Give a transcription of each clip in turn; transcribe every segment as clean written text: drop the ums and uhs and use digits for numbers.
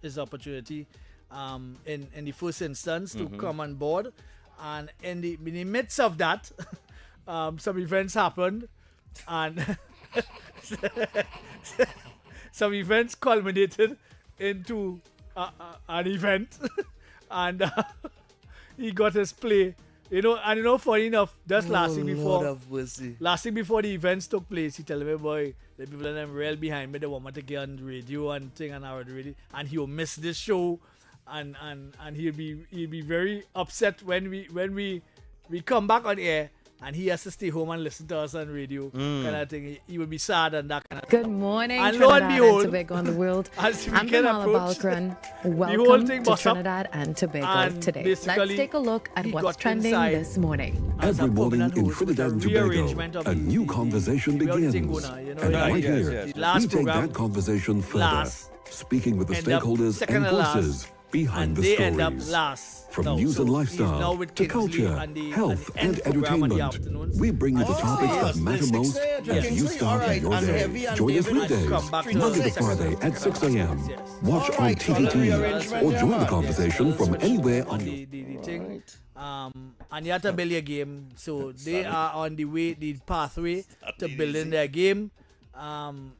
his opportunity in the first instance to come on board. And in the midst of that, some events happened, and some events culminated into an event, and he got his play. Funny enough, just last thing before the events took place, he tell me, boy, the people in them real behind me, they want me to get on the radio and thing, and I would really, and he'll miss this show, and he'll be very upset when we come back on air, and he has to stay home and listen to us on radio, kind of thing. He would be sad and that kind of Good morning, and Trinidad lo and behold, and Tobago on the world. as we I'm can Kamala approach, Balkran. whole Welcome thing to bust up, Trinidad and Tobago and today. Let's basically, take a look at he what's got trending inside this morning. as Every a morning permanent in host with Trinidad and rearrangement Tobago, of a new conversation the begins. thing going on, And like, right yes, here, yes. the last we take program, that conversation further, last, speaking with the end up stakeholders second and to last, voices behind and the they stories. end up last. From now. news So and he's now lifestyle with to Kingsley culture, and the health, end and program on the entertainment, afternoons. we bring you the Oh, topics yes, that matter the most 6 a.m. as you Kingsley, start alright, your and day. Heavy and Join us David weekdays, come back to Monday to the second Friday at 6 a.m. Yes. Watch on Alright, solid TTT rearrangement, or yeah, join the man. conversation Yes, from switch anywhere on on the thing. Alright. And you have to build your game. So they are on the pathway to building their game.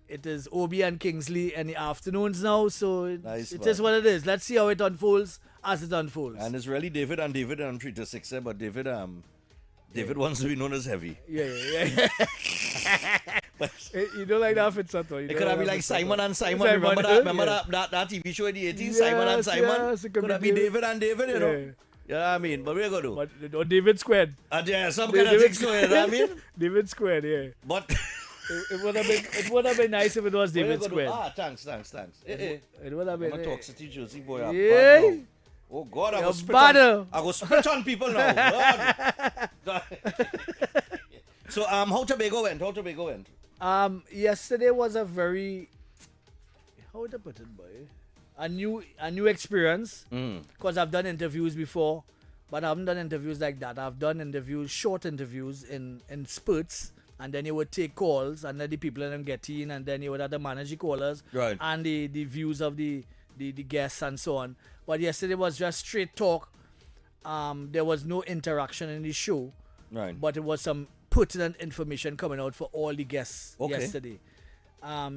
It is Obi and Kingsley in the afternoons now, so Nice it one. is what it is. Let's see how it unfolds as it unfolds. And it's really David and 3 to 6, but David wants to be known as Heavy. Yeah. You don't like that, Fitzato. It could have been like Simon and Simon. Remember that TV show in the 80s? Simon and Simon? Yes, it could have been David and David, you know? Yeah. You know what I mean? But we're going to do. But or David squared. Yeah, some kind of thing, so you know what I mean? David squared, yeah. But It would have been nice if it was we're David gonna do- squared. thanks. It would have I'm been. a Talk City Jersey boy. I'm Yeah. bad now. Oh God, I You're go spit bad. I go spit on people now. God. So how Tobago went? Yesterday was a very, how would I put it, boy? A new experience. Because I've done interviews before, but I haven't done interviews like that. I've done interviews, short interviews in spurts, and then you would take calls, and then the people in them get in, and then you would have to manage the callers, Right. and the views of the guests and so on. But yesterday was just straight talk. There was no interaction in the show, Right. but it was some pertinent information coming out for all the guests Okay. yesterday.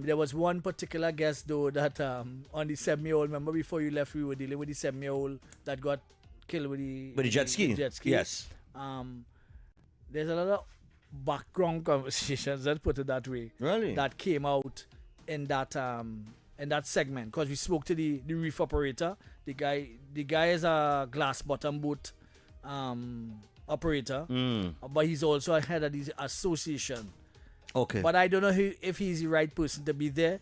There was one particular guest though that on the 7-year-old. Remember before you left, we were dealing with the 7-year-old that got killed with the jet ski? Jet ski. Yes. There's a lot of background conversations, let's put it that way, Really? that came out in that segment, because we spoke to the reef operator. The guy is a glass bottom boat operator, but he's also a head of the association. Okay. But I don't know if he's the right person to be there,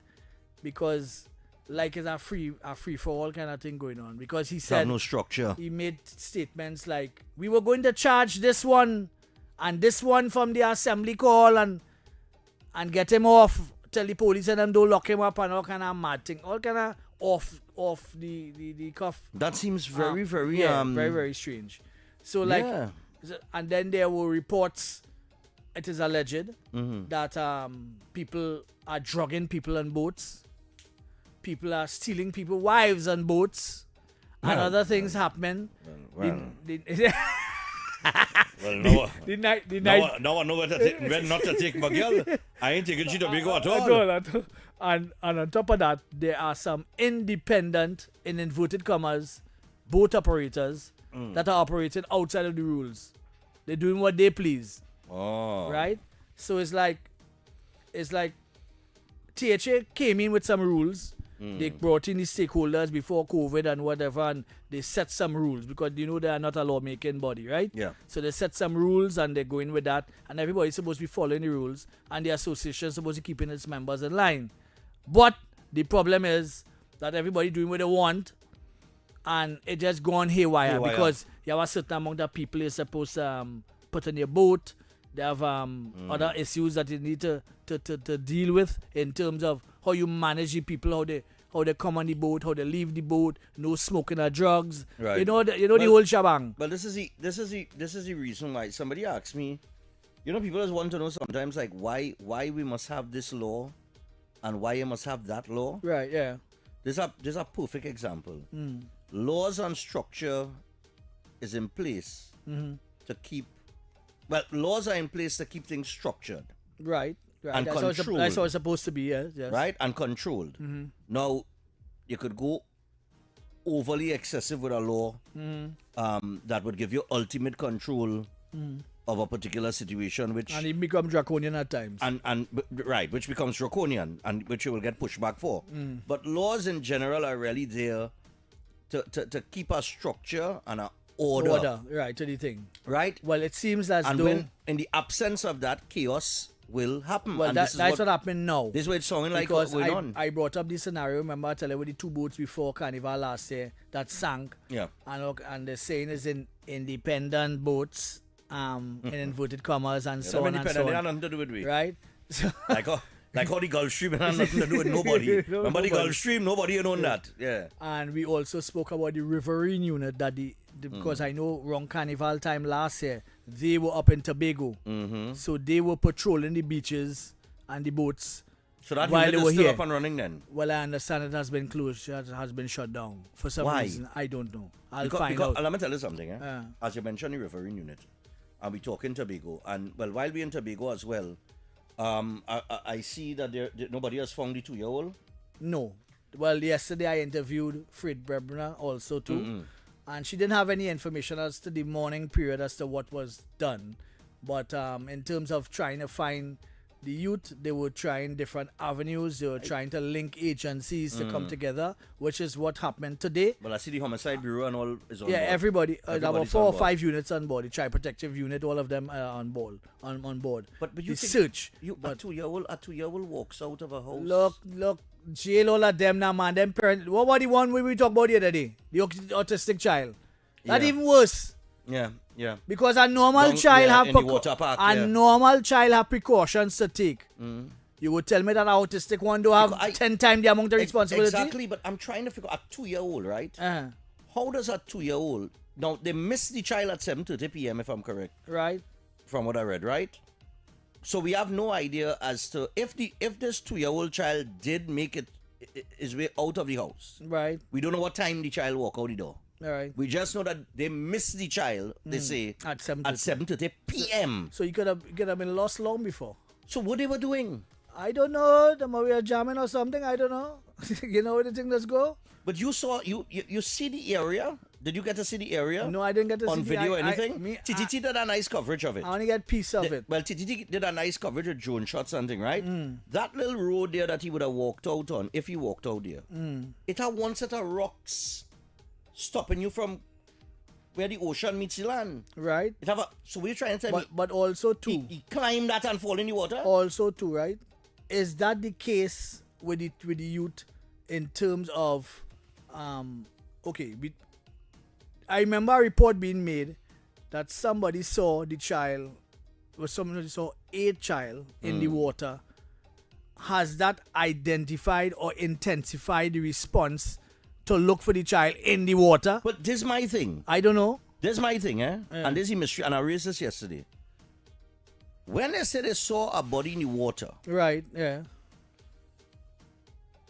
because like it's a free for all kind of thing going on. Because he Have said no structure. he made statements like, we were going to charge this one and this one from the assembly call and get him off. Tell the police and them don't lock him up and all kind of mad thing, all kind of off the cuff. That seems very very very strange. So like, yeah. and then there were reports. It is alleged Mm-hmm. that people are drugging people on boats. People are stealing people wives on boats, and other things happening. Well, The night. now I know when not to take my girl. I ain't taking she to Tobago at all. At all. And on top of that, there are some independent, in inverted commas, boat operators that are operating outside of the rules. They're doing what they please, Oh. right? So it's like THA came in with some rules. They brought in the stakeholders before COVID and whatever, and they set some rules because they know they are not a lawmaking body, right? Yeah. So they set some rules and they're going with that, and everybody's supposed to be following the rules, and the association is supposed to keep its members in line. But the problem is that everybody doing what they want, and it just gone haywire, because you have a certain amount of people you're supposed to put on your boat. They have other issues that you need to deal with in terms of how you manage the people, how they come on the boat, how they leave the boat, no smoking or drugs. Right. You know the whole shabang. But this is the reason why somebody asked me. You know, people just want to know sometimes like why we must have this law, and why you must have that law. Right, yeah. This is a perfect example. Laws and structure is in place to keep. Well, laws are in place to keep things structured. Right. And That's controlled. how it's supposed to be. Yes. Right, and controlled. Now, you could go overly excessive with a law that would give you ultimate control of a particular situation, which And it become draconian at times. right, which becomes draconian and which you will get pushback for. But laws in general are really there to keep a structure and a order. Right, to the thing. Right? Well, it seems as And though. when in the absence of that, chaos will happen. Well, and that's what happened now. This is what it's sounding like Because what's going on. I brought up this scenario. Remember, I tell you with the 2 boats before Carnival last year that sank. Yeah. And look, and the saying is in independent boats, in inverted commas, and so on and so They have on. nothing to do with we. Right? So, Like how the Gulf Stream had nothing to do with nobody. Remember the Gulf Stream? Nobody known that. Yeah. and we also spoke about the riverine unit that because I know around Carnival time last year, they were up in Tobago. So they were patrolling the beaches and the boats. So that While unit they is were still here. up and running then? Well, I understand it has been closed, it has been shut down. For some Why? reason, I don't know. I'll Because, find because, out. let me tell you something. Yeah. As you mentioned the riverine unit, and we talk in Tobago, and well, while we're in Tobago as well, I see that nobody has found the 2-year-old. No. Well, yesterday I interviewed Fred Brebner also too. And she didn't have any information as to the morning period as to what was done. But in terms of trying to find the youth, they were trying different avenues. They were trying to link agencies to come together, which is what happened today. Well, I see the homicide bureau and all is on Yeah, board. everybody. There were Everybody's 4 on or board. 5 units on board. The Child Protective Unit, all of them are on board. On board. But you the think search. a 2-year-old walks out of a house. Look, jail all of them now, man. Them parents. What about the one we talked about the other day? The autistic child. That Yeah. even worse. Yeah. Because a normal Down- child yeah, have in the water park, yeah. normal child have precautions to take. You would tell me that an autistic one do have Because 10 times the amount of responsibility. Exactly, but I'm trying to figure out a 2-year-old, right? Uh, How does a 2-year-old now they missed the child at 7:30 p.m. if I'm correct, right. from what I read, right? So we have no idea as to if this 2-year-old child did make it his way out of the house. Right. We don't know what time the child walked out the door. All right. We just know that they missed the child, they say, At 7:30. at 7:30 p.m. So you could have been lost long before. So what they were doing? I don't know. The we are jamming or something. I don't know. You know where the thing let's go? But you saw you see the area? Did you get to see the area? No, I didn't get to on see the- video or I- anything? TTT did a nice coverage of it. I only get piece of it. Well, TTT did a nice coverage with drone shots and thing, right? That little road there that he would have walked out on, if he walked out there, it had one set of rocks stopping you from where the ocean meets the land. Right. It have a, so we're trying to tell me But also too. he climbed that and fall in the water? Also too, right? Is that the case with the youth in terms of I remember a report being made that somebody saw the child, or somebody saw a child in the water. Has that identified or intensified the response to look for the child in the water? But this is my thing. I don't know. This is my thing, eh? And this is mystery, and I raised this yesterday. When they said they saw a body in the water, Right, yeah.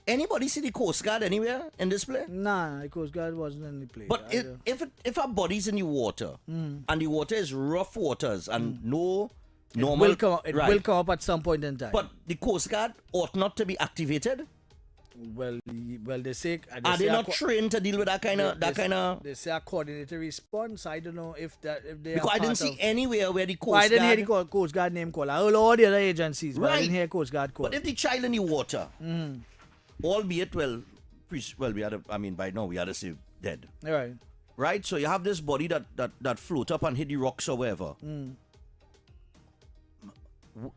anybody see the Coast Guard anywhere in this place? Nah, the Coast Guard wasn't in the place. But if a body's in the water, and the water is rough waters and no normal... it will come up at some point in time. But the Coast Guard ought not to be activated. Well, they say... Are they not trained to deal with that kind of... They say a coordinated response. I don't know if they Because I didn't see anywhere where the Coast Well, I didn't Guard... hear the Coast Guard name call. I heard all the other agencies, but I didn't Right. hear Coast Guard call. But if the child in the water, albeit, by now we had to say dead. All right. Right? So you have this body that float up and hit the rocks or wherever.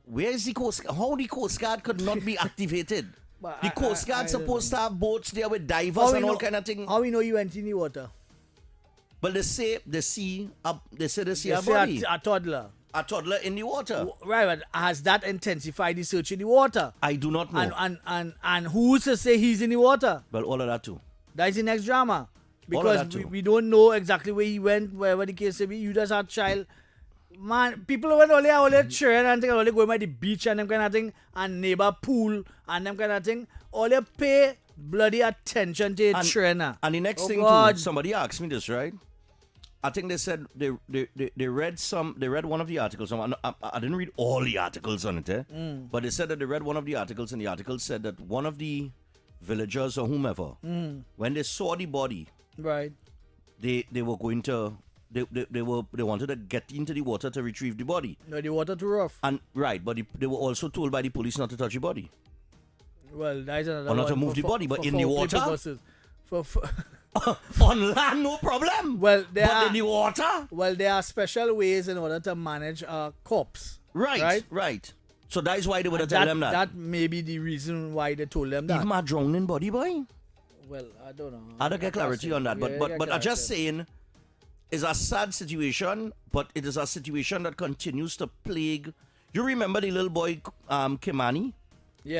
Where is the Coast Guard? How the Coast Guard could not be activated? But The Coast Guard I don't supposed to have boats there with divers How we and all know- kind of thing. How we know you went in the water? But they see a They say body, a toddler. a toddler in the water. Right, but has that intensified the search in the water? I do not know. And who's to say he's in the water? Well, all of that too. That's the next drama. All of Because that too. we don't know exactly where he went, wherever the case may be. You just had child. Man, people went only children and thing, only going by the beach and them kind of thing, and neighbor pool and them kind of thing. All they pay bloody attention to a trainer. And the next Oh, thing God. too, somebody asked me this, right? I think they said they read one of the articles. I didn't read all the articles on it, but they said that they read one of the articles, and the article said that one of the villagers or whomever, when they saw the body, Right. they were going to they wanted to get into the water to retrieve the body. No, the water too rough. And right, but they were also told by the police not to touch the body. Well, that's another Or not one to move the body, but in the foul play water? purposes. For On land, no problem. Well, but in the water, well, there are special ways in order to manage a corpse. right. So that is why they would have told them that. That may be the reason why they told them that. Even my drowning body, boy. Well, I don't know. I don't get clarity on that, Yeah, but I'm just saying, it's a sad situation, but it is a situation that continues to plague. You remember the little boy, Kimani?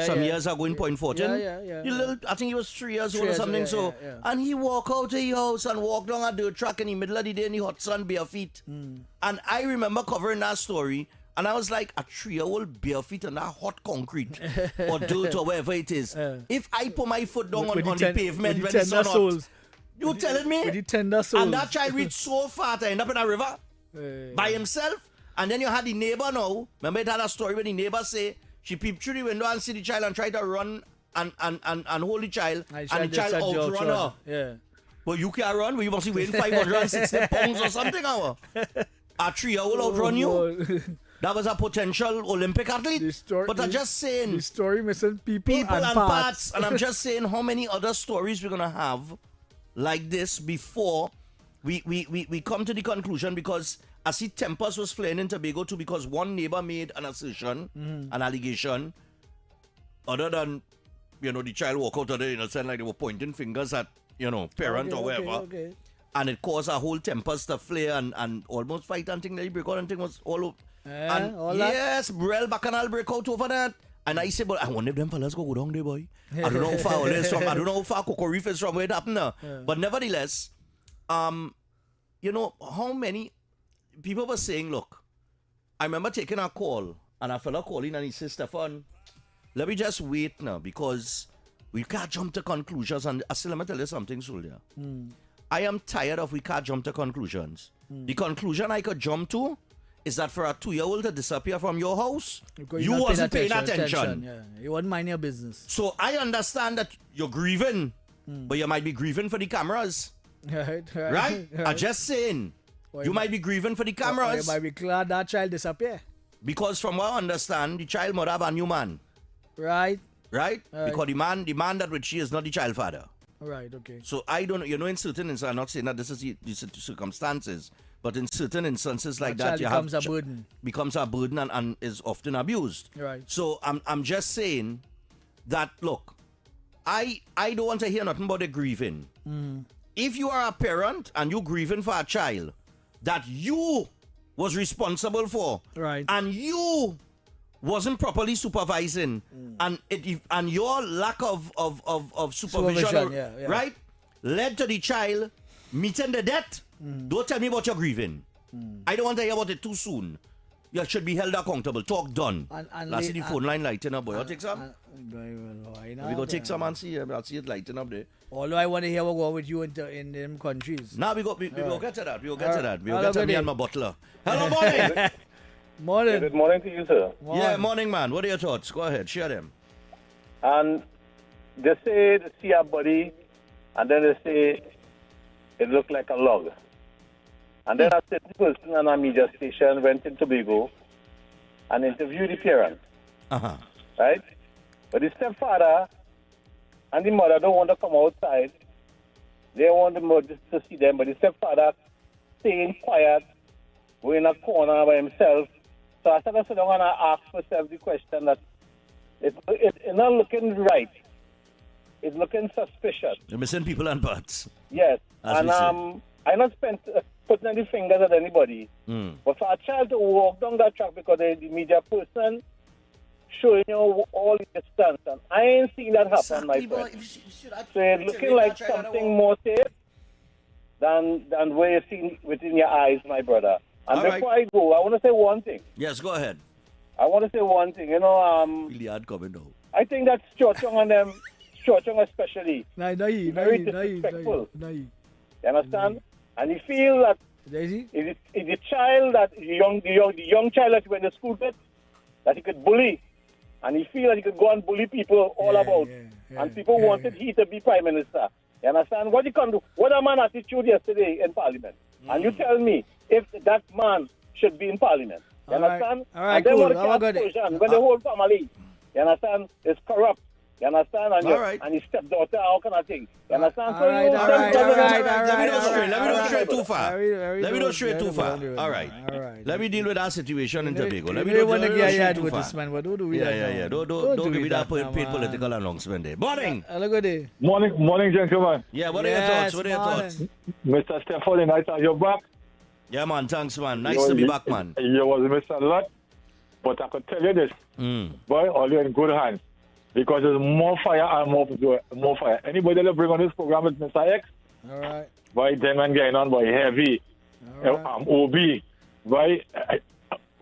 Some years ago in Point Fortin. Yeah. I think he was 3 years old or 3 years, something. yeah. And he walked out of the house and walked down a dirt track in the middle of the day in the hot sun, bare feet. And I remember covering that story, and I was like, a 3-year-old bare feet on that hot concrete or dirt or wherever it is. If I put my foot down on the pavement when it's not hot, you telling me? With the tender souls. And that child reached so far to end up in a river by himself. And then you had the neighbor now. Remember it had a story where the neighbor say she peeped through the window and see the child and tried to run and hold the child. And the child outrun her. Yeah. But you can't run, but you must be weighing 560 pounds or something. A 3-year-old outrun you. That was a potential Olympic athlete. But I'm just saying. The story missing people and parts. And I'm just saying how many other stories we're going to have like this before we come to the conclusion, because I see tempers was flaring in Tobago too, because one neighbor made an assertion, an allegation, other than, the child walk out of there, sound like they were pointing fingers at, parent or whatever. Okay. And it caused a whole tempers to flare and almost fight and thing. The break out and thing was all over. And all yes, Brel Bacchanal break out over that. And I said, but I wonder if them fellas go down there, boy. I don't know how far all is from. I don't know how far Coco Reef is from where it happened now. But nevertheless, how many people were saying, look, I remember taking a call, and a fella calling, and he says, Stephan, let me just wait now, because we can't jump to conclusions. And I still let me tell you something, Sulja. I am tired of we can't jump to conclusions. The conclusion I could jump to is that for a 2-year-old to disappear from your house, you wasn't paying attention. Yeah. You wouldn't mind your business. So I understand that you're grieving, but you might be grieving for the cameras. Right? I'm just saying. You might be grieving for the cameras. You might be glad that child disappear. Because from what I understand, the child must have a new man. Right? Because the man that with she is not the child father. Right, okay. So I don't know, in certain instances, I'm not saying that this is the circumstances, but in certain instances like that, you becomes a burden. Becomes a burden and is often abused. Right. So I'm just saying that, look, I don't want to hear nothing about the grieving. If you are a parent and you're grieving for a child that you was responsible for, right, and you wasn't properly supervising, and your lack of supervision, right, led to the child meeting the death, don't tell me about your grieving. I don't want to hear about it too soon. You should be held accountable. Talk done. Let's see the phone line lighting up, boy. You take some? We go take some and see. I'll see it lighting up there. Although I want to hear what go with you in them countries. Now we go get to that. We will get to that. We will get to me and my butler. Hello, morning. Morning. Yeah, good morning to you, sir. Yeah, morning, man. What are your thoughts? Go ahead, share them. And they say they see a body, and then they say it looked like a log. And then a certain person on a media station went in Tobago and interviewed the parent. Right? But the stepfather and the mother don't want to come outside. They want the mother to see them, but the stepfather staying quiet, going in a corner by himself. So I started to sit down and I asked myself the question that it's not looking right. It's looking suspicious. You're missing people and parts. Yes. And I not spent putting any fingers at anybody. But for a child to walk down that track because the media person showing you all the distance, and I ain't seen that happen, my friend. So it's looking like something more safe than what you see within your eyes, my brother. And before I go, I want to say one thing. Yes, go ahead. I want to say one thing. Really hard coming now. I think that Stuart Young and them Churchong especially, No, very disrespectful. You understand? And he feel that Daisy? if the child that the young child that he went to school with, that he could bully, and he feel that he could go and bully people all about, and people wanted he to be prime minister. You understand? What you can do? What a man attitude yesterday in Parliament, and you tell me if that man should be in Parliament. You understand? All right, and then cool. what I got it. when the whole family, you understand, is corrupt. You understand? And, All right. and his stepdaughter, how can I think? You understand? All right. Let me not stray too far. Let me not stray too far. All right. Let me deal with that situation in Tobago. Let me don't not want to stray get too yard with far. this man. But don't do it. Yeah. Don't give me that paid political announcement there. Morning. Look at it. Morning, gentlemen. Yeah, what are your thoughts? What are your thoughts? Mr. Stephan, nice to have you back. Yeah, man. Thanks, man. Nice to be back, man. You was Mr. Lot, but I could tell you this, boy, all you're in good hands. Because there's more fire and more fire. Anybody that bring on this program is Mr. X. All right. Boy, them and getting on, boy, heavy. OB. Boy,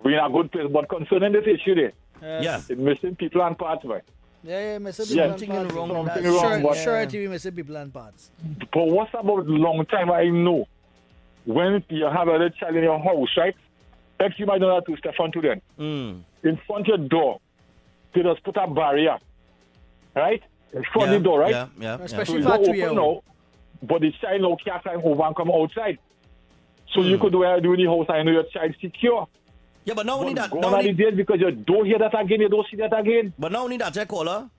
we're in a good place. But concerning this issue there, Yeah. it's missing people and parts, boy. Yeah, missing Yeah. people and Something parts. wrong with Something that. wrong, but- Sure, TV missing people and parts. But what's about long time I know, when you have a little child in your house, right? X, you might know that to Stephan to them. In front of your door, they just put a barrier, right? In front of the door, right? Yeah. Especially So for it's 2 years open now, but the child now can't climb over and come outside. So you could do what you do in the house and know your child secure. Yeah, but not only that. Go Not on the only, date because you don't hear that again, you don't see that again. but not only that, caller.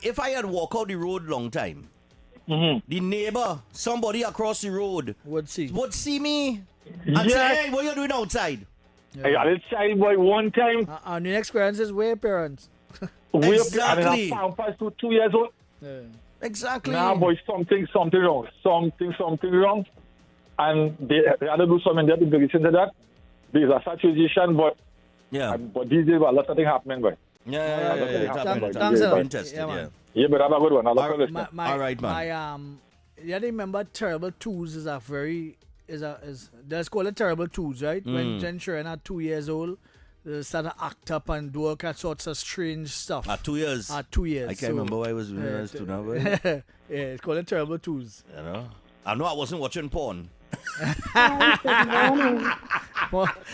If I had walked out the road long time, the neighbor, somebody across the road would see. would see me and Yes. say, "Hey, what you doing outside?" I had a child boy one time, And the next parents is where parents. Exactly. and a pampas to 2 years old. Yeah. Exactly. Now, boy, something wrong. Something wrong. And they had to do something there to listen to that. There's a situation, but these days, a lot of things happening, boy. Yeah. It's happening. Thanks a It's lot. been tested, Yeah, yeah. man. Yeah, but have a good one. I'll look at this. All right, man. Yeah, remember Terrible Twos is a very let's call it Terrible Twos, right? When Jen Sharon at 2 years old, they started to act up and do all sorts of strange stuff. At 2 years. At 2 years. I can't remember why I was doing that too now, but Yeah, it's called it Terrible Twos. you know. I know I wasn't watching porn. Good morning.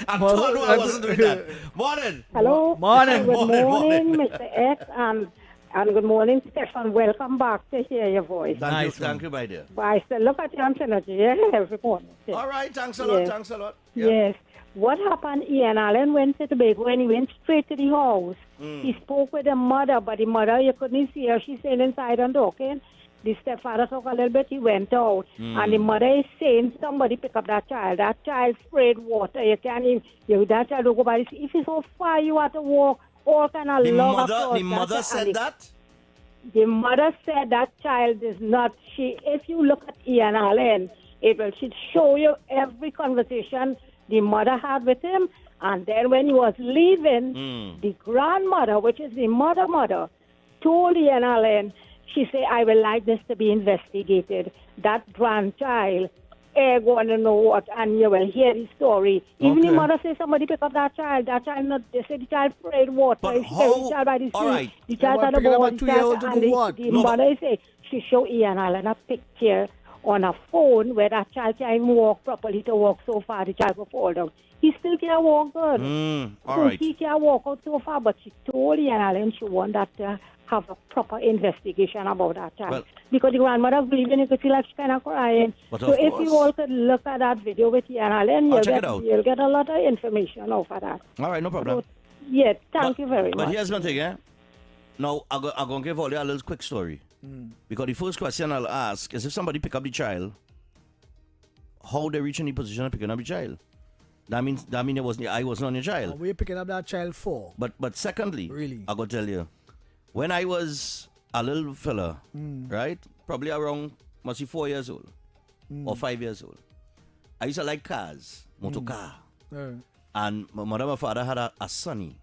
I'm told I wasn't doing that. Morning. Hello. Morning. Good morning, Mr. X, and good morning, Stephan. Welcome back to hear your voice. Thank you, my dear. But I still look at you on synergy every morning. Yes. All right, thanks a lot. Yes. Thanks a lot. Yeah. Yes. What happened, Ian Allen went to Tobago when he went straight to the house. He spoke with the mother, but the mother, you couldn't see her. She's staying inside and talking. The stepfather took a little bit, he went out. And the mother is saying, somebody pick up that child. That child sprayed water. You can't even, that child don't go by. If it's so far, you have to walk all kind of log across. The mother said that? The mother said that child is not, if you look at Ian Allen, she'd show you every conversation the mother had with him. And then when he was leaving, the grandmother, which is the mother, told Ian Allen, she said, I would like this to be investigated. That grandchild, going to know what, and you will hear the story. Even the mother says somebody pick up that child. That child not, they say the child sprayed water. But She carried the child by the all right. The child Yeah, had a pick up ball. a 2-year-old to do what? The mother say, she showed Ian Allen a picture on a phone where that child can't even walk properly to walk so far. The child will fall down. He still can't walk good. All So right. he can't walk out so far, but she told Ian Allen she want that have a proper investigation about that child. Well- because the grandmother grieving, you could feel like she's kind of crying. But So of if course. you all could look at that video with Ian Allen, I'll check it out. you'll get a lot of information over that. All right, no problem. So, yeah, thank you very But much. here's one thing, Now, I'm going to give all you a little quick story. Because the first question I'll ask is if somebody pick up the child, how they reach any position of picking up the child? That means I wasn't on your child. Where you picking up that child for? But secondly, Really? I gotta tell you, when I was a little fella, right, probably around must be 4 years old or 5 years old, I used to like cars, motor car, and my mother and my father had a Sunny,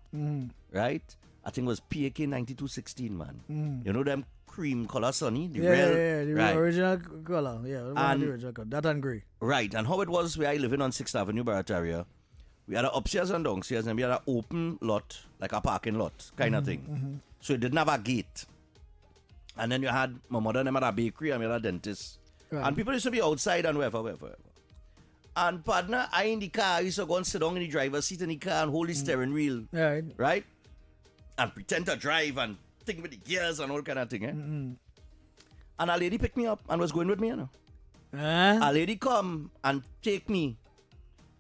right? I think it was PAK 9216, man. You know them cream color Sunny, the The right. original color. Yeah, And- the original color. That and grey. Right, and how it was where I living on 6th Avenue, Barataria, we had an upstairs and downstairs, and we had an open lot, like a parking lot kind of thing. So it didn't have a gate. And then you had my mother and them at a bakery, and we had a dentist. Right. And people used to be outside and wherever. And partner, I in the car, I used to go and sit down in the driver's seat in the car and hold the steering wheel. Right. Right? And pretend to drive and think with the gears and all kind of thing. And a lady picked me up and was going with me, you know. A lady come and take me.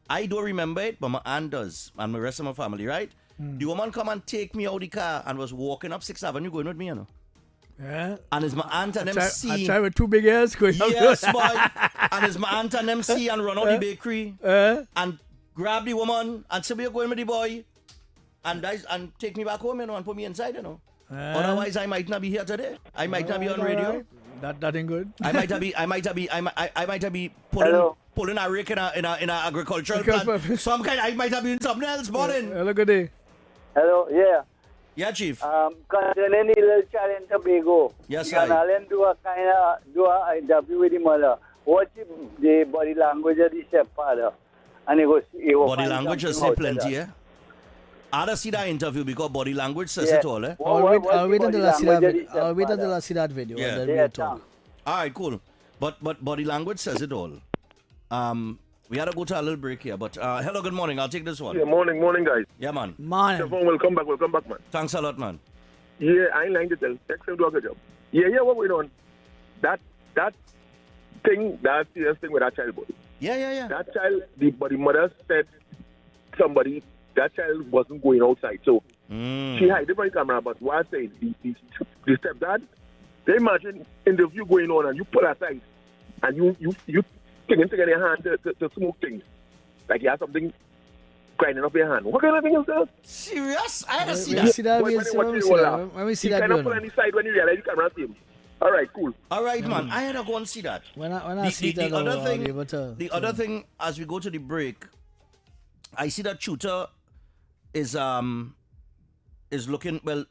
I don't remember it, but my aunt does, and the rest of my family, right? The woman come and take me out the car and was walking up 6th Avenue going with me, you know. Yeah. And it's my aunt and them I see. try with 2 big ears going up. Yes, boy. And it's my aunt and them see and run out the bakery and grab the woman and say, we're going with the boy. And take me back home, you know, and put me inside, you know. Otherwise, I might not be here today. I might not be on radio. Right. That ain't good. I might have be pulling a rake in a agricultural plant. Some kind. I might have been something else. Morning. Hello, good day. Hello, yeah. Yeah, Chief. Concerning the little child in Tobago. Yes, you can Alan do a interview with the mother. Watch the body language of the stepfather. And he goes, body language is say plenty, yeah? I don't see that interview because body language says it all, eh? I'll wait until I see that video. Yeah. And then we'll talk. All right, cool. But body language says it all. We had to go to a little break here, but hello, good morning. I'll take this one. Yeah, morning, guys. Yeah, man. Man. Stephan, welcome back, man. Thanks a lot, man. Yeah, I ain't lying to tell. Excellent do a good job. Yeah, what going on? That serious thing with that child, boy. Yeah. That child, the mother said that child wasn't going outside. So she hid it from the camera, but what I say, the stepdad, they imagine interview going on and you pull aside and you taking your hand to smoke things. Like you have something grinding up your hand. What kind of thing is that? Serious? I had to see When that. we see that kind of pull on the side when you realize you camera same. All right, cool. All right, man. I had to go and see that. When I see that, the other thing, as we go to the break, I see that shooter is looking well.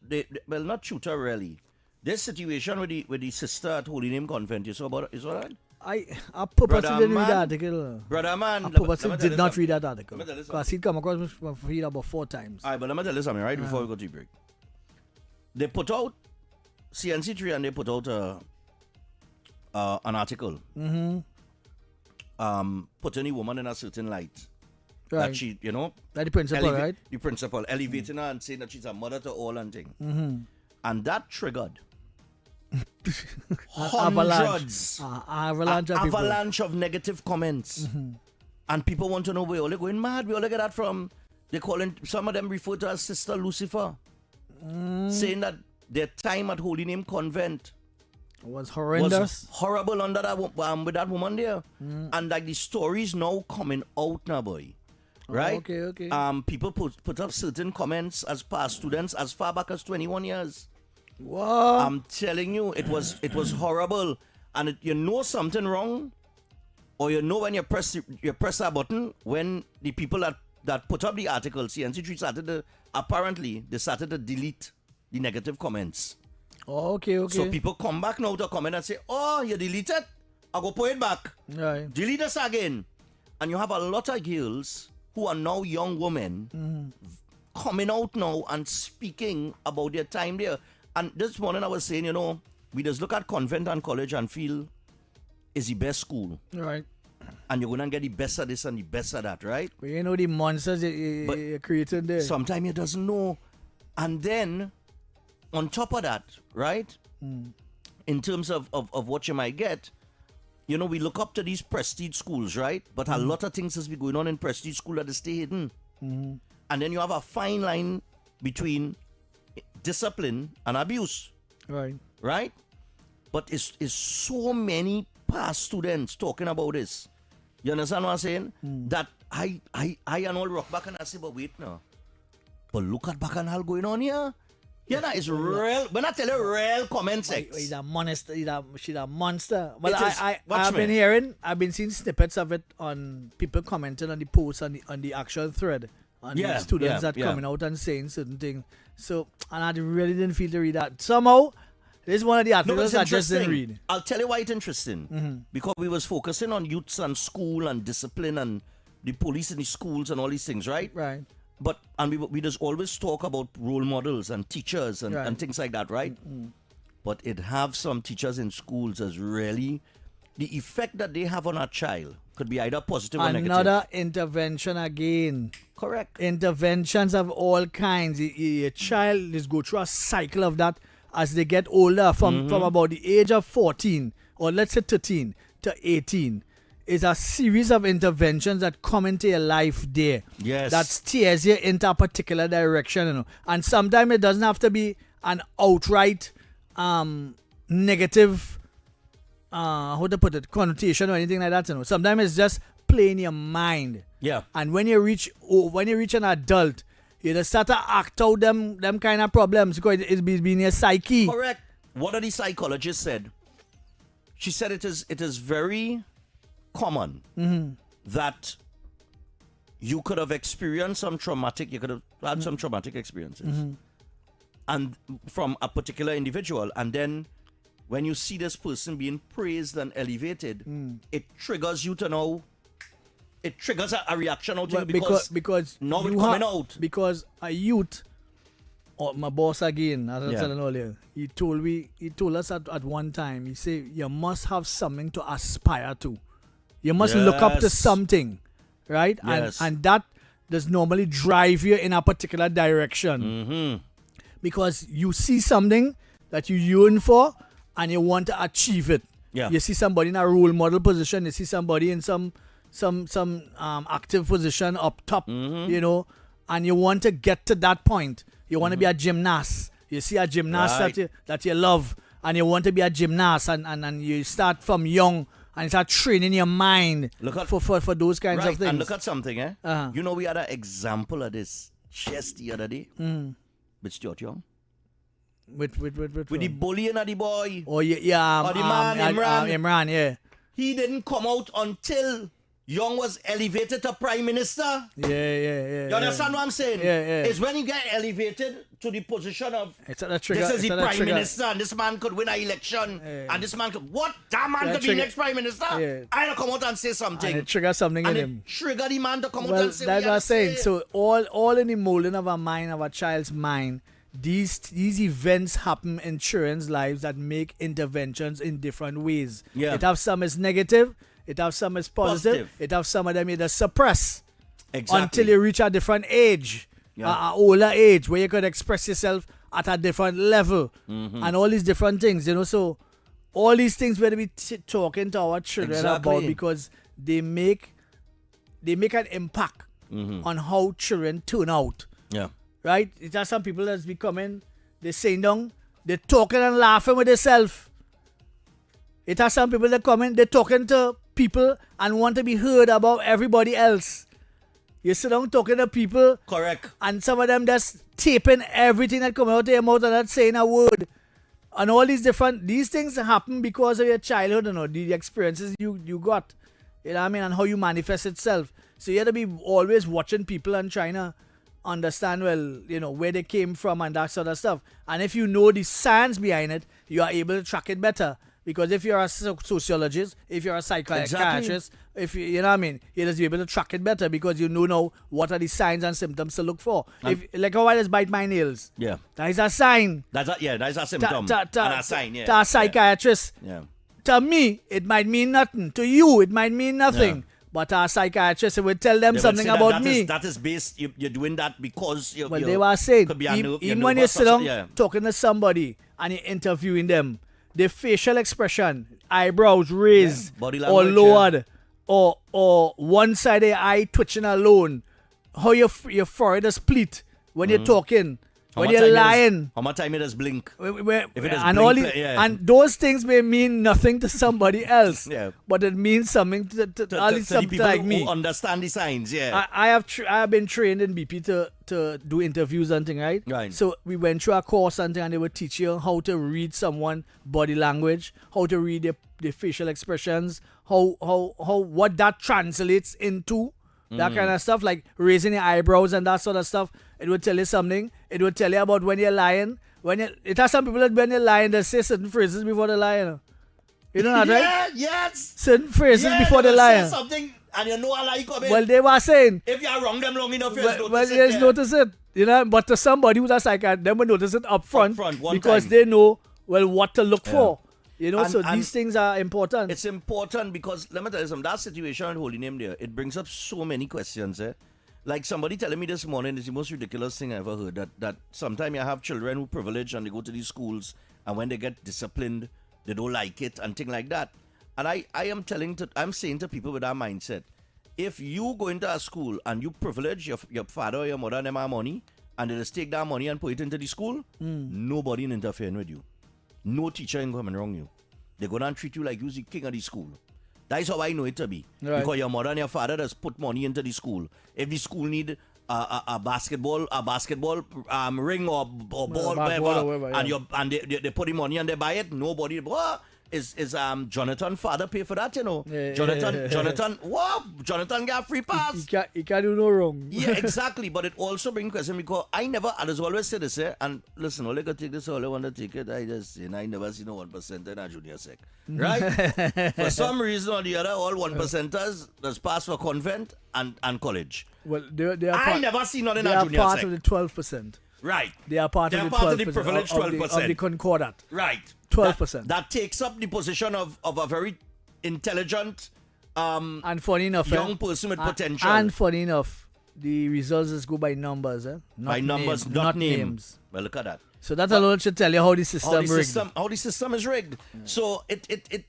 Not shooter really. This situation with the sister at Holy Name Convent. You saw about it? Is all right? I purposely didn't read that article. Brother man, I purposely did not read that article. Let me tell you Because he'd come across my feed about 4 times. All right, but let me tell you something, right? Before we go to the break. They put out CNC3 and they put out an article. Putting a woman in a certain light. Right. That she, you know. Like the principal, right? The principal, elevating her and saying that she's a mother to all and thing. And that triggered hundreds, avalanche of negative comments. And people want to know where all going mad. We all get that from. They calling, some of them refer to as Sister Lucifer. Saying that their time at Holy Name Convent was horrendous. Was horrible under that with that woman there. And like the stories now coming out now, boy. Right? Okay. People put up certain comments as past students as far back as 21 years. What? I'm telling you, it was horrible. And you know something wrong, or you know when you press that button, when the people that put up the article, CNC3 started to delete the negative comments. Okay. So people come back now to comment and say, oh, you deleted? I'll go put it back. Right. Delete this again. And you have a lot of girls who are now young women coming out now and speaking about their time there. And this morning I was saying, you know, we just look at convent and college and feel it's the best school. Right. And you're going to get the best of this and the best of that, right? But you know the monsters you're creating there. Sometimes you doesn't know. And then, on top of that, right, in terms of what you might get, you know, we look up to these prestige schools, right? But a lot of things has been going on in prestige school that stay hidden. And then you have a fine line between discipline and abuse. Right? But it's so many past students talking about this. You understand what I'm saying? That I and all rock back and I say, but wait now. But look at Bacchanal going on here. Yeah, that is real. When I tell you real comment sex. He's a monster. She's a monster. Well, I've been seeing snippets of it on people commenting on the posts on the actual thread. On the students that coming out and saying certain things. So, and I really didn't feel to read that. Somehow, this is one of the articles I just didn't read. I'll tell you why it's interesting. Because we was focusing on youths and school and discipline and the police in the schools and all these things, right? Right. But we just always talk about role models and teachers and things like that, right? but it have some teachers in schools as really the effect that they have on a child could be either positive or negative. Another intervention again. Correct. Interventions of all kinds. A child is go through a cycle of that as they get older from about the age of 14 or let's say 13 to 18. Is a series of interventions that come into your life there. Yes. That steers you into a particular direction, you know. And sometimes it doesn't have to be an outright negative how to put it, connotation or anything like that, you know. Sometimes it's just play in your mind. Yeah. And when you reach an adult, you just start to act out them kind of problems because it's been in your psyche. Correct. What the psychologist said? She said it is very common that you could have experienced some traumatic, you could have had some traumatic experiences and from a particular individual, and then when you see this person being praised and elevated, it triggers you to know, it triggers a reaction out of you because now it's coming out. Because a youth, or my boss again, as I was telling earlier, he told us at one time, he said, you must have something to aspire to. You must look up to something, right? Yes. And that does normally drive you in a particular direction. Because you see something that you yearn for and you want to achieve it. Yeah. You see somebody in a role model position, you see somebody in some active position up top, you know, and you want to get to that point. You want to be a gymnast. You see a gymnast that you love and you want to be a gymnast and you start from young and start training your mind for those kinds of things. And look at something, You know, we had an example of this just the other day with Stuart Young. With the bullying of the boy. Oh, yeah. Or the man, Imran. Imran, yeah. He didn't come out until Young was elevated to Prime Minister. Yeah. You understand what I'm saying? Yeah. It's when you get elevated to the position of it's a trigger, this is the Prime trigger. Minister and this man could win an election and this man could, what? That man could be next Prime Minister? Yeah. I'll come out and say something. And it triggers something in him. Trigger the man to come out Well, and say that's what I'm saying. So all in the molding of a mind, of a child's mind, these events happen in children's lives that make interventions in different ways. Yeah. It have some is negative, it have some is positive. It have some of them you just suppress until you reach a different age, an older age where you could express yourself at a different level and all these different things, you know. So all these things we're going to be talking to our children about because they make an impact on how children turn out. Yeah. Right? It has some people that's becoming, they're sitting down, they're talking and laughing with themselves. It has some people that come in, they're talking to people and want to be heard about everybody else. You sit down talking to people. Correct. And some of them just taping everything that comes out of their mouth and not saying a word. And all these things happen because of your childhood, you know, the experiences you got. You know what I mean? And how you manifest itself. So you have to be always watching people and trying to understand, well, you know, where they came from and that sort of stuff. And if you know the science behind it, you are able to track it better. Because if you're a sociologist, if you're a psychiatrist, if you know what I mean, you'll just be able to track it better because you know now what are the signs and symptoms to look for. If, like how I just bite my nails. Yeah. That is a sign. That's a symptom. And a sign, To a psychiatrist. Yeah. To me, it might mean nothing. To you, it might mean nothing. Yeah. But our psychiatrist would tell them something about me. That is based, you're doing that because you're... Well, they were saying, could be a even when you sit down talking to somebody and you're interviewing them, the facial expression, eyebrows raised body language, or lowered, or one side of your eye twitching alone, how your forehead is split when you're talking, when you're lying. How much time it does blink? And those things may mean nothing to somebody else, but it means something to at least something people like me. Who understand the signs, I have been trained in BP to do interviews and thing, right? Right. So we went through a course and thing, and they would teach you how to read someone body language, how to read their facial expressions, how what that translates into. That kind of stuff, like raising your eyebrows and that sort of stuff. It would tell you something. It would tell you about when you're lying. It has some people that when you're lying, they say certain phrases before they lie. You know that, right? Yes. Certain phrases before they lie. Say something and you know a lie coming. Well, they were saying. If you're wrong them long enough, notice it. You know, but to somebody who's a psychiatrist, they will notice it up front because they know what to look for. You know, And- so and these things are important. It's important because let me tell you something. That situation at Holy Name there, it brings up so many questions. Like somebody telling me this morning, it's the most ridiculous thing I ever heard. That sometimes you have children who privileged and they go to these schools, and when they get disciplined, they don't like it and things like that. And I'm saying to people with that mindset, if you go into a school and you privilege your father or your mother and them have money, and they just take that money and put it into the school, nobody in interfering with you. No teacher ain't coming wrong you. They're gonna treat you like you're the king of the school. That's how I know it to be. Right. Because your mother and your father just put money into the school. If the school need a basketball ring or ball, whatever, and they put the money and they buy it, nobody. Is Jonathan father pay for that, you know? Yeah, Jonathan, what? Jonathan got free pass. He can't do no wrong. Yeah, exactly. But it also brings question because I just always say this, and listen, all I can take this, all I want to take it, I never see no 1% in a junior sec. Right? For some reason or the other, all 1%ers that's pass for convent and college. Well, they are I never see none in they a are junior part sec. of the 12%. Right. They are part They're of the part 12%. of the privileged 12%. Of the concordat. Right. 12%. That takes up the position of a very intelligent And funny enough, young person with potential. And funny enough, the results just go by numbers, Not by numbers, not names. Well, look at that. So that alone should tell you how the system rigged. How the system is rigged. So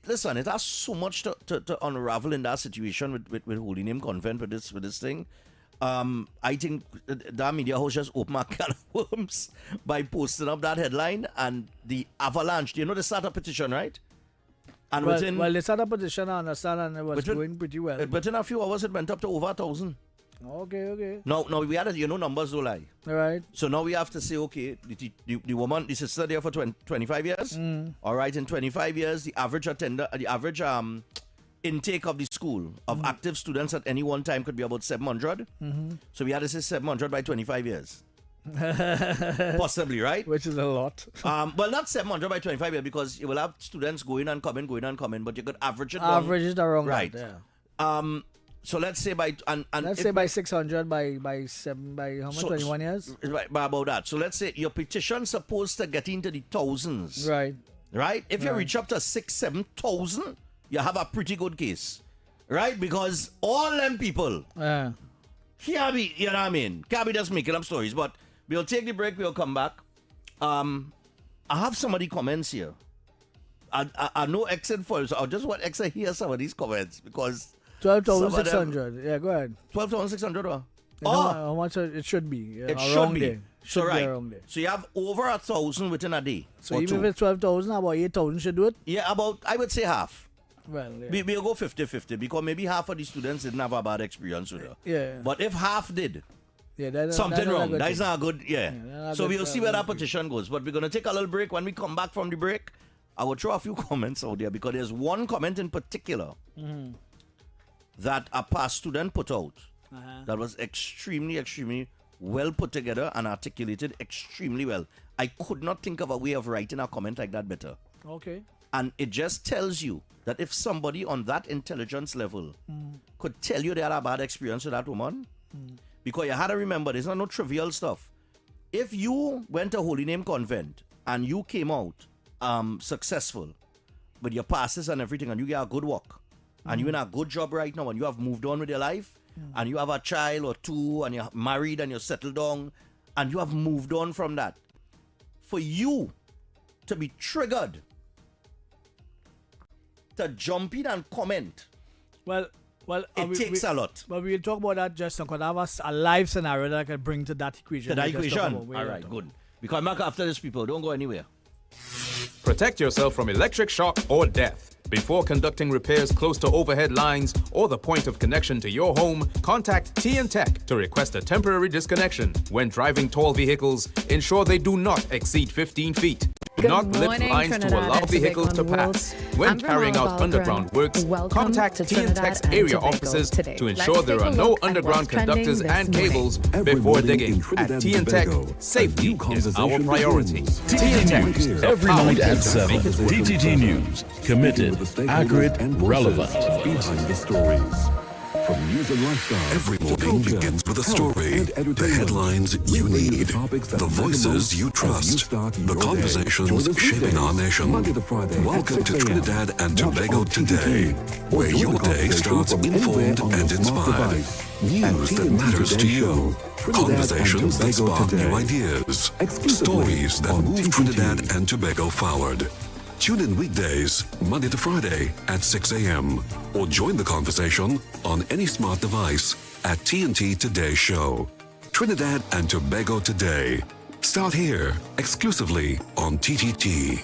listen, it has so much to unravel in that situation with Holy Name Convent with this thing. I think that media house just opened a can of worms by posting up that headline and the avalanche. You know the startup petition, right? And they started a petition, I understand, and it was going pretty well. Within a few hours, it went up to over 1,000. Okay. Now we had numbers don't lie. All right. So now we have to say, okay, the woman, the sister there for 25 years. All right, in 25 years, the average intake of the school of active students at any one time could be about 700. So we had to say 700 by 25 years. Possibly, right? Which is a lot. Well, not 700 by 25 years because you will have students going and coming, but you could average it Average it around right. that, yeah. So let's say by let's say by 600 by how much? 21 years? By about that. So let's say your petition's supposed to get into the thousands. Right. Right? If you reach up to 6,000-7,000, you have a pretty good case. Right? Because all them people can't be, you know what I mean? Can't be just making up stories. But we'll take the break, we'll come back. I have somebody comments here. I know X and foil, so I just want X to hear some of these comments because 12,600. Yeah, go ahead. 12,600 or? How much it should be? Yeah, It should around be. there. So Be around there. So you have over 1,000 within a day. So or even two. if it's 12,000, about 8,000 should do it? Yeah, about, I would say half. Well, yeah. We'll go 50-50 because maybe half of the students didn't have a bad experience with her. Yeah. But if half did, that's something wrong. Not That's not good. Yeah. not So good, we'll see where that petition goes. But we're going to take a little break. When we come back from the break, I will throw a few comments out there because there's one comment in particular that a past student put out that was extremely, extremely well put together and articulated extremely well. I could not think of a way of writing a comment like that better. Okay. And it just tells you that if somebody on that intelligence level could tell you they had a bad experience with that woman, because you had to remember, there's not no trivial stuff. If you went to Holy Name Convent and you came out successful with your passes and everything, and you get a good work, and you're in a good job right now, and you have moved on with your life, and you have a child or two, and you're married and you're settled down, and you have moved on from that, for you to be triggered to jump in and comment, Well, it takes a lot. But we'll talk about that just now because I have a live scenario that I can bring to that equation. To that we just equation? talked about. All right, good. We come back after this, people. Don't go anywhere. Protect yourself from electric shock or death. Before conducting repairs close to overhead lines or the point of connection to your home, contact TN Tech to request a temporary disconnection. When driving tall vehicles, ensure they do not exceed 15 feet. Do not lift morning, lines to Trinidad allow and vehicles to Tobago pass. world. When I'm carrying out Bernal underground Baldwin. works, Welcome contact to TN Trinidad Tech's and area Tobago offices today. to Let's ensure take there a are no look at underground what's trending conductors this and morning. cables Every before morning digging. in At Trinidad and TN Tech, Tobago, safety a new is our conversation priority. begins. TN Tech, Here. the Every power night to at make 7. it work. TTT News. Committed, With the stakeholders accurate, and voices relevant. behind the stories. From news and lifestyle, Every to morning culture, begins with a health, story, and the entertainment. headlines you We bring you need, topics that the matter voices most you as trust, start the your day. Join conversations us shaping weekdays, our nation. Monday to Friday at Welcome 6 to a.m. Trinidad and Watch Tobago on Today, TTT, where or join your the day conversation starts from anywhere informed on your and smart inspired. device. News At that TNT matters to Today you. Show, Trinidad Conversations and that Tobago spark Today. new ideas. Exclusively Stories that on move TTT. Trinidad and Tobago forward. Tune in weekdays, Monday to Friday at 6 a.m. or join the conversation on any smart device at TNT Today Show. Trinidad and Tobago Today. Start here, exclusively on TTT.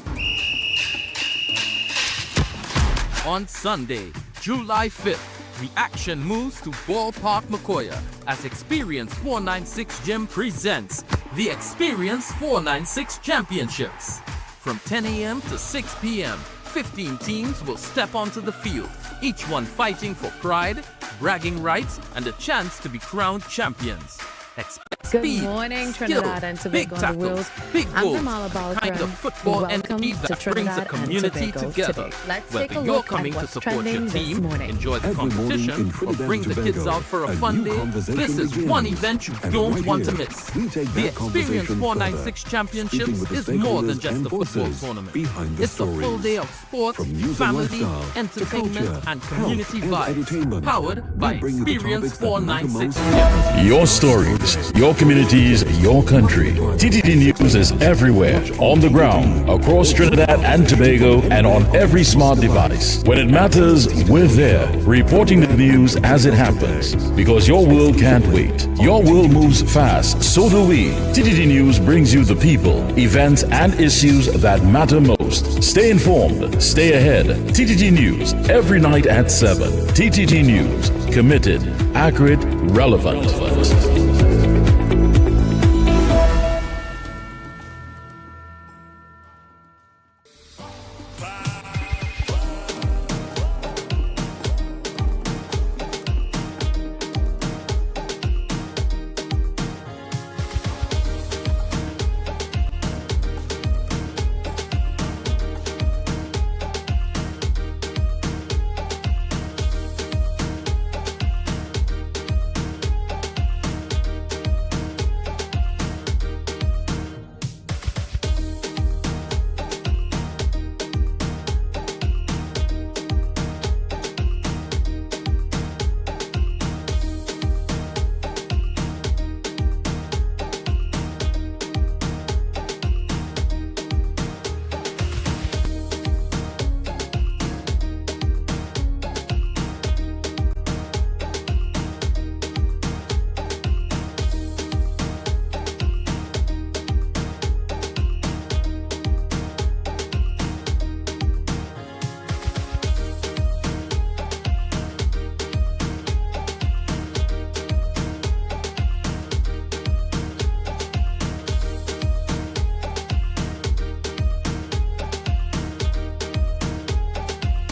On Sunday, July 5th, the action moves to Ballpark Macoya as Experience 496 Gym presents the Experience 496 Championships. From 10 a.m. to 6 p.m., 15 teams will step onto the field, each one fighting for pride, bragging rights, and a chance to be crowned champions. Expect Good speed, morning, skill, Trinidad and big Tobago and the tackles, world. big I'm goals, Jamal the kind Balkaran. of football Welcome energy to that brings Trinidad a and community Tobago together. today. Let's Whether take a you're look coming at to what's support your trending this team, morning. enjoy the Every morning in competition, or Trinidad bring the and kids Tobago, out for a a fun new day, conversation this is begins. one event you And don't right want to here, miss. we take The that Experience conversation 496 further, Championships speaking with the is more than stakeholders just and a football forces tournament. behind the It's a full stories. day of sports, From news and family, lifestyle to entertainment, culture, and health, community and vibes. entertainment. Powered We by bring you the Experience topics that matter 496 most. Championships. Your stories, your communities, your country. TTT News is everywhere, on the ground, across Trinidad and Tobago, and on every smart device. When it matters, we're there, reporting the news as it happens. Because your world can't wait. Your world moves fast, so do we. TTT News brings you the people, events, and issues that matter most. Stay informed, stay ahead. TTT News, every night at 7. TTT News, committed, accurate, relevant.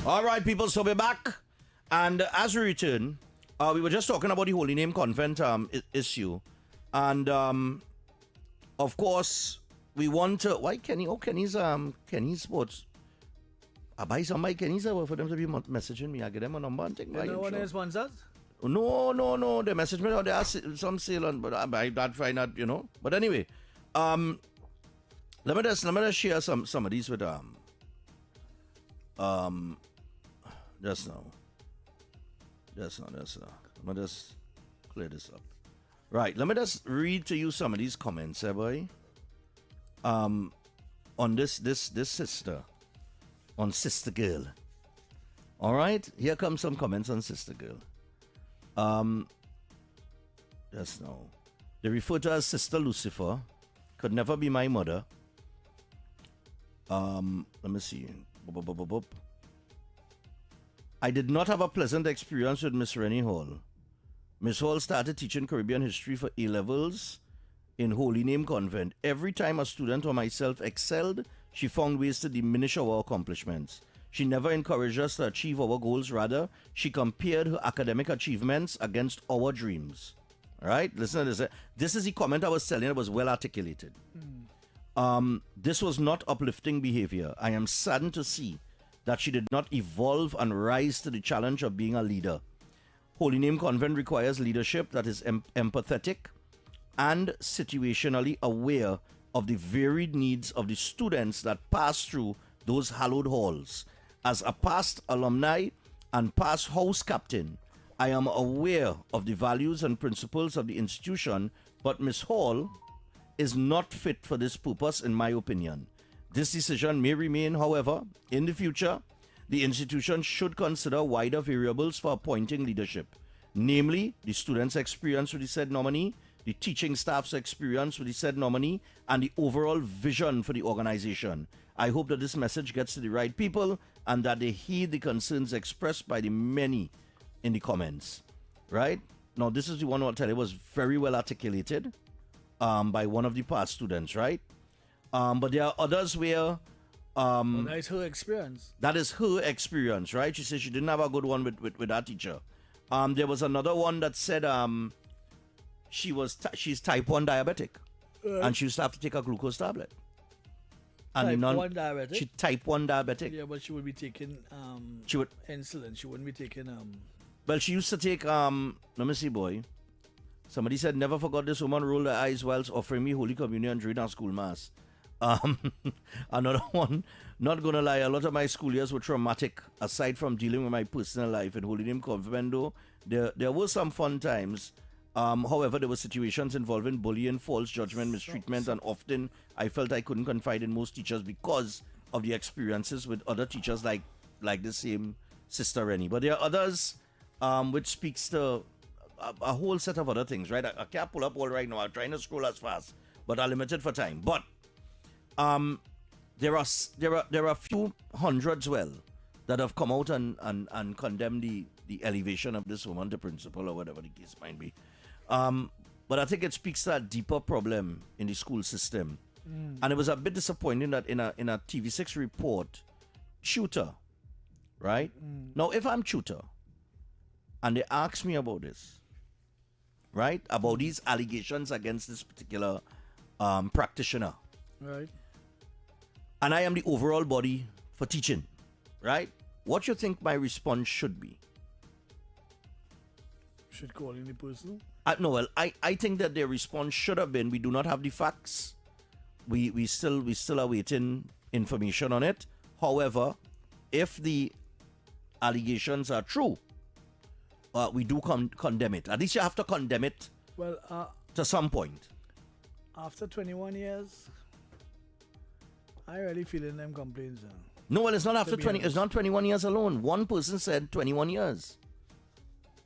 All right, people, so we're back. And as we return, we were just talking about the Holy Name Convent issue. And, of course, we want to... Why Kenny? Oh, Kenny's sports. I buy somebody Kenny's for them to be messaging me. I get them a number and take my... No one is sponsors? No. They message me. There are some sale on, but I buy that, find out, But anyway, let me just share some of these with just now. Let me just clear this up. Right, let me just read to you some of these comments, boy. On this sister, on Sister Girl. All right, here comes some comments on Sister Girl. Just now, they refer to her as Sister Lucifer. Could never be my mother. Let me see. I did not have a pleasant experience with Miss Rennie Hall. Miss Hall started teaching Caribbean history for A-levels in Holy Name Convent. Every time a student or myself excelled, she found ways to diminish our accomplishments. She never encouraged us to achieve our goals. Rather, she compared her academic achievements against our dreams. All right? Listen to this. This is the comment I was telling you. It was well articulated. This was not uplifting behavior. I am saddened to see that she did not evolve and rise to the challenge of being a leader. Holy Name Convent requires leadership that is empathetic and situationally aware of the varied needs of the students that pass through those hallowed halls. As a past alumni and past house captain, I am aware of the values and principles of the institution, but Miss Hall is not fit for this purpose, in my opinion. This decision may remain, however, in the future. The institution should consider wider variables for appointing leadership, namely the students' experience with the said nominee, the teaching staff's experience with the said nominee, and the overall vision for the organization. I hope that this message gets to the right people and that they heed the concerns expressed by the many in the comments. Right? Now, this is the one I'll tell you was very well articulated by one of the past students, right? But there are others where that is her experience. That is her experience, right? She said she didn't have a good one with that teacher. There was another one that said she's type 1 diabetic, and she used to have to take a glucose tablet. And Type 1 diabetic? She type 1 diabetic. Yeah, but she would be taking she would insulin. She wouldn't be taking Well, she used to take let me see, boy. Somebody said, never forgot this woman rolled her eyes whilst offering me Holy Communion during our school mass. Another one, not gonna lie, a lot of my school years were traumatic. Aside from dealing with my personal life in Holy Name Convent, though, there were some fun times. However, there were situations involving bullying, false judgment, mistreatment, and often I felt I couldn't confide in most teachers because of the experiences with other teachers like the same Sister Rennie. But there are others which speaks to a whole set of other things, right? I can't pull up all right now. I'm trying to scroll as fast, but I'm limited for time. But there are a few hundreds that have come out and condemned the elevation of this woman to principal or whatever the case might be. But I think it speaks to a deeper problem in the school system. And it was a bit disappointing that in a TV6 report, tutor, right? Now, if I'm tutor and they ask me about this, right, about these allegations against this particular practitioner, right, and I am the overall body for teaching, right? What you think my response should be? should call in the person. No, well, I think that their response should have been, we do not have the facts. We still are waiting information on it. However, if the allegations are true, we do condemn it. At least you have to condemn it. Well, to some point. After 21 years, I really feeling them complaints. No, well, it's not after 20. It's not 21 years alone. One person said 21 years.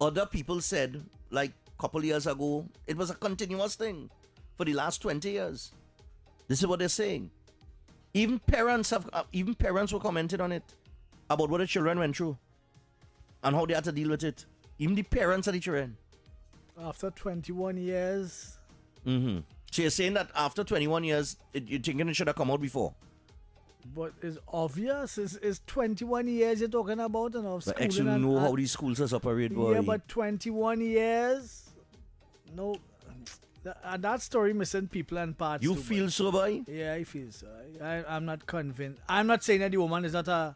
Other people said, like a couple years ago, it was a continuous thing for the last 20 years. This is what they're saying. Even parents were commenting on it about what the children went through and how they had to deal with it. Even the parents of the children. After 21 years. Mm-hmm. So you're saying that after 21 years, you're thinking it should have come out before? But it's obvious. It's 21 years you're talking about. And of but actually know how these schools are operate, boy. Yeah, but 21 years? No. And that story missing people and parts. You feel so, boy? Yeah, I feel so. I'm not convinced. I'm not saying that the woman is not a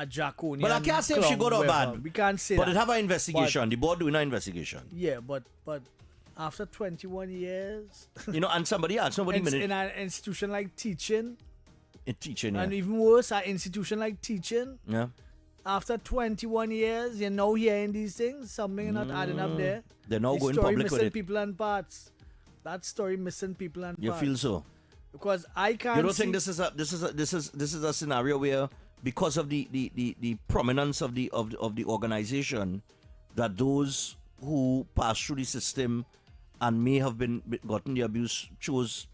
Jaconian. But I can't say if she good or bad. We can't say but that. But it have an investigation. The board doing an investigation. Yeah, but after 21 years... You know, and somebody in an institution like teaching... Teaching, yeah. And even worse, an institution like teaching... Yeah. After 21 years, you're now hearing these things. Something not adding up there. They're now going public with it. Story missing people and parts. That story missing people and you parts. You feel so? Because I can't. You don't think this is a scenario where, because of the prominence of the organization, that those who pass through the system and may have gotten the abuse chose.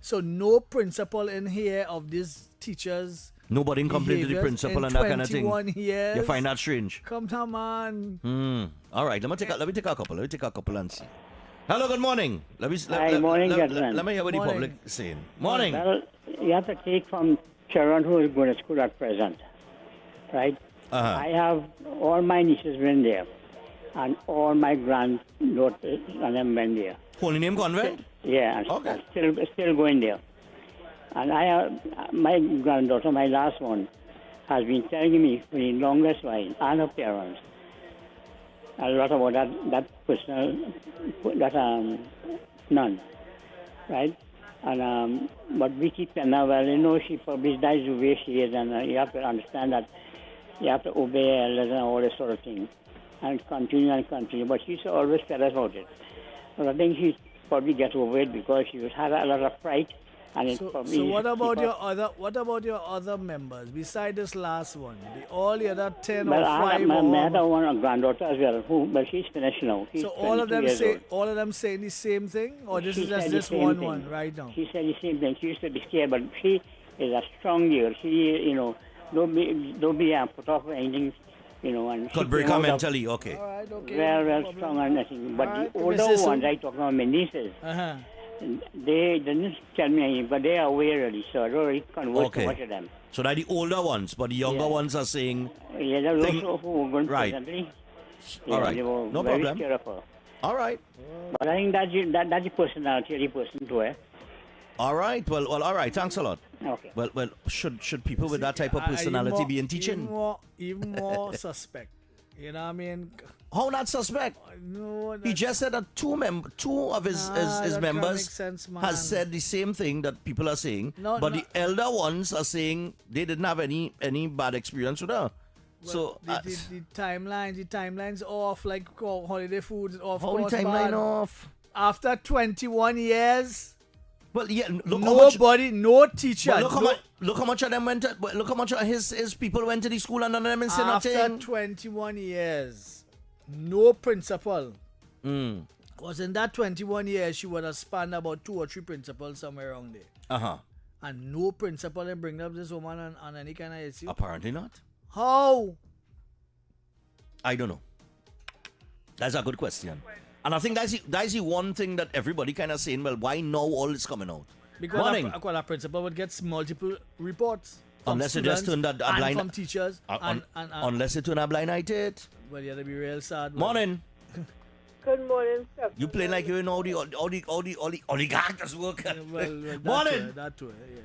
So no principal in here of these teachers. Nobody complained to the principal and that kind of thing. 21 years. You find that strange? Come on, man. All right, let me take a couple and see. Hello, good morning. Morning, gentlemen. Let me hear what the public is saying. Morning. Well, you have to take from children who is going to school at present, right? I have all my nieces been there, and all my granddaughters and them been there. Holy Name Convent? Yeah, okay. Still going there. And I have my granddaughter, my last one, has been telling me for the longest while, and her parents, a lot about that personal, that nun, right? And but we keep telling her, well, you know, she probably dies the way she is, and you have to understand that you have to obey elders and all this sort of thing, and continue and continue. But she's always tell us about it. But I think she probably gets over it because she had a lot of pride. And So what about your other members besides this last one? All the other 10 or 5 my other one, a granddaughter as well, but she's finished now. She's so all of them 22 years say old. all of them saying the same thing, or this She is just said the this same one thing. right now? She said the same thing. She used to be scared, but she is a strong girl. She, you know, don't be put off or anything, you know. And Could break her mentally, okay. All right, okay. Well, strong and nothing. But All right, the older Mrs. ones, I talk about my nieces. Uh-huh. They didn't tell me anything, but they are aware already, so I don't really converse too much of them. So that the older ones, but the younger ones are saying... Yeah, they're also who were going Right. presently. All right. They were No very problem. scared of her. All right. But I think that's the personality of the person to her. All right. Well, all right. Thanks a lot. Okay. Well, should people with that type of personality be in teaching? Even more suspect. You know what I mean? How not suspect? No, He just said that two of his that can't members make sense, man. has said the same thing that people are saying, but the elder ones are saying they didn't have any bad experience with her. Well, So the timeline's off, like holiday food is off. how the course, timeline man. off? After 21 years. Well, yeah, look nobody, no teacher. But look how much of them went. Look how much of his people went to the school and none of them said After nothing. 21 years, no principal. Mm. Because in that 21 years, she would have spanned about 2 or 3 principals somewhere around there. Uh-huh. And no principal and bring up this woman on any kind of issue. Apparently not. How? I don't know. That's a good question. And I think that's the one thing that everybody kind of saying, well, why now all this coming out? Because a principal would get multiple reports. From Unless it just turned a blind... and from teachers. Unless it turned a blind eye to it. Well, you have to be real sad. Morning. Good morning, Steph. You playing like you know all the oligarchs work. Well, Morning. That too, yeah.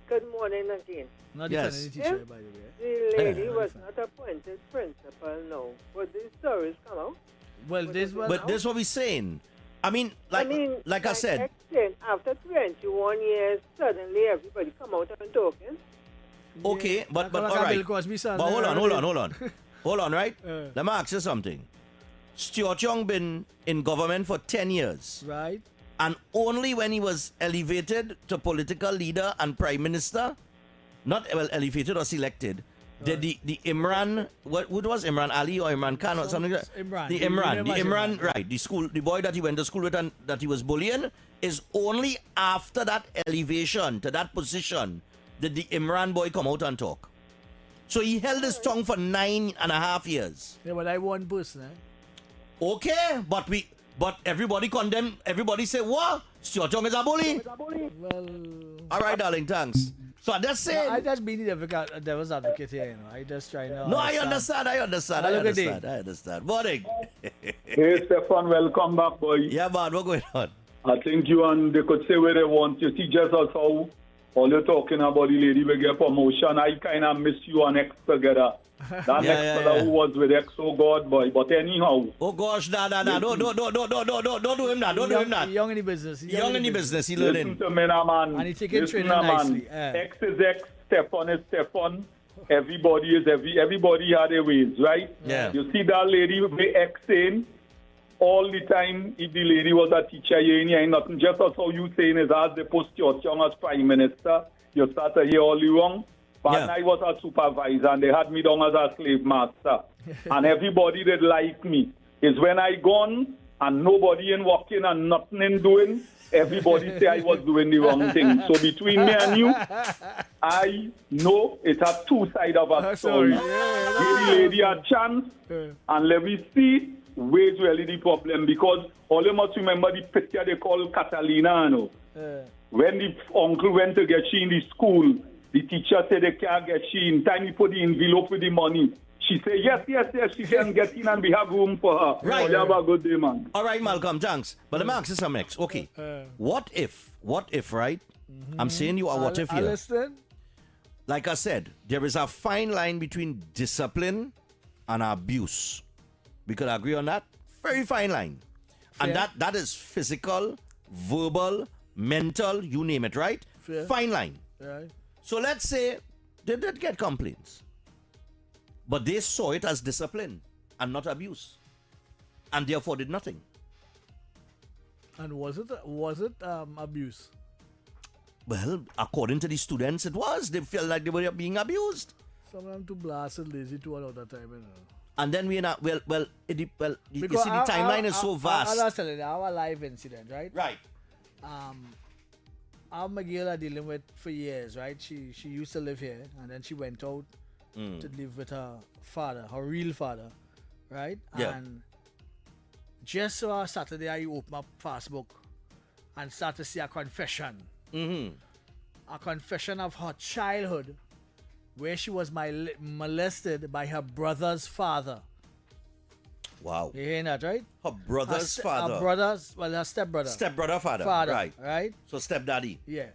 Good morning again. Not yes. defending the teacher, by the way. The lady was not appointed principal, no. But these stories come out. Well, this is what we're saying. I mean, like I said. After 21 years, suddenly everybody come out and talking. Okay, but all right. But hold on. Hold on, right? Let me ask you something. Stuart Young been in government for 10 years. Right. And only when he was elevated to political leader and prime minister, not well elevated or selected, did the Imran, what was Imran Ali or Imran Khan or something like that? Imran. The Imran, right. The boy that he went to school with and that he was bullying is only after that elevation to that position did the Imran boy come out and talk. So he held his tongue for 9.5 years. Yeah, but I one person, eh? Okay, but everybody condemn, everybody say, what? Stuart Young is a bully? Well... All right, darling, thanks. So I just say... I just being the devil's advocate here, you know. I just try to... No, I understand. I understand. Morning. Hey, Stephan, welcome back, boy. Yeah, man, what's going on? I think you and they could say where they want. You see, just as how all you're talking about the lady will get promotion, I kind of miss you and X together. That fella who was with X, oh God, boy. But anyhow. Oh gosh, nah. Don't do him that. Don't do him that. Young in the business. He learning. Listen to me now, man. And he taking training nicely. X is X, Stephan is Stephan. Everybody had their ways, right? Yeah. You see that lady with the X saying all the time, if the lady was a teacher, you ain't nothing. Just as how you saying is as they post your young as prime minister, you start to hear all the wrong. But I was a supervisor and they had me down as a slave master. And everybody that like me is when I gone and nobody in walking and nothing in doing, everybody say I was doing the wrong thing. So between me and you, I know it has two sides of a story. Give the lady a chance and let me see where's really the problem. Because all you must remember the picture they call Catalina, you know. When the uncle went to get she in the school, the teacher said they can't get she in time. He put the envelope with the money. She said, yes, she can get in and we have room for her. Right. So have a good day, man. All right, Malcolm, thanks. But let me ask you some next. Okay. What if, right? I'm saying you are what if here. Listen. Like I said, there is a fine line between discipline and abuse. We could agree on that. Very fine line. Fair. And that is physical, verbal, mental, you name it, right? Fair. Fine line. Right. So let's say they did get complaints, but they saw it as discipline and not abuse, and therefore did nothing. And was it abuse? Well, according to the students, it was. They felt like they were being abused. Some of them too blasted, lazy to all the time. You know. And then you see the Because timeline is so vast. I'll tell you, our live incident, right? Right. Our McGill are dealing with for years, right? She used to live here, and then she went out to live with her father, her real father, right? Yeah. And just so Saturday, I open up Facebook and start to see a confession. A confession of her childhood, where she was molested by her brother's father. Wow. You hearing that, right? Her brother's father. Her stepbrother. Stepbrother father. Right. So stepdaddy. Yeah.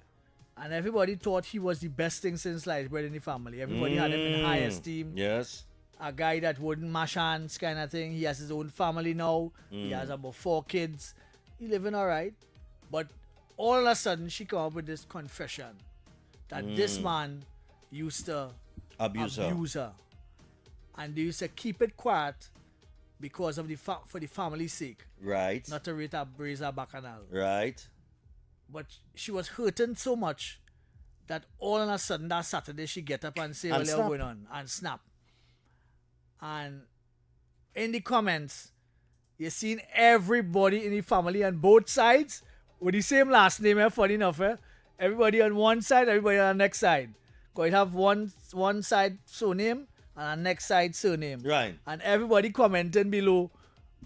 And everybody thought he was the best thing since sliced bread in the family. Everybody had him in high esteem. Yes. A guy that wouldn't mash hands kind of thing. He has his own family now. He has about 4 kids. He living all right. But all of a sudden, she come up with this confession that this man used to abuse her. And they used to keep it quiet because of for the family's sake. Right. Not to raise her bacchanal. Right. But she was hurting so much that all of a sudden that Saturday she get up and say, what's going on? And snap. And in the comments, you seen everybody in the family on both sides with the same last name, funny enough. Everybody on one side, everybody on the next side. Because you have one side surname and the next side surname. Right. And everybody commenting below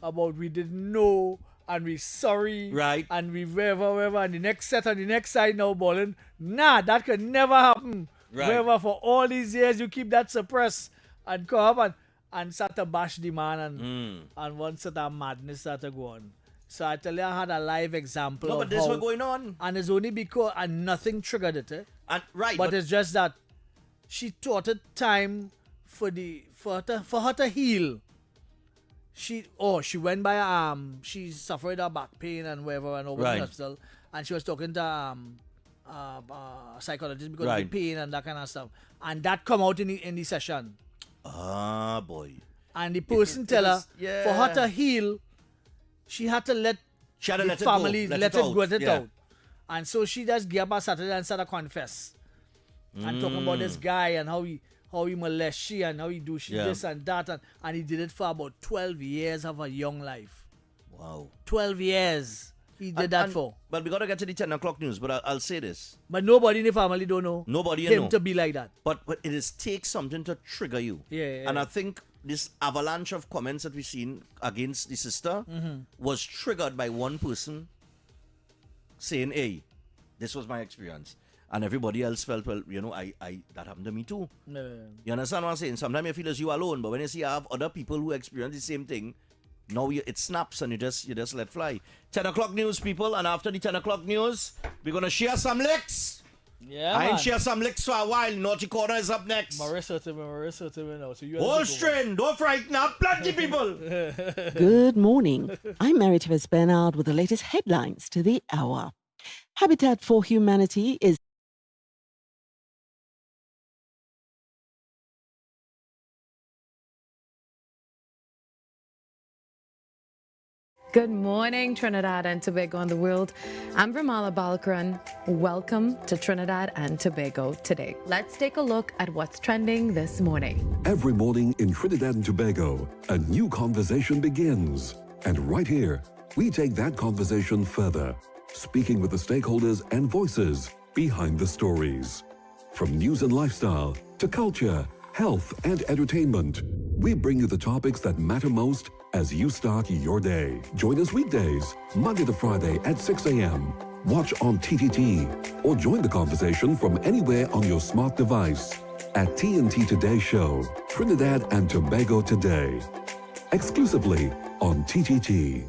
about we didn't know and we sorry. Right. And we wherever. And the next set on the next side now balling. Nah, that could never happen. Right. Wherever for all these years you keep that suppressed and come up and start to bash the man and one set of madness start to go on. So I tell you, I had a live example of but this was going on. And it's only because and nothing triggered it. And right. But it's just that she thought it time for her to heal. She went by she suffered a back pain and whatever and over in the hospital, and she was talking to a psychologist because of the pain and that kind of stuff, and that come out in the session. Ah, boy. And the person tell her for her to heal, she had to let the family let it out. And so she just get up on Saturday and started to confess and talking about this guy and how he molest she and how he do this and that, and he did it for about 12 years of her young life. Wow. 12 years he did that for. But we got to get to the 10 o'clock news, but I'll say this. But nobody in the family don't know Nobody him know. to be like that. But it takes something to trigger you. Yeah. And I think this avalanche of comments that we've seen against the sister was triggered by one person saying, hey, this was my experience. And everybody else felt, well, I that happened to me too. You understand what I'm saying? Sometimes you feel as you alone, but when you see you have other people who experience the same thing, now it snaps and you just let fly. 10 o'clock news, people, and after the 10 o'clock news, we're gonna share some licks. Yeah, I ain't share some licks for a while. Naughty Corner is up next. Marissa to me now. So you Hold strain, don't frighten up, plenty people. Good morning. I'm Mary Therese Bernard with the latest headlines to the hour. Habitat for Humanity is Good morning, Trinidad and Tobago and the world. I'm Ramala Balkaran. Welcome to Trinidad and Tobago today. Let's take a look at what's trending this morning. Every morning in Trinidad and Tobago, a new conversation begins. And right here, we take that conversation further, speaking with the stakeholders and voices behind the stories. From news and lifestyle to culture, health and entertainment, we bring you the topics that matter most as you start your day. Join us weekdays, Monday to Friday at 6 a.m. Watch on TTT or join the conversation from anywhere on your smart device at TNT Today Show, Trinidad and Tobago Today. Exclusively on TTT.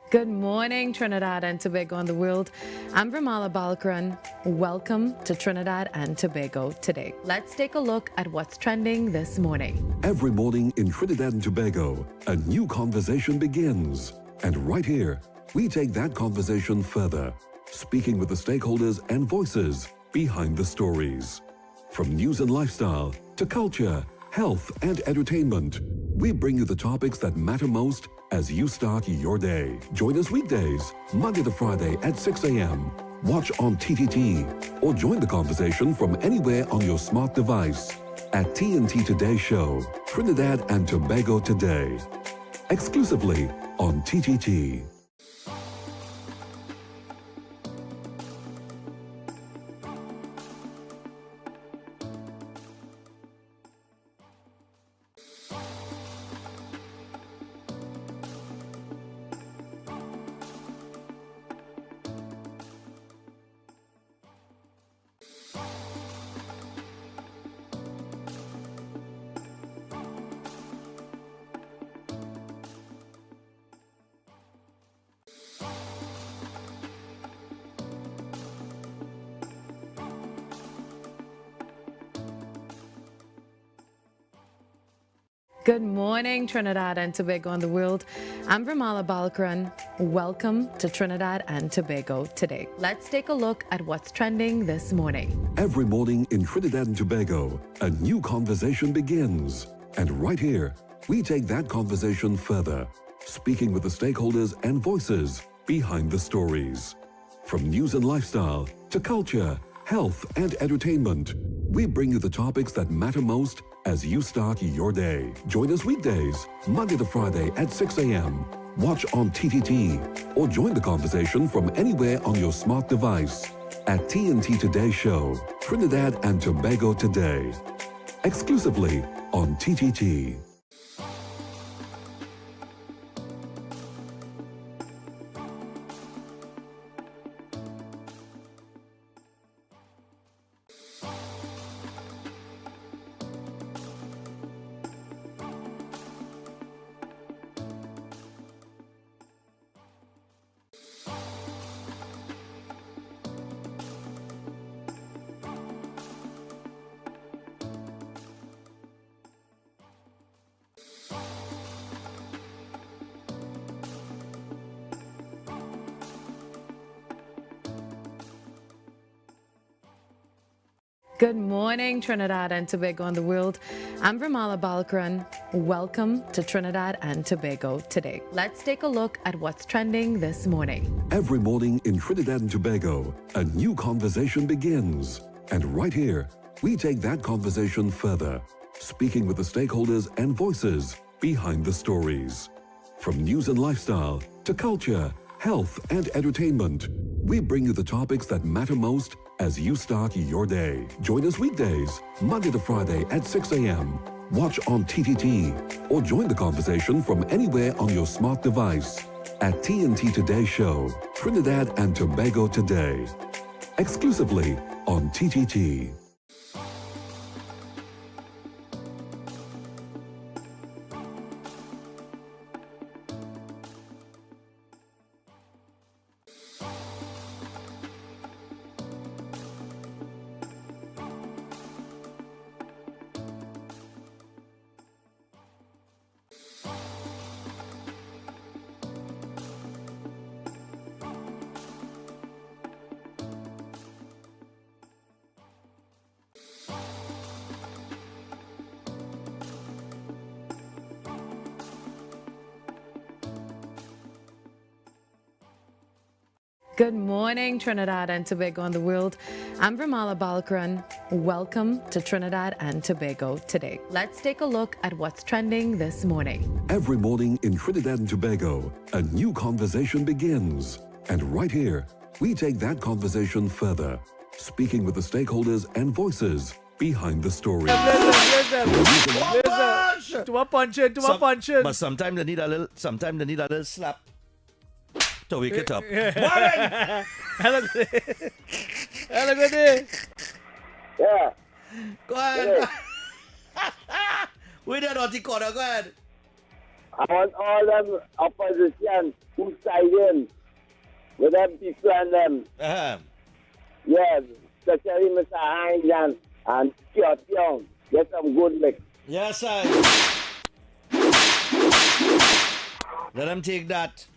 Good morning, Trinidad and Tobago and the world. I'm Ramala Balkaran. Welcome to Trinidad and Tobago today. Let's take a look at what's trending this morning. Every morning in Trinidad and Tobago, a new conversation begins. And right here, we take that conversation further, speaking with the stakeholders and voices behind the stories. From news and lifestyle to culture, health and entertainment, we bring you the topics that matter most as you start your day. Join us weekdays, Monday to Friday at 6 a.m. Watch on TTT or join the conversation from anywhere on your smart device at TNT Today Show, Trinidad and Tobago Today, exclusively on TTT. Good morning, Trinidad and Tobago and the world. I'm Ramala Balkaran. Welcome to Trinidad and Tobago today. Let's take a look at what's trending this morning. Every morning in Trinidad and Tobago, a new conversation begins. And right here, we take that conversation further, speaking with the stakeholders and voices behind the stories. From news and lifestyle to culture, health and entertainment, we bring you the topics that matter most as you start your day. Join us weekdays, Monday to Friday at 6 a.m. Watch on TTT or join the conversation from anywhere on your smart device at TNT Today Show, Trinidad and Tobago Today, exclusively on TTT. Good morning, Trinidad and Tobago and the world. I'm Ramala Balkaran. Welcome to Trinidad and Tobago today. Let's take a look at what's trending this morning. Every morning in Trinidad and Tobago, a new conversation begins. And right here, we take that conversation further, speaking with the stakeholders and voices behind the stories. From news and lifestyle to culture, health and entertainment, we bring you the topics that matter most as you start your day. Join us weekdays, Monday to Friday at 6 a.m. Watch on TTT or join the conversation from anywhere on your smart device at TNT Today Show, Trinidad and Tobago Today, exclusively on TTT. Good morning, Trinidad and Tobago and the world. I'm Ramala Balkaran. Welcome to Trinidad and Tobago today. Let's take a look at what's trending this morning. Every morning in Trinidad and Tobago, a new conversation begins. And right here, we take that conversation further, speaking with the stakeholders and voices behind the story. To a punching. But sometimes they need a little slap to wake it up. Hello, good day. Yeah. Go ahead. We did not corner. Go ahead. I want all them opposition who side in with them people and them. Yeah, especially Mr. Hines and Stuart Young. Get some good mix. Yes, I. Let them take that.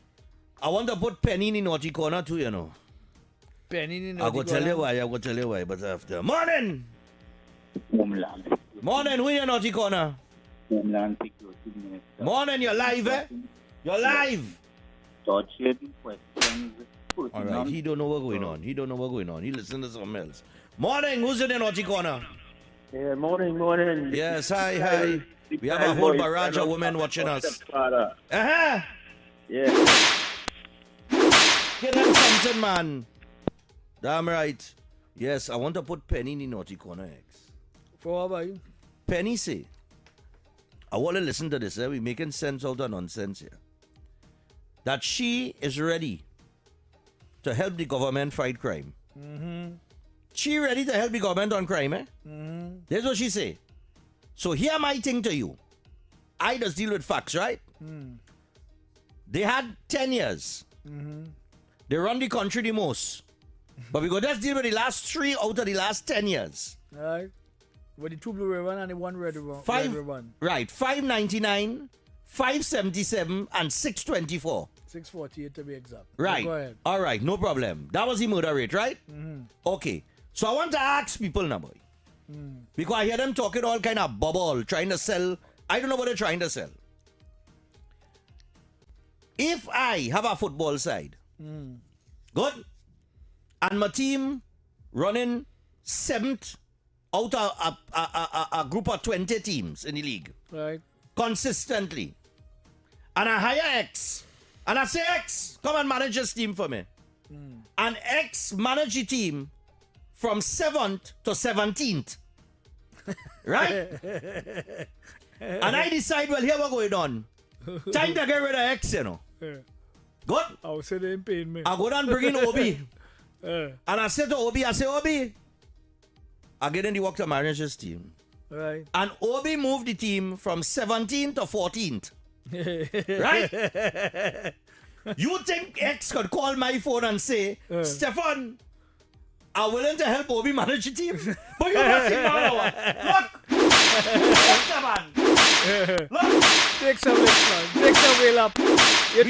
I want to put Penny in the naughty corner too, you know. Penny in the I naughty will tell you why, but after. Morning! Morning, who in your naughty corner? Morning, you're live, eh? You're live! Alright, he don't know what's going on. He listen to something else. Morning, who's in the naughty corner? Yeah, morning. Yes, hi. We have a whole barrage of women watching us. Uh-huh. Yeah. Get them something, man. Damn right. Yes, I want to put Penny in the naughty corner, X. For what about you? Penny say, I want to listen to this, eh? We're making sense out of nonsense here. That she is ready to help the government fight crime. Mm-hmm. She ready to help the government on crime, eh? Mm-hmm. That's what she say. So here my thing to you. I just deal with facts, right? Mm. They had 10 years. Mm-hmm. They run the country the most. But we go just deal with the last 3 out of the last 10 years. All right. With the 2 blue ribbon and the 1 red ribbon. Five, red ribbon. right, 599, 577, and 624. 648 to be exact. Right. Go ahead. All right, no problem. That was the murder rate, right? Mm-hmm. Okay. So I want to ask people now, boy. Because I hear them talking all kind of bubble, trying to sell. I don't know what they're trying to sell. If I have a football side, good, and my team running 7th out of a group of 20 teams in the league, right, consistently, and I hire X, and I say, X, come and manage this team for me. And X manage the team from 7th to 17th. Right? And I decide, well, here what's going on. Time to get rid of X, you know. Good? I was saying they ain't paying me. I go down bring in Obi. And I say to Obi, Obi, I get in the work to manage this team. Right. And Obi moved the team from 17th to 14th. Right? You think X could call my phone and say, Stephan, I'm willing to help Obi manage the team? But you don't see man. Look! Take some lips, man. Take some wheel up. We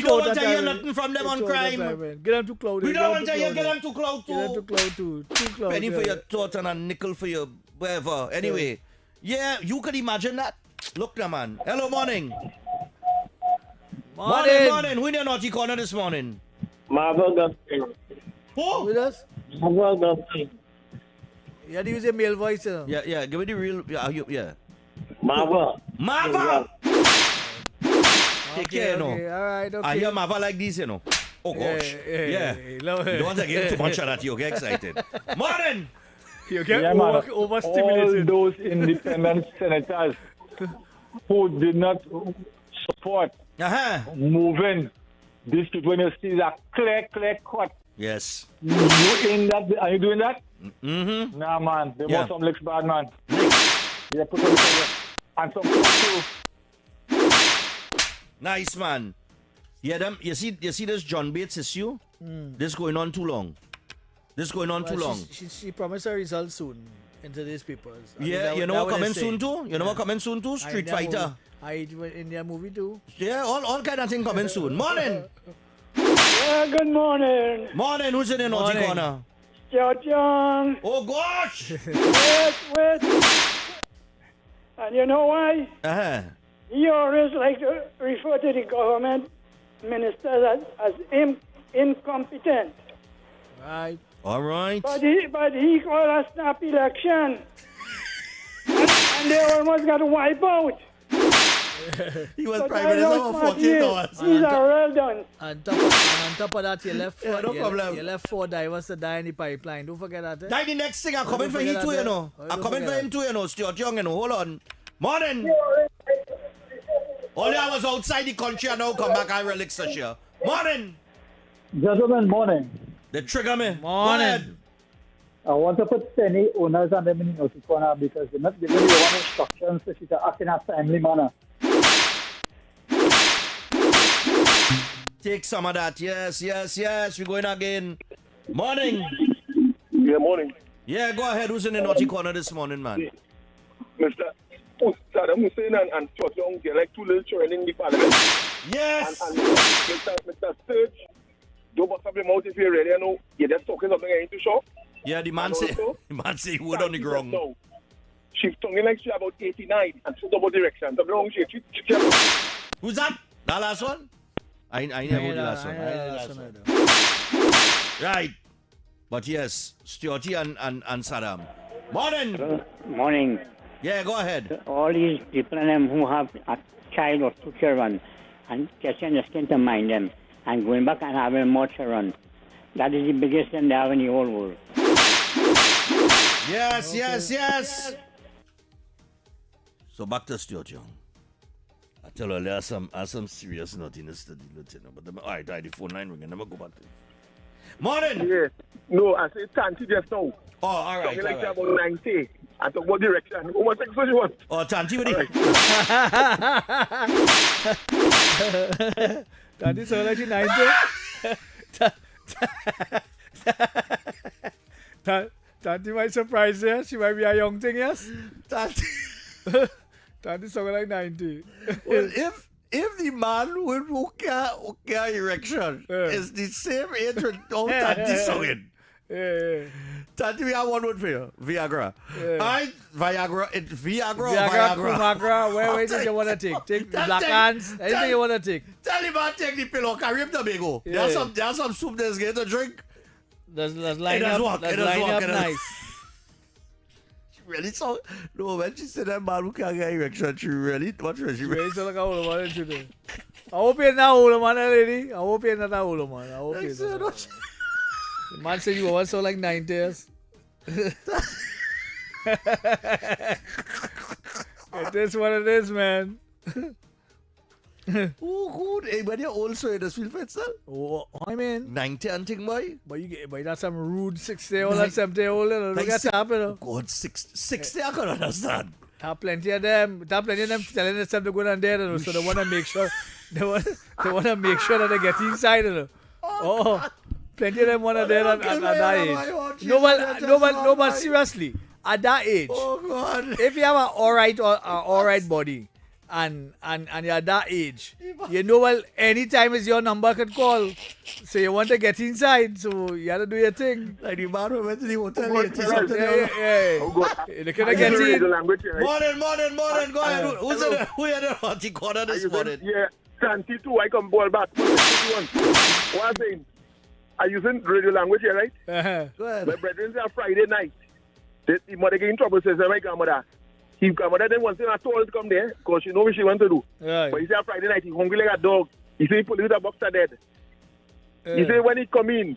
don't want to hear nothing from them on crime. Get them to cloud. We don't want to hear get them to cloud too. Get them to cloud too. Penny for your thought and a nickel for your whatever. Anyway, yeah, you could imagine that. Look now, man. Hello, morning. Morning. Who in your naughty corner this morning? Marvel Gustin. Who? With us? Marvel Gustin. You had to use a male voice, you know. Yeah. Give me the real. Yeah. Marvel. Take care, you know. All right, okay. I hear Marva like this, you know. Oh, gosh. Yeah. You don't want to get too much of that. You get excited. Morning. You get All overstimulated. those independent senators who did not support moving these people, when you see that clear cut. Yes. You in that? Are you doing that? Mm-hmm. Nah, man. They want some licks bad, man. Yeah, put some and some clothes too. Nice, man. Yeah, them. You see this John Bates issue? This going on too long. She promised her results soon into these papers. Yeah, you know what coming soon too? Street Fighter. In their movie too. Yeah, all kind of thing coming soon. Morning. Yeah, good morning. Morning, who's in the naughty corner? Stuart Young. Oh gosh. Wait. And you know why? He always like to refer to the government ministers as incompetent. Right. All right. But he called a snap election. and they almost got wiped out. He was prime minister for 14 hours. He's a real done. And on top of that, you left you left 4 divers to die in the pipeline. Don't forget that. That the next thing. I'm coming for him too, you know. I'm coming for him too, you know. Stuart Young, you know. Hold on. Morning. Only I was outside the country and now come back and relax this year. Morning. Gentlemen, morning. They trigger me. Morning. I want to put Penny owners and them in the corner because they're not giving you one instructions so she can act in a timely manner. Take some of that. Yes. We're going again. Morning. Yeah, morning. Yeah, go ahead. Who's in the naughty corner this morning, man? Mr. Saddam Hussein and George Young, they're like two little children in the parliament. Yes! And Mr. Sturge, don't bust up your mouth if you're ready. I know you're just talking something I ain't too sure. Yeah, the man say he would on the ground. No. She's talking like she's about 89 and she's double direction. The wrong she Who's that? That last one? I never heard the last one. Right. But yes, Stuarty and Saddam. Morning! Morning. Yeah, go ahead. All these people and them who have a child or two children and catching the skin to mind them and going back and having more children. That is the biggest thing they have in the whole world. Yes. So back to Stuart Young. I tell her there's some serious nuttiness to deal with. But all right, the phone line ringing. Never go back to it. Morning! Yeah. No, I say Tanti just now. Oh, all right. Talking like she's about 90. I talk about direction. What sex does she want? Oh, Tanti with it. Tanti sound like she's 90. Tanti might surprise you. She might be a young thing, yes? Tanti sound like 90. Well, if the man who can erection is the same age with Tanti singing. Yeah. Tanti, we have one word for you. Viagra. Yeah. Alright, Viagra. It's Viagra. Kumagra. Where do you want to take? Take black hands. Anything you want to take? Tell him I take the pillow. Carry him to Tobago. Yeah. There's some soup that's going to drink. Let's line up nice. Really so? No, when she said that man who can't get erection, she really sound like a old man today. I hope you're not old man, lady. I hope you're not old man. I hope you're not. The man said you were so like 90 years. It is what it is, man. Oh, good. Hey, when you're old, so you just feel fit, sir? Oh, I mean. 90 and thing, boy. But that's some rude 60-year-old and 70-year-old. Look at that, you know. God, 60 I can understand. Have plenty of them telling themselves to go down there, you know, so they want to make sure they want to make sure that they get inside, you know. Oh, plenty of them want to there at that age. No, but seriously, at that age, if you have an alright body and you're at that age, you know, well, anytime is your number could call. So you want to get inside, so you have to do your thing. Like the man who went to the hotel. They couldn't get in. Morning. Go ahead. Who's in the naughty corner this morning? Yeah, Tanti too. I come ball back. What I'm saying, I using radio language here, right? Go ahead. My brethren say on Friday night, the mother get in trouble, says, my grandmother. His grandmother then wants him at all to come there, because she know what she want to do. Right. But he say on Friday night, he's hungry like a dog. He say he put him with a boxer dead. He say when he come in,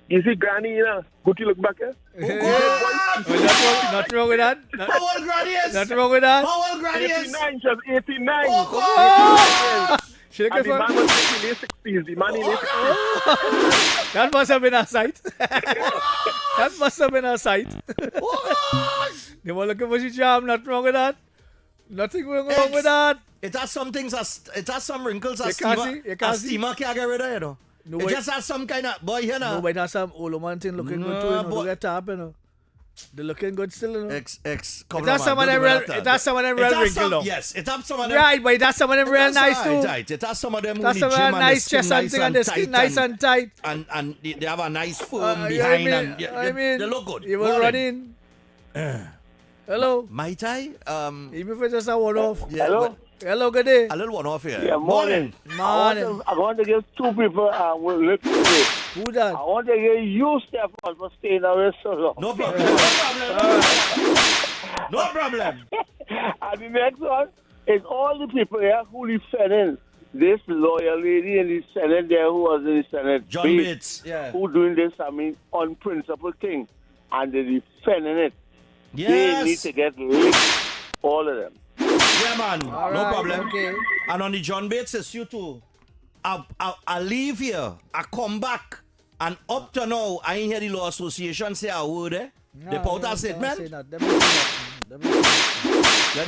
you see Granny, you know, good to look back here. Nothing wrong with that. How old Granny is? Nothing wrong with that. How old Granny is? 89, she was 89. Oh, And the man was in his 60s. The man in his 60s. That must have been a sight. That must have been a sight. They were looking for your job. Nothing wrong with that. Nothing wrong with that. It has some things, it has some wrinkles You can't see. steamer can't get rid of, you know. No, It but- just has some kind of, boy, you know. No, but that's some old man thing looking good too. You know. boy. Look at top, you know. They're looking good still, you know. Come It has some of them real wrinkle though. Yes, it has some of them. Right, but it has some of them real nice too. Right. It has some of them who That's the some gym and nice the skin chest and thing and the skin nice and tight. And they have a nice firm I behind mean, and they look good. You will run in. Hello. My tie? Even if it's just a one-off. Yeah, Hello? Hello, good day. A little one-off here. Yeah, morning. Morning. I want to give two people with today. Who that? I want to give you, Stephan, for staying away so long. No problem. No problem. And the next one is all the people here who defending this lawyer lady in the Senate there who was in the Senate. John Bates. Yeah. Who doing this, unprincipled thing. And they're defending it. Yes. They need to get licked, all of them. Yeah, man. All no right, problem. okay. And on the John Bates, it's you too. I leave here. I come back. And up to now, I ain't hear the Law Association say a word, eh? They put a statement. Let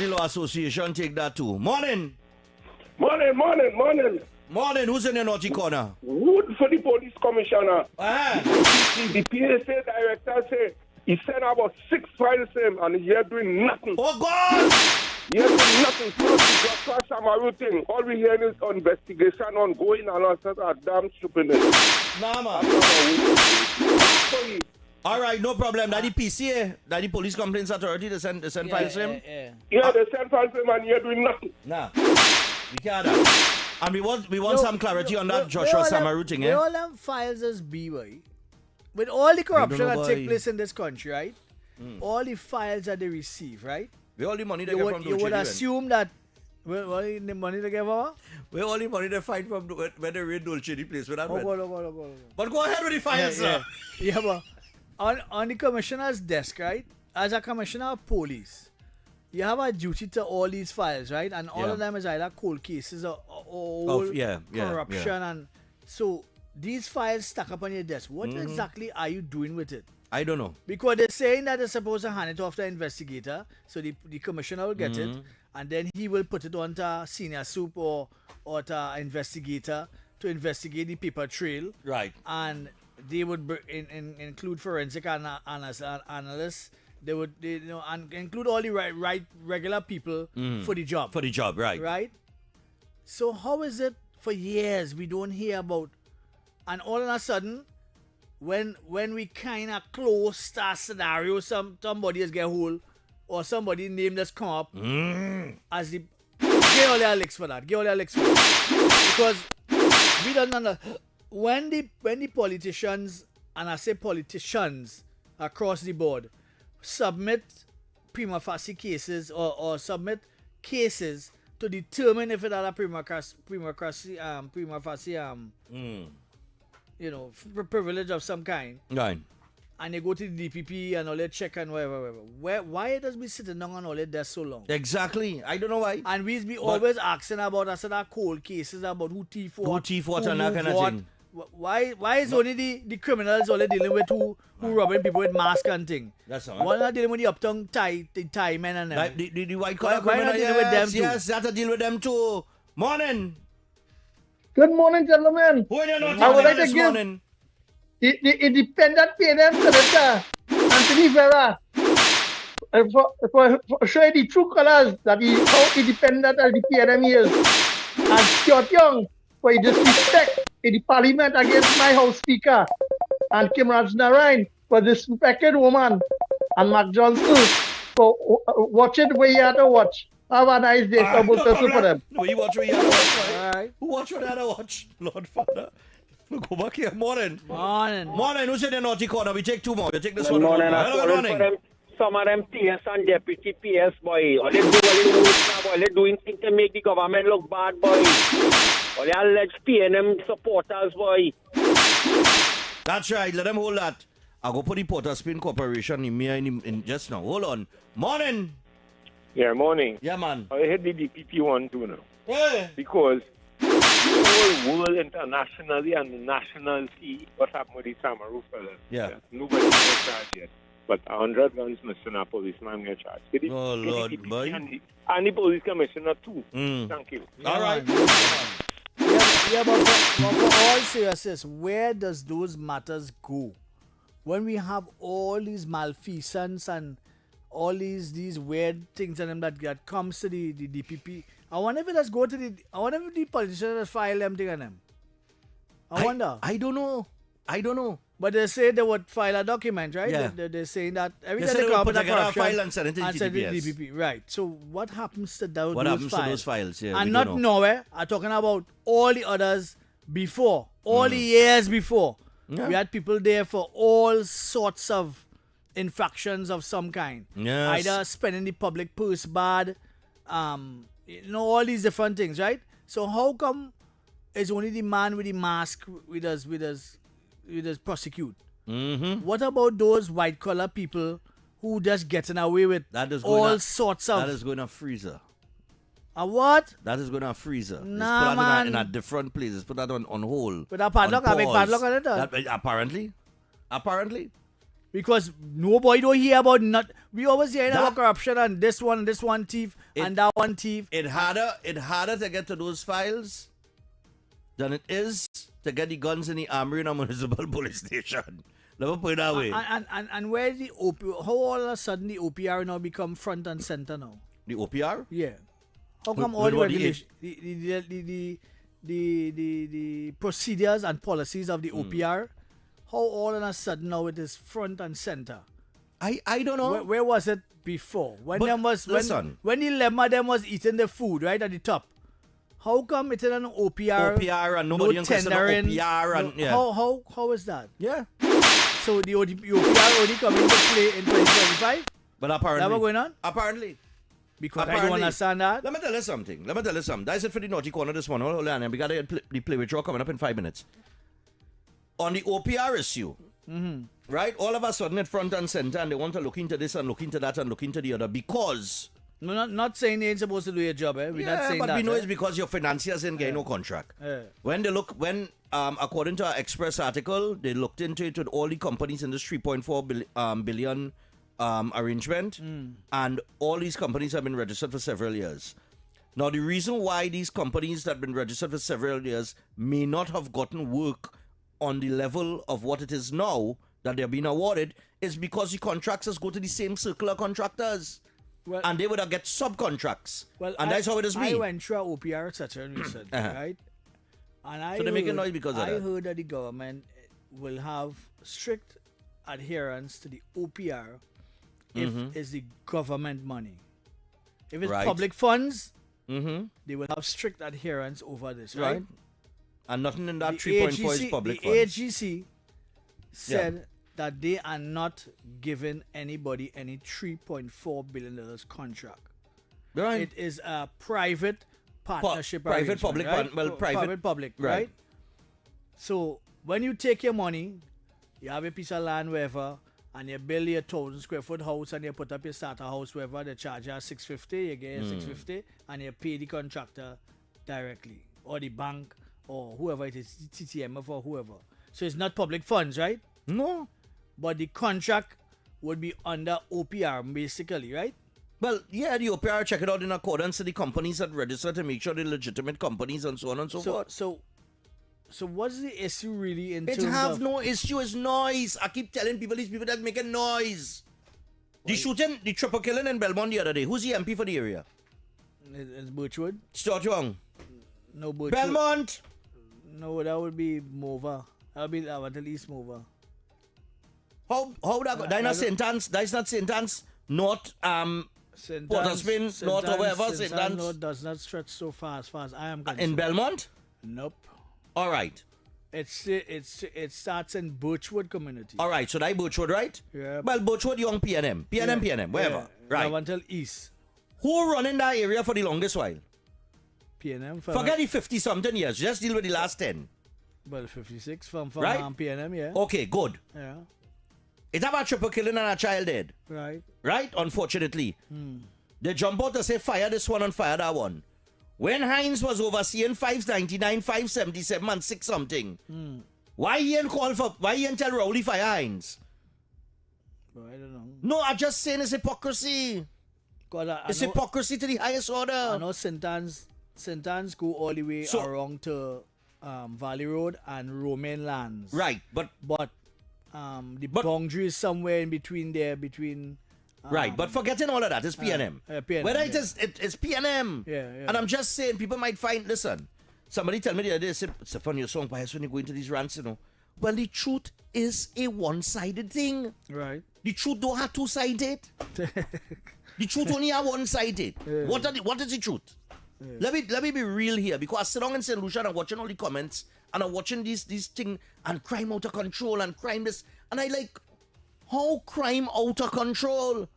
the Law Association take that too. Morning. Morning. Morning, who's in the naughty corner? Wood for the police commissioner. The PSA director say he sent about 6 files to him and he's doing nothing. Oh God! He is doing nothing. Plus the Joshua Samaru thing. All we hear is investigation ongoing and all sorts of damn stupidness. Nah, man. All right, no problem. That the PCA, that the Police Complaints Authority, they send files to him? Yeah, they send files to him and he's doing nothing. Nah. We can't have that. And we want some clarity on that Joshua Samaru thing, all them files as B-boy. With all the corruption that take place in this country, right? All the files that they receive, right? Where all the money they get from You would assume that where all the money they get from? Where all the money they find from when they raid Dolce the place with that Oh, God. But go ahead with the files, sir. Yeah, but on the commissioner's desk, right? As a commissioner of police, you have a duty to all these files, right? And all of them is either cold cases or corruption. And so these files stuck up on your desk. What exactly are you doing with it? I don't know. Because they're saying that they're supposed to hand it off to the investigator. So the commissioner will get it. And then he will put it on to senior soup or to investigator to investigate the paper trail. Right. And they would include forensic analysts. They would and include all the regular people for the job. For the job, right. Right? So how is it for years we don't hear about, and all of a sudden, when we kind of close that scenario, somebody has get hold or somebody name that's come up as the get all their licks for that. Because we don't know when the politicians, and I say politicians across the board, submit prima facie cases or submit cases to determine if it had a prima facie privilege of some kind. Right. And they go to the DPP and all that check and whatever. Why does we sitting down on all that desk so long? Exactly. I don't know why. And we be always asking about us that cold cases about who thief what and that kind of thing. Why is only the criminals only dealing with who robbing people with masks and thing? That's all. Why not dealing with the uptown Thai men and them? Like the white collar Why criminals? not dealing with them too? Yes, that to deal with them too. Morning. Good morning, gentlemen. Who are you not I would like this to give morning? the independent PNM Senator Anthony Vera for showing the true colors that how independent the PNM is. And Scott Young for his disrespect in the parliament against my House Speaker. And Kim Rajnarain for disrespected woman. And Mark Johnson for watching the way you have to watch. Have a nice day. For them. No, you watch what you have to watch, right? Right. Who watch what you have to watch? Lord Father. Go back here. Morning. Who's in the naughty corner? We take 2 more. We take this one. Morning. Some of them PS and deputy PS, boy. All they do, all they doing things to make the government look bad, boy. All they alleged PNM supporters, boy. That's right. Let them hold that. I'll go put the Porter Spin Corporation in just now. Hold on. Morning. Yeah, morning. Yeah, man. I hate the DPP one too now. Yeah. Because the whole world internationally and national see what happened with the Samaru fellas. Yeah. Nobody got charged yet. But 100 guns missing a policeman get charged. Oh, Lord, boy. And the police commissioner too. Thank you. All right. Yeah, but for all seriousness, where does those matters go? When we have all these malfeasance and all these weird things and them that comes to the DPP, I wonder if it does go to I wonder if the politicians file them thing on them. I wonder. I don't know. But they say they would file a document, right? Yeah. They're saying that every They time say they they come would up with put a together a corruption file and send it to the DPP. Right. So what happens to those What happens files? to those files? Yeah, and we not don't know. nowhere. I'm talking about all the others before. All the years before. Yeah. We had people there for all sorts of infractions of some kind. Yes. Either spending the public purse bad, all these different things, right? So how come it's only the man with the mask with us prosecute? What about those white collar people who just getting away with all sorts of... That is going to freezer. A what? That is going to freezer. Nah, Let's put that man. in a different place. Let's put that on hold. With a padlock, I make padlock on it. Apparently. Because nobody don't hear about we always hear about corruption and this one thief and that one thief. It harder to get to those files than it is to get the guns in the armory in a municipal police station. Let me put it that way. And where the how all of a sudden the OPR now become front and center now? The OPR? Yeah. How come all the regulations, the procedures and policies of the OPR, how all of a sudden now it is front and center? I don't know. Where was it before? When But them was listen. when the lemma them was eating the food right at the top. How come it's an OPR? OPR and nobody no consider tendering, OPR and yeah. How is that? Yeah. So the OPR only come into play in 2025? But apparently. That what going on? Apparently. Because I don't understand that. Let me tell you something. That's it for the naughty corner this morning. Hold on, we got the play with you coming up in 5 minutes. On the OPR issue, right? All of a sudden at front and center, and they want to look into this and look into that and look into the other because. No, not saying they ain't supposed to do your job, eh? We're not saying but that, we know it's because your financiers ain't getting no contract. When according to our Express article, they looked into it with all the companies in this 3.4 billion arrangement, and all these companies have been registered for several years. Now, the reason why these companies that have been registered for several years may not have gotten work on the level of what it is now that they're being awarded is because the contractors go to the same circle of contractors. Well, and they would have get subcontracts. Well, and that's how it is I been. went through OPR, etc., and research, right? And so they make a noise because of that. I heard that the government will have strict adherence to the OPR if it's the government money. If it's public funds, they will have strict adherence over this, right? And nothing in that 3.4 is public funds. The AGC said that they are not giving anybody any $3.4 billion contract. Right. It is a private partnership private public, right? private public, right? So when you take your money, you have a piece of land wherever, and you build your 1,000 square foot house, and you put up your starter house wherever, they charge you $650, you get your $650, and you pay the contractor directly, or the bank, or whoever it is, TTMF or whoever. So it's not public funds, right? No. But the contract would be under OPR, basically, right? Well, yeah, the OPR check it out in accordance to the companies that register to make sure they're legitimate companies and so on and so forth. So what's the issue really in it terms have of... no issue, it's noise. I keep telling people, these people that making noise. The shooting, the triple killing in Belmont the other day. Who's the MP for the area? It's Birchwood. Stuart Young. No, Birchwood. Belmont. No, that would be Mova. That would be at least Mova. How that go? That's not St. Anne's. That's not St. Anne's. Not Port of Spain. Not whatever. St. Anne's. No, does not stretch so far as I am concerned. In Belmont? Nope. All right. It starts in Birchwood community. All right. So that Birchwood, right? Yeah. Well, Birchwood, Young PNM, wherever. Yeah. Right. Until East. Who running that area for the longest while? PNM. Forget the 50-something years. Just deal with the last 10. Well, 56 from right? PNM, yeah. Okay, good. Yeah. It's about triple killing and a child dead. Right. Right? Unfortunately. They jump out to say fire this one and fire that one. When Hines was overseeing 599, 577 and 6 something, why he ain't tell Rowley fire Hines? Well, I don't know. No, I'm just saying it's hypocrisy. It's hypocrisy to the highest order. I know St. Anne's go all the way around to Valley Road and Romaine Lands. Right, but the boundary is somewhere in between there, right, but forgetting all of that, it's PNM. PNM, whether it's PNM. Yeah. And I'm just saying, people might find, listen, somebody tell me the other day, Stephan, your song, perhaps when you go into these rants, you know. Well, the truth is a one-sided thing. Right. The truth don't have two-sided. The truth only have one-sided. Yeah. What is the truth? Yeah. Let me be real here, because I sit down in St. Lucia and I'm watching all the comments, and I'm watching these things, and crime out of control, and crime this, and I like, how crime out of control?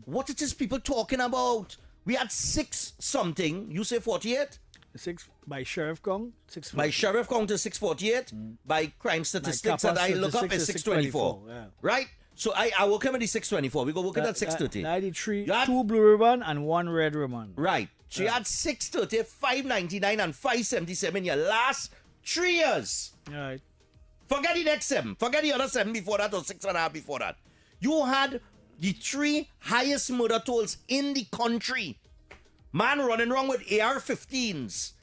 What it is people talking about? We had 6 something, you say 48? 6 by Sheriff Kong, 648. By Sheriff Kong to 648, by crime statistics that I look up is 624. Yeah. Right? So I will come at the 624. We go work at 630. 93, 2 blue ribbon and 1 red ribbon. Right. So you had 630, 599 and 577 your last 3 years. Right. Forget the next 7. Forget the other 7 before that or 6.5 before that. You had the 3 highest murder tolls in the country. Man running around with AR-15s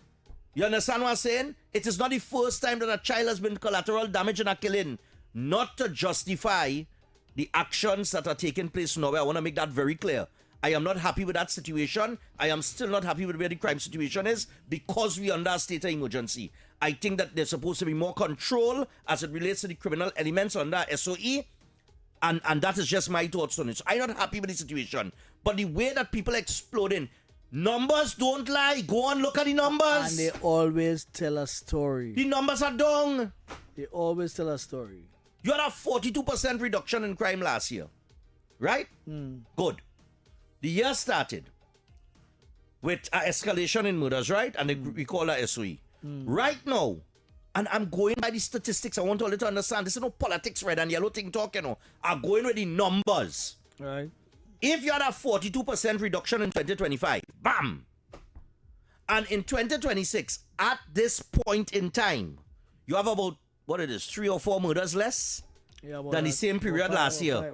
You understand what I'm saying? It is not the first time that a child has been collateral damage in a killing. Not to justify the actions that are taking place now. I want to make that very clear. I am not happy with that situation. I am still not happy with where the crime situation is because we are under a state of emergency. I think that there's supposed to be more control as it relates to the criminal elements under SOE. And that is just my thoughts on it. So I'm not happy with the situation. But the way that people are exploding, numbers don't lie. Go on, look at the numbers. And they always tell a story. The numbers are down. They always tell a story. You had a 42% reduction in crime last year. Right? Good. The year started with an escalation in murders, right? And we call that SOE. Right now, and I'm going by the statistics, I want all you to understand, this is no politics, red and yellow thing talking, no. I'm going with the numbers. Right. If you had a 42% reduction in 2025, bam! And in 2026, at this point in time, you have about, 3 or 4 murders less than the same period last year.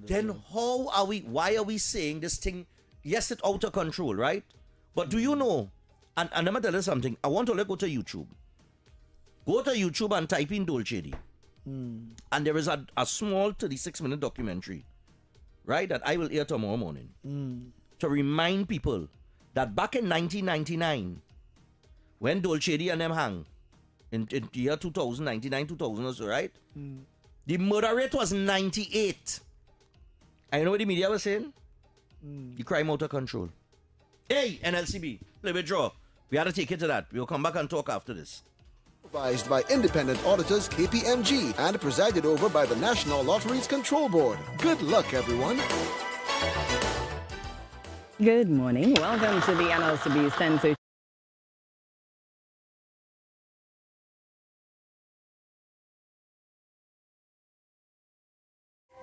Then why are we saying this thing, yes, it's out of control, right? But do you know, and let me tell you something, I want to go to YouTube. Go to YouTube and type in Dolce. And there is a small 36-minute documentary, right, that I will air tomorrow morning to remind people that back in 1999, when Dolce and them hang, in the year 2000, 99, 2000 or so, right? The murder rate was 98. And you know what the media was saying? The crime out of control. Hey, NLCB, play with draw. We had to take it to that. We'll come back and talk after this. Supervised by independent auditors KPMG and presided over by the National Lotteries Control Board. Good luck, everyone. Good morning. Welcome to the NLCB Census.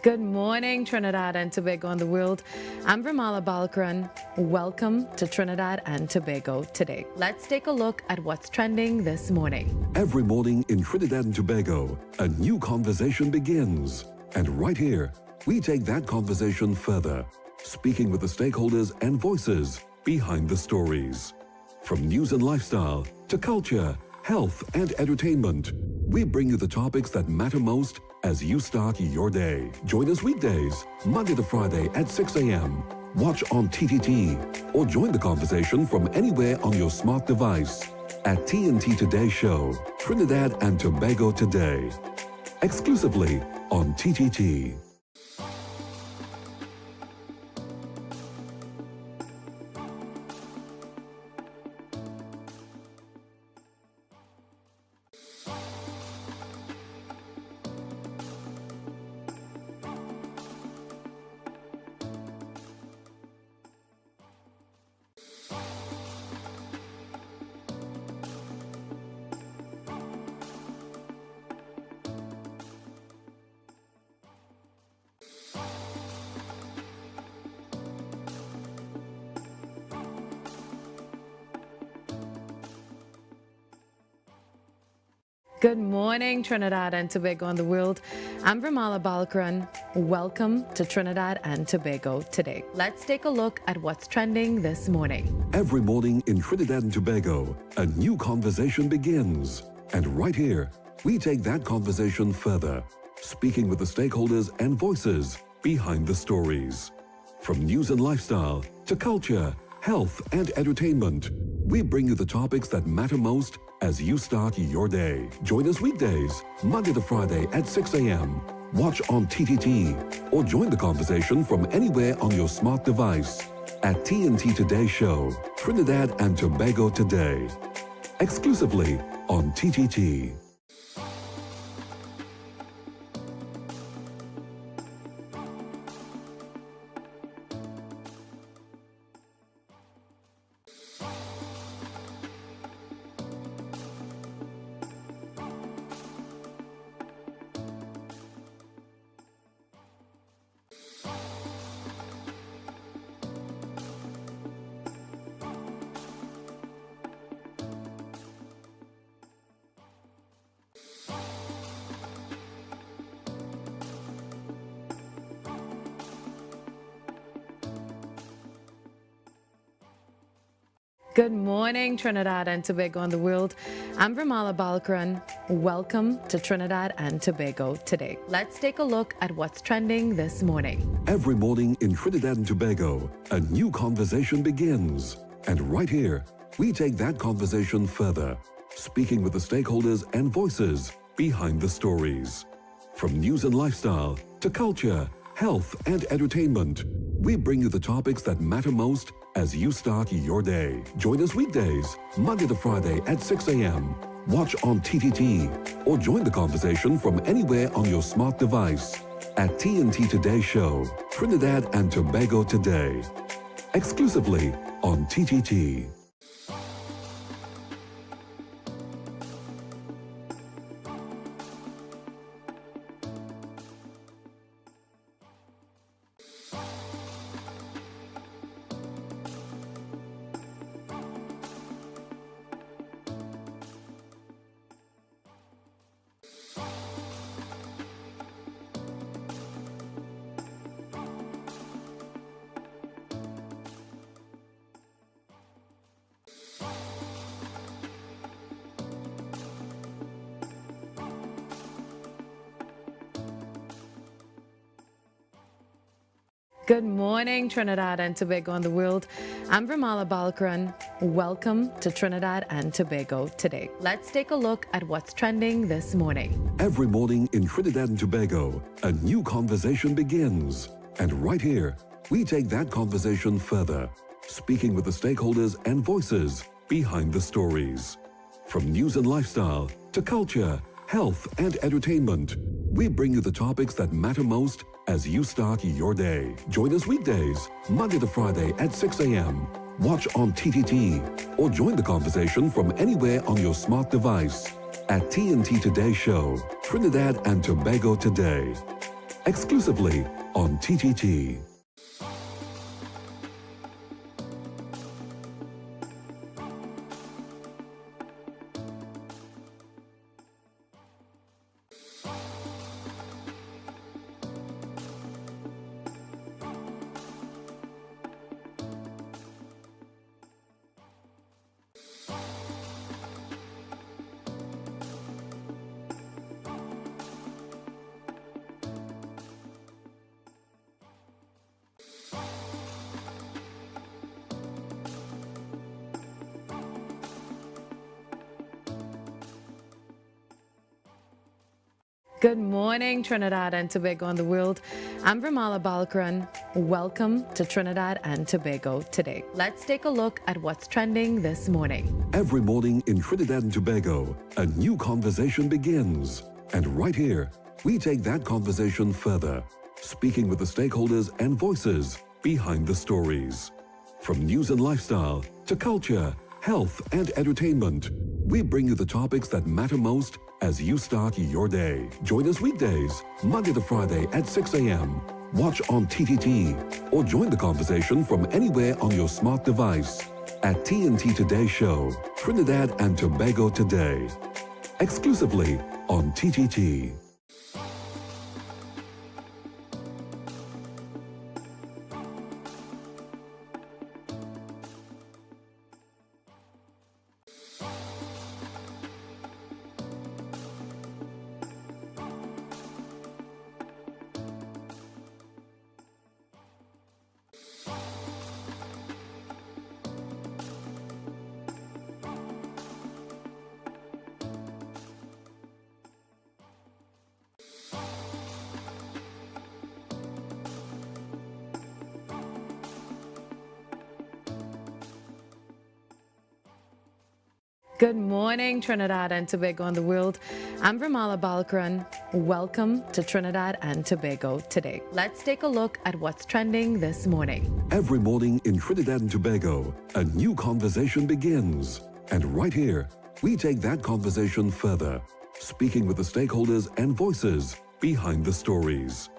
Good morning, Trinidad and Tobago and the world. I'm Vermala Balkaran. Welcome to Trinidad and Tobago today. Let's take a look at what's trending this morning. Every morning in Trinidad and Tobago, a new conversation begins. And right here, we take that conversation further, speaking with the stakeholders and voices behind the stories. From news and lifestyle to culture, health and entertainment, we bring you the topics that matter most as you start your day. Join us weekdays, Monday to Friday at 6 a.m. Watch on TTT or join the conversation from anywhere on your smart device at TNT Today Show, Trinidad and Tobago Today, exclusively on TTT. Good morning, Trinidad and Tobago and the world. I'm Vermala Balkaran. Welcome to Trinidad and Tobago today. Let's take a look at what's trending this morning. Every morning in Trinidad and Tobago, a new conversation begins. And right here, we take that conversation further, speaking with the stakeholders and voices behind the stories. From news and lifestyle to culture, health and entertainment, we bring you the topics that matter most as you start your day. Join us weekdays, Monday to Friday at 6 a.m. Watch on TTT or join the conversation from anywhere on your smart device at TNT Today Show, Trinidad and Tobago Today, exclusively on TTT. Good morning, Trinidad and Tobago and the world. I'm Ramala Balkaran. Welcome to Trinidad and Tobago today. Let's take a look at what's trending this morning. Every morning in Trinidad and Tobago, a new conversation begins. And right here, we take that conversation further, speaking with the stakeholders and voices behind the stories. From news and lifestyle to culture, health and entertainment, we bring you the topics that matter most as you start your day. Join us weekdays, Monday to Friday at 6 a.m. Watch on TTT or join the conversation from anywhere on your smart device at TNT Today Show, Trinidad and Tobago Today, exclusively on TTT. Good morning, Trinidad and Tobago and the world. I'm Ramala Balkaran. Welcome to Trinidad and Tobago today. Let's take a look at what's trending this morning. Every morning in Trinidad and Tobago, a new conversation begins. And right here, we take that conversation further, speaking with the stakeholders and voices behind the stories. From news and lifestyle to culture, health and entertainment, we bring you the topics that matter most as you start your day. Join us weekdays, Monday to Friday at 6 a.m. Watch on TTT or join the conversation from anywhere on your smart device at TNT Today Show, Trinidad and Tobago Today, exclusively on TTT. Good morning, Trinidad and Tobago and the world. I'm Ramala Balkaran. Welcome to Trinidad and Tobago today. Let's take a look at what's trending this morning. Every morning in Trinidad and Tobago, a new conversation begins. And right here, we take that conversation further, speaking with the stakeholders and voices behind the stories. From news and lifestyle to culture, health and entertainment, we bring you the topics that matter most as you start your day. Join us weekdays, Monday to Friday at 6 a.m. Watch on TTT or join the conversation from anywhere on your smart device at TNT Today Show, Trinidad and Tobago Today, exclusively on TTT. Good morning, Trinidad and Tobago and the world. I'm Ramala Balkaran. Welcome to Trinidad and Tobago today. Let's take a look at what's trending this morning. Every morning in Trinidad and Tobago, a new conversation begins. And right here, we take that conversation further, speaking with the stakeholders and voices behind the stories.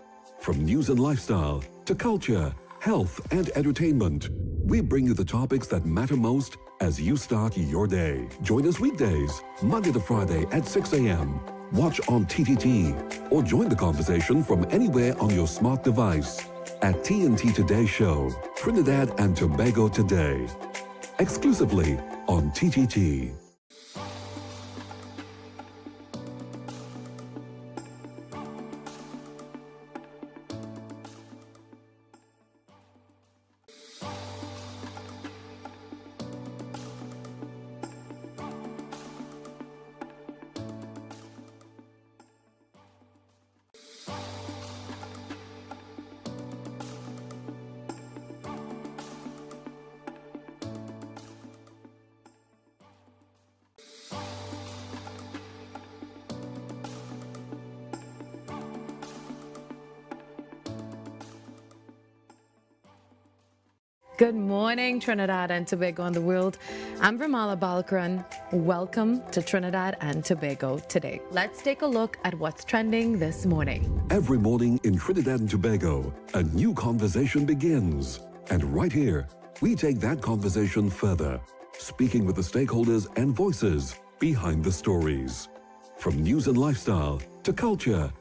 From news and lifestyle to culture, health and entertainment, we bring you the topics that matter most as you start your day. Join us weekdays, Monday to Friday at 6 a.m. Watch on TTT or join the conversation from anywhere on your smart device at TNT Today Show, Trinidad and Tobago Today, exclusively on TTT. Good morning, Trinidad and Tobago and the world. I'm Ramala Balkaran. Welcome to Trinidad and Tobago today. Let's take a look at what's trending this morning. Every morning in Trinidad and Tobago, a new conversation begins. And right here, we take that conversation further, speaking with the stakeholders and voices behind the stories. From news and lifestyle to culture.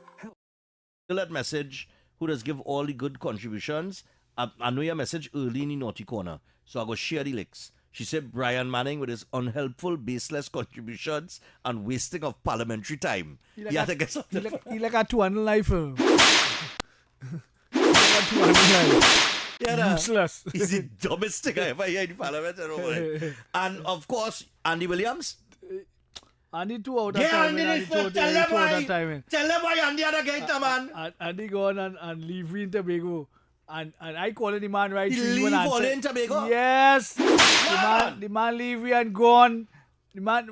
That message, who does give all the good contributions. I know your message early in the naughty corner, so I go share the links. She said Brian Manning with his unhelpful, baseless contributions and wasting of parliamentary time. He had to get something. He like a 200 life. Useless. He's the dumbest thing I ever hear in Parliament. And of course, Andy Williams. Andy 2 out of time. Tell them why Andy had a gate, man. Andy go on and leave in Tobago. And I call the man right. He leave all in Tobago? Yes. The man leave and gone. The man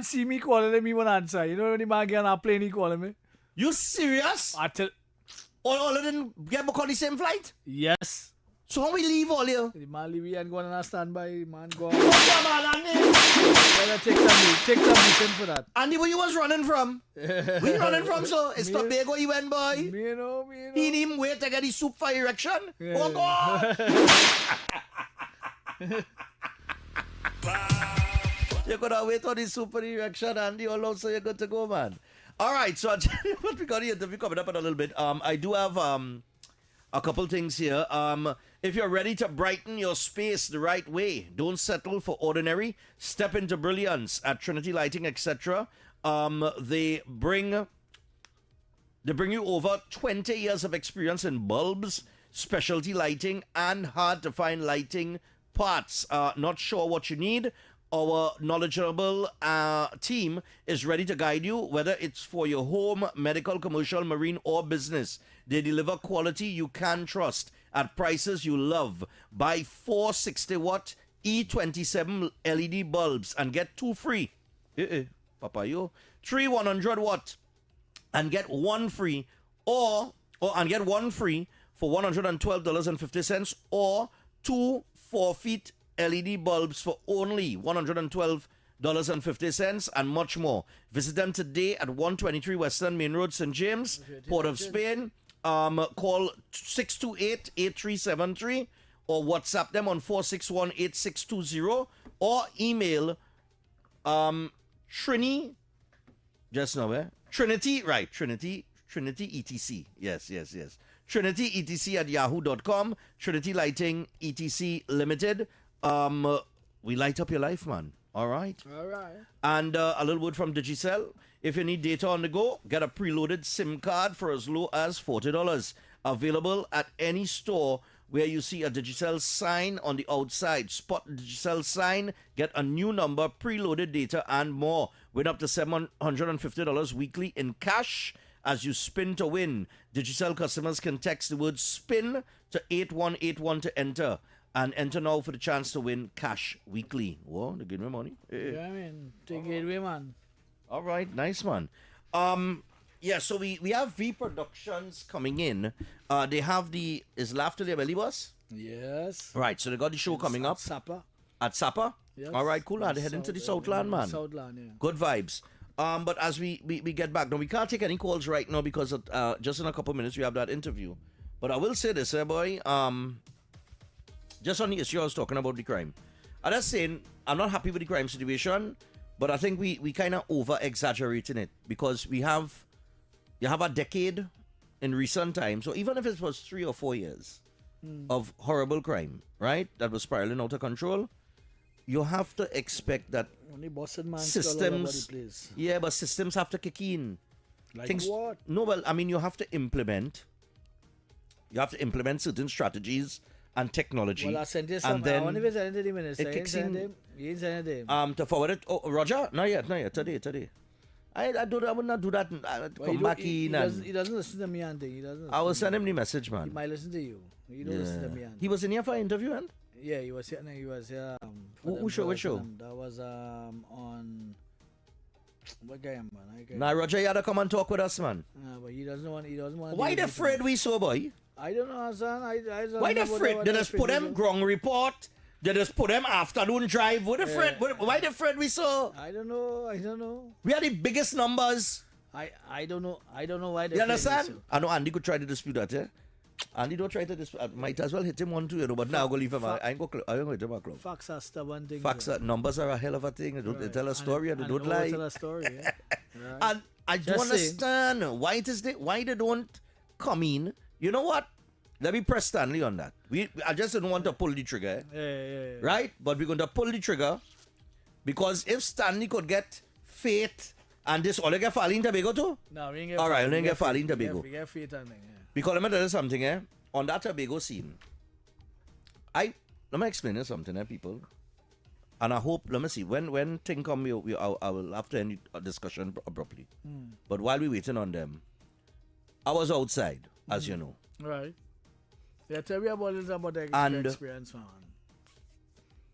see me calling him, he won't answer. You know when the man get on a plane, he calling me. You serious? All of them get back on the same flight? Yes. So how we leave all here? The man leave and go on a standby. The man go on. Come on, Andy. Take some mission for that. Andy, where you was running from? Where you running from, so? It's Tobago he went, boy. Me know. He didn't even wait to get his soup for erection. Yeah. Oh, God. You could have waited on his soup for erection, Andy, all out, so you're good to go, man. All right, so what we got the interview coming up in a little bit. I do have a couple things here. If you're ready to brighten your space the right way, don't settle for ordinary. Step into brilliance at Trinity Lighting, etc. They bring you over 20 years of experience in bulbs, specialty lighting, and hard-to-find lighting parts. Not sure what you need? Our knowledgeable team is ready to guide you, whether it's for your home, medical, commercial, marine, or business. They deliver quality you can trust at prices you love. Buy 4 60-watt E27 LED bulbs and get 2 free. Papayo. 3 100-watt and get 1 free, and get 1 free for $112.50, or 2 4-feet LED bulbs for only $112.50, and much more. Visit them today at 123 Western Main Road, St. James, Port of Spain. Call 628-8373 or WhatsApp them on 461-8620, or email Trinity ETC. Yes. Trinity ETC at yahoo.com. Trinity Lighting ETC Limited. We light up your life, man. All right. And a little word from Digicel. If you need data on the go, get a preloaded SIM card for as low as $40. Available at any store where you see a Digicel sign on the outside. Spot the Digicel sign, get a new number, preloaded data, and more. Win up to $750 weekly in cash as you spin to win. Digicel customers can text the word SPIN to 8181 to enter. And enter now for the chance to win cash weekly. Whoa, they give me money. Yeah, man. Take it away, man. All right, nice, man. So we have V Productions coming in. They have is Laughter Their Belly Bus? Yes. Right, so they got the show coming up. At Sapa? Yes. All right, cool. They're heading to the Southland, man. Southland, yeah. Good vibes. But as we get back, now we can't take any calls right now because just in a couple minutes we have that interview. But I will say this, boy. Just on the issue I was talking about the crime. I'm just saying, I'm not happy with the crime situation, but I think we kind of over-exaggerating it because you have a decade in recent times, so even if it was 3 or 4 years, of horrible crime, right? That was spiraling out of control. You have to expect that Only Boston man systems. Yeah, but systems have to kick in. Like what? No, well, I mean, you have to implement certain strategies and technology. Well, I sent you and some. then I wonder if it's anything in it kicks in. You ain't sent him. To forward it. Oh, Roger? Not yet. Today. I would not do that. Come back in. He doesn't listen to me and thing. He doesn't. I will send him the message, He man. might listen to you. He don't listen to me and. He was in here for an interview, and? Yeah, he was here. He was here. Which show? That was on. What guy, man? Now, Roger, you had to come and talk with us, man. But he doesn't want. Why the afraid we so, boy? I don't know, son. I don't Why know the afraid? They just put them ground report. They just put them afternoon drive. What the afraid? Why the afraid we so? I don't know. We are the biggest numbers. I don't know. I don't know why. You understand? I know Andy could try to dispute that, eh? Andy don't try to dispute. I might as well hit him one too, but now I'll go leave him. I ain't go hit him a club. Facts are stubborn things. Numbers are a hell of a thing. They tell a story and they don't lie. They tell a story, yeah. Right. And I don't understand why they don't come in. You know what? Let me press Stanley on that. I just didn't want to pull the trigger. Yeah. Right? But we're going to pull the trigger because if Stanley could get Faith and this, all get Falling Tobago too? No, we ain't get all right, we ain't get Falling Tobago. We get Faith and thing, yeah. Because let me tell you something, on that Tobago scene, let me explain you something, people. And I hope, let me see, when thing come, I will have to end the discussion abruptly. But while we're waiting on them, I was outside, as you know. Right. Yeah, tell me about the experience, man.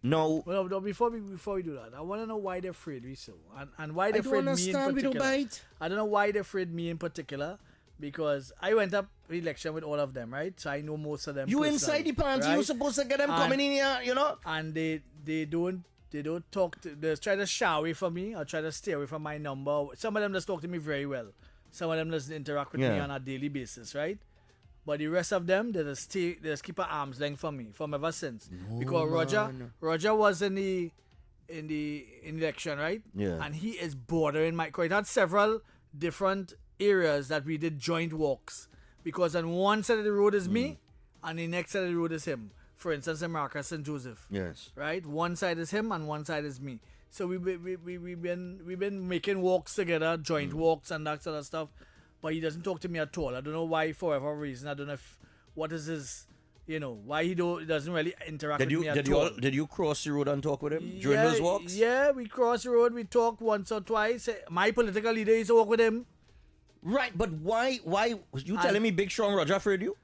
No. Well, no, before we do that, I want to know why they're afraid we so. And why they're afraid me in particular. We don't bite. I don't know why they're afraid me in particular. Because I went up election with all of them, right? So I know most of them. You inside the pants, right? You're supposed to get them coming in here, you know? And they don't talk they try to shy away from me or try to stay away from my number. Some of them just talk to me very well. Some of them just interact with me on a daily basis, right? But the rest of them, they just keep an arm's length from me from ever since. No, because Roger was in the election, right? Yeah. And he is bordering my quite had several different areas that we did joint walks. Because on one side of the road is me and the next side of the road is him. For instance, in Marcus and Joseph. Yes. Right? One side is him and one side is me. So we've been making walks together, joint walks and that sort of stuff. But he doesn't talk to me at all. I don't know why, for whatever reason. I don't know what is his, why he doesn't really interact with me at all. Did you cross the road and talk with him during those walks? Yeah, we crossed the road. We talked once or twice. My political leader used to walk with him. Right, but why you telling me Big Strong Roger afraid you?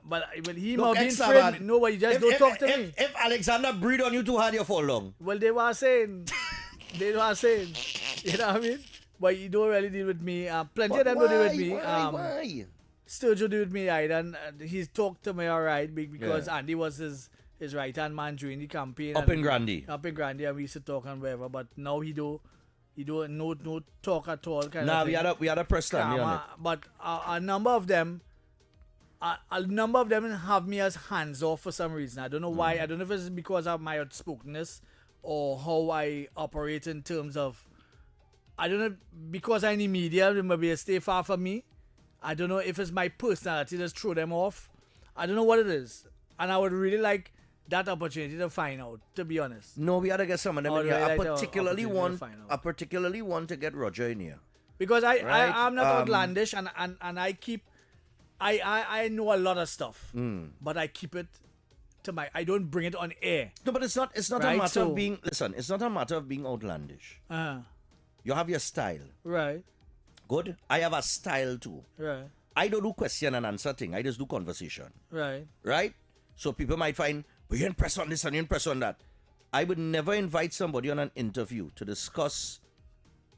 But he might be afraid. No, but you just don't talk to me. If Alexander breathe on you too hard, you fall down. Well, they were saying. You know what I mean? But you don't really deal with me. Plenty of them don't deal with me. Why? Sturgeon deal with me, right? And he's talked to me all right because Andy was his right-hand man during the campaign. Up in Grandy, and we used to talk and whatever. But now he don't no talk at all. We had a press stand on it. But a number of them have me as hands off for some reason. I don't know why. I don't know if it's because of my outspokenness or how I operate in terms of. I don't know, because I'm in the media, they maybe stay far from me. I don't know if it's my personality just throw them off. I don't know what it is. And I would really like that opportunity to find out, to be honest. No, we had to get some of them in here. I particularly want to get Roger in here. Because I'm not outlandish and I keep I know a lot of stuff. But I keep it to I don't bring it on air. No, but it's not a matter of being it's not a matter of being outlandish. You have your style. Right. Good. I have a style too. Right. I don't do question and answer thing. I just do conversation. Right. Right? So people might find, but you impress on this and you impress on that. I would never invite somebody on an interview to discuss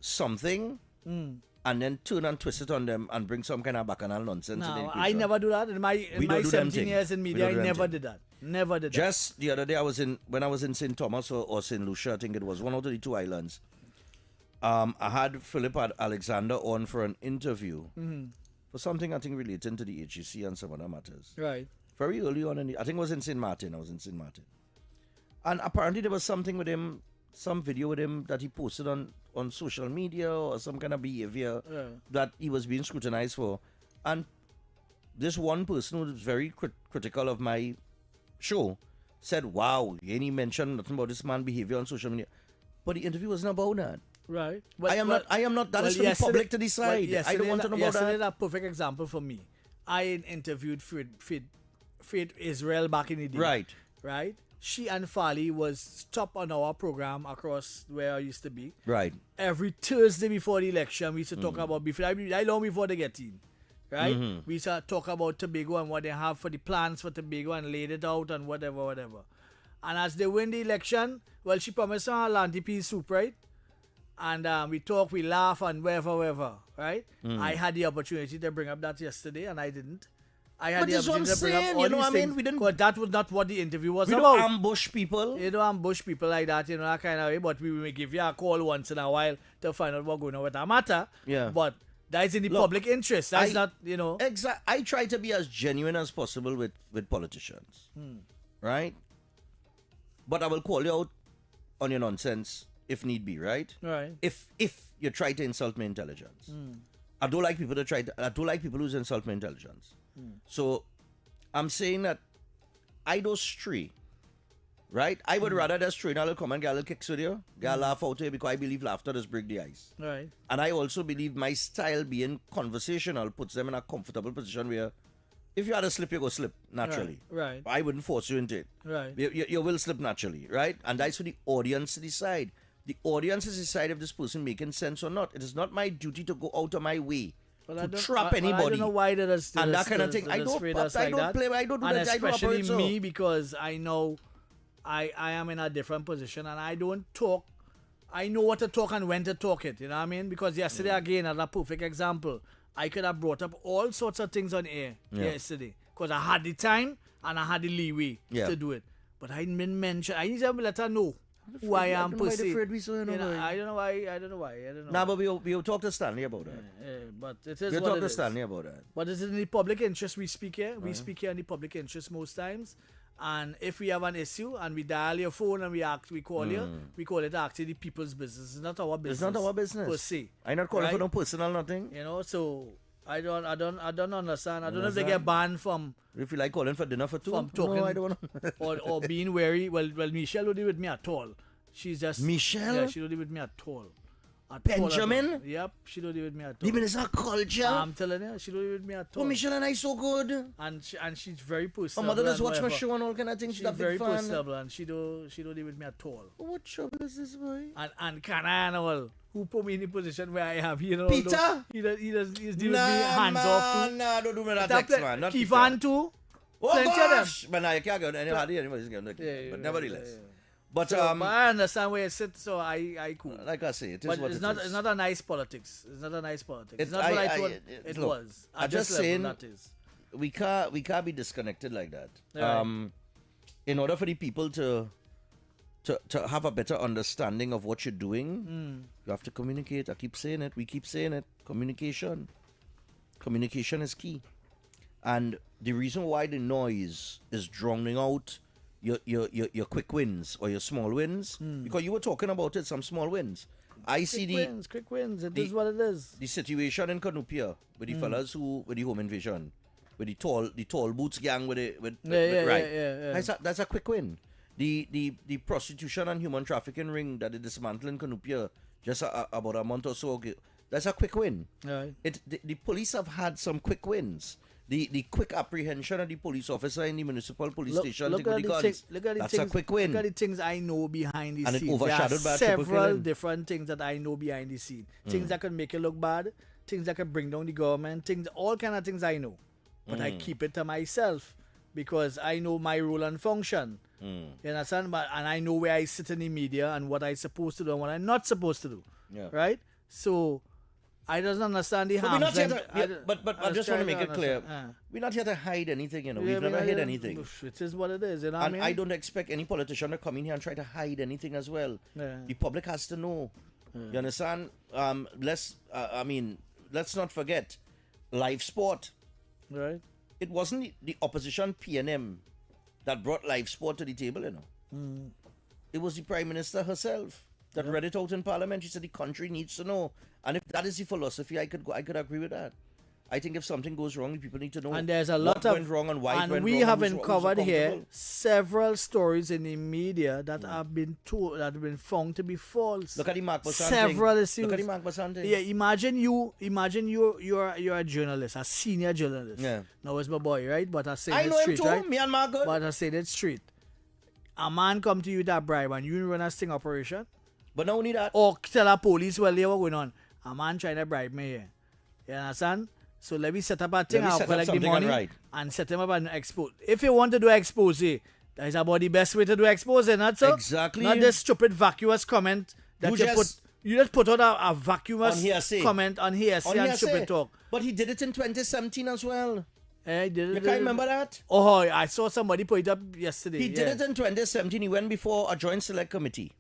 something and then turn and twist it on them and bring some kind of bacchanal nonsense. No, I never do that. In my 17 years in media, I never did that. Never did that. Just the other day, when I was in St. Thomas or St. Lucia, I think it was one out of the two islands. I had Philip Alexander on for an interview for something I think relating to the HEC and some other matters. Right. Very early on, I think it was in St. Martin. I was in St. Martin. And apparently there was something with him, some video with him that he posted on social media or some kind of behavior that he was being scrutinized for. And this one person who was very critical of my show said, wow, you ain't mentioned nothing about this man's behavior on social media. But the interview wasn't about that. Right. I am not, that is for the public to decide. I don't want to know about that. Yesterday, a perfect example for me. I interviewed Faith Israel back in the day. Right. Right? She and Fali was top on our program across where I used to be. Right. Every Thursday before the election, we used to talk about, long before they get in. Right? We used to talk about Tobago and what they have for the plans for Tobago and laid it out and whatever. And as they win the election, well, she promised her Lanty Peas soup, right? And we talk, we laugh, and wherever, right? I had the opportunity to bring up that yesterday, and I didn't. I had the opportunity to bring up all these things, because that was not what the interview was about. We don't ambush people. You don't ambush people like that, that kind of way, but we may give you a call once in a while to find out what's going on with that matter. Yeah. But that is in the public interest. That's not, Exactly. I try to be as genuine as possible with politicians, right? But I will call you out on your nonsense if need be, right? Right. If you try to insult my intelligence, I don't like people I don't like people who insult my intelligence. So I'm saying that I don't stray, right? I would rather just stray and I'll come and get a little kicks with you, get a laugh out here, because I believe laughter does break the ice. Right. And I also believe my style being conversational puts them in a comfortable position where if you had to slip, you go slip naturally. Right. I wouldn't force you into it. Right. You will slip naturally, right? And that's for the audience to decide. The audience has decided if this person making sense or not. It is not my duty to go out of my way to trap anybody. I don't know why that is and that kind of thing. I don't do that. I don't especially operate me, because I know I am in a different position and I don't talk. I know what to talk and when to talk it. You know what I mean? Because yesterday again, as a perfect example, I could have brought up all sorts of things on air yesterday because I had the time and I had the leeway to do it. But I didn't mention. I need to let her know who I am per se. I don't know why. Nah, but we'll talk to Stanley about that. But it is we'll what talk it to is. Stanley about that. But it's in the public interest we speak here. We speak here in the public interest most times. And if we have an issue and we dial your phone and we call you, we call it actually the people's business. It's not our business. It's not our business per se. I'm not calling for no personal nothing. So I don't understand. I don't know if they get banned from. If you like calling for dinner for two, from talking, no, I don't know. or being wary. Well, Michelle don't deal with me at all. She's just Michelle. Yeah, she don't deal with me at all. Benjamin? Yep, she don't deal with me at all. The Minister of Culture? I'm telling you, she don't deal with me at all. Oh, Michelle and I so good. And she's very personable. My mother does watch my show and all kind of things. She's very personable and she don't deal with me at all. What trouble is this, boy? And can I and all who put me in the position where I have here? Peter? He's dealing with me hands off too. Nah, don't do me that text, man. Not Kifan too. Oh, plenty gosh. of them. But now you can't go anybody's going to but nevertheless. But I understand where it sits, so I cool. Like I say, it is but what it's it not. is. It's not a nice politics. It's not a nice politics. It's not what I thought it was. I'm just saying, that is. we can't be disconnected like that. Right. In order for the people to have a better understanding of what you're doing, you have to communicate. I keep saying it. We keep saying it. Communication is key. And the reason why the noise is drowning out your quick wins or your small wins, because you were talking about it, some small wins. Quick wins. It is what it is. The situation in Canupia with the fellas with the home invasion, with the tall boots gang that's a quick win. The prostitution and human trafficking ring that they dismantled in Canupia just about a month or so ago, that's a quick win. Right. The police have had some quick wins. The quick apprehension of the police officer in the municipal police station. Look at that's a quick win. Look at the things I know behind the and scenes. It overshadowed there are by several different things that I know behind the scene. Things that can make you look bad, things that can bring down the government, all kind of things I know. But I keep it to myself because I know my role and function. You understand? And I know where I sit in the media and what I'm supposed to do and what I'm not supposed to do. Yeah. Right? So I don't understand the harm. But I just want to make it clear. We're not here to hide anything, We've never hid anything. It is what it is, And I don't expect any politician to come in here and try to hide anything as well. Yeah. The public has to know. You understand? Let's not forget live sport. Right. It wasn't the opposition PNM that brought live sport to the table, It was the Prime Minister herself that read it out in Parliament. She said the country needs to know. And if that is the philosophy, I could agree with that. I think if something goes wrong, people need to know. And there's a what lot of went wrong and why it and went we wrong. have who's- uncovered who's here accountable. several stories in the media that have been told that have been found to be false. Look at the Mark Basan Several thing. issues. Look at the Mark Basan thing. Yeah, imagine you're a journalist, a senior journalist. Yeah. Now it's my boy, right? But I say I it know him straight, too. right? Me and Margaret. But I say it straight. A man come to you with a bribe and you run a sting operation. But not only that. Or tell a police, well, they were going on. A man trying to bribe me here. You understand? So let me set up a thing, Let me I'll set up collect the something money and write. and set him up an expose. If you want to do expose, that is about the best way to do expose, not so? Exactly. Not this stupid vacuous comment that You you just- put. You just put out a vacuous On hearsay. comment on hearsay On and hearsay. stupid talk. But he did it in 2017 as well. Eh, You can't remember that? Oh, I saw somebody put it up yesterday. He did it in 2017. He went before a joint select committee,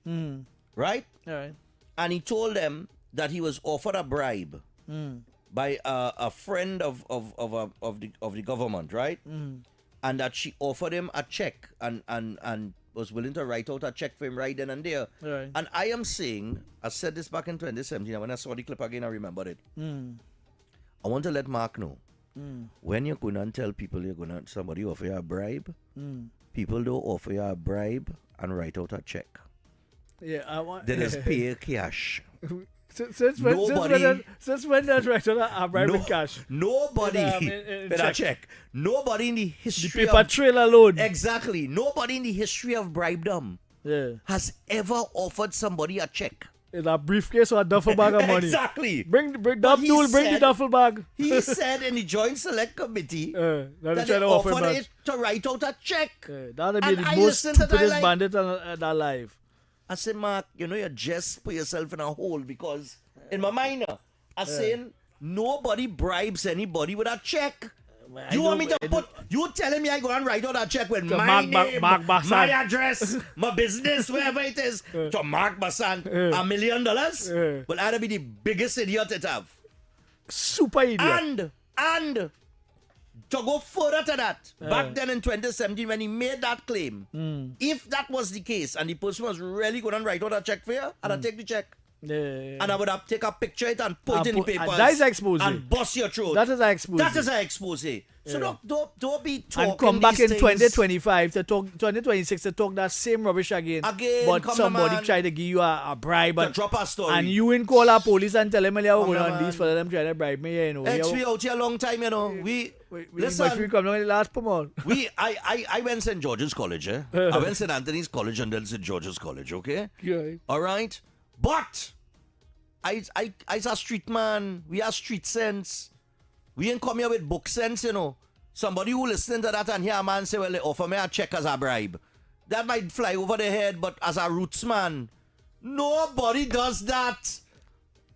right? All right. And he told them that he was offered a bribe by a friend of the government, right? And that she offered him a check and was willing to write out a check for him right then and there. Right. And I am saying, I said this back in 2017, and when I saw the clip again, I remembered it. I want to let Mark know. When you're going to tell people somebody offer you a bribe, people don't offer you a bribe and write out a check. Yeah, I want. They just pay cash. Since when does right on a bribe in cash? Nobody in with a check. Nobody in the history paper of trail alone. Exactly. Nobody in the history of bribedom has ever offered somebody a check. In a briefcase or a duffel bag of money. Exactly. Bring But Abdul, he bring the said- duffel bag. He said in the Joint Select Committee that that they they try to offer offered him it to write out a check. That'll be And the I most listened to that, stupidest like- bandit alive. I said, Mark, you just put yourself in a hole because in my mind, I'm saying nobody bribes anybody with a check. You want me to put? You telling me I go and write out a check with To my Mark name, Mark Basan. my address, my business, wherever it is, to Mark Basan, $1 million? Well, I'd be the biggest idiot it have. Super idiot. And to go further to that, back then in 2017 when he made that claim, if that was the case and the person was really going to write out a check for you, I'd take the check. Yeah. And I would have take a picture it and put it in the papers. That is expose. And bust your throat. That is an expose. That is an expose. So don't be talking And come back in these things. 2025 to talk, 2026 to talk that same rubbish again. But come somebody on, man. try to give you a bribe To and drop a story. And you in call our police and tell them, "Well, Come going on, on man. this for them trying to bribe me." You know, We out here a long time, We listen. If we come down the last pomon. I went St. George's College, I went St. Anthony's College and then St. George's College, okay? Yeah. All right? But I's a street man. We have street sense. We ain't come here with book sense, Somebody who listen to that and hear a man say, well, they offer me a check as a bribe. That might fly over the head, but as a roots man, nobody does that.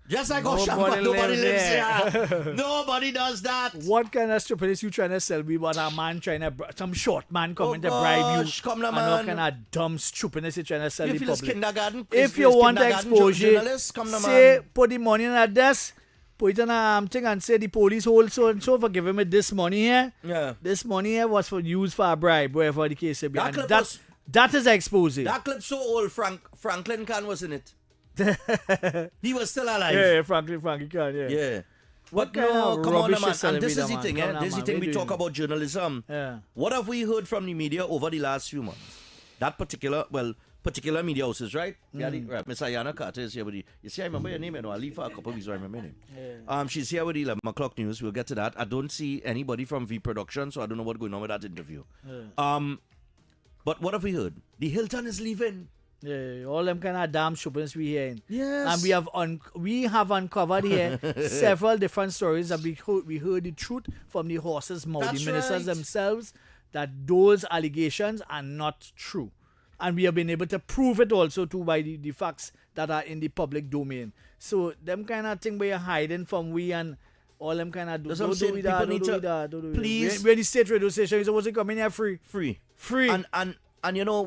Just like Oshampa, nobody lives here. Nobody does that. What kind of stupidness you trying to sell me? But a man trying to, some short man coming to bribe you. Gosh, come now, and man. what kind of dumb stupidness you trying to sell You the feel it's public? kindergarten? If you want exposure, journalists, come now, say, man. put the money in a desk, put it in a thing and say the police hold so and so for giving me this money here. Yeah. This money here was for used for a bribe, wherever the case may be. That And clip that, was- that is exposing. That clip so old, Franklin Khan was in it. He was still alive. Yeah, Frankie can, yeah. Yeah. What But kind no, of come on, rubbish man. is selling And this me is the there, thing, man? Come on, This is the man. thing What we you talk doing? about journalism. Yeah. What have we heard from the media over the last few months? That particular media houses, right? Yeah, right. Miss Ayana Carter is here with you see, I remember your name, I leave for a couple of weeks, so I remember your name. Yeah. She's here with the 11 o'clock news. We'll get to that. I don't see anybody from V Production, so I don't know what's going on with that interview. Yeah. But what have we heard? The Hilton is leaving. Yeah, all them kind of damn stupidness we hearing. Yes. And we have uncovered here several different stories that we heard the truth from the horse's mouth, That's the ministers right. themselves, that those allegations are not true. And we have been able to prove it also too by the facts that are in the public domain. So them kind of thing where you're hiding from we and all them kind of That's what I'm saying. People need to- please- We're the state radio station, you're supposed to come in here free. Free. And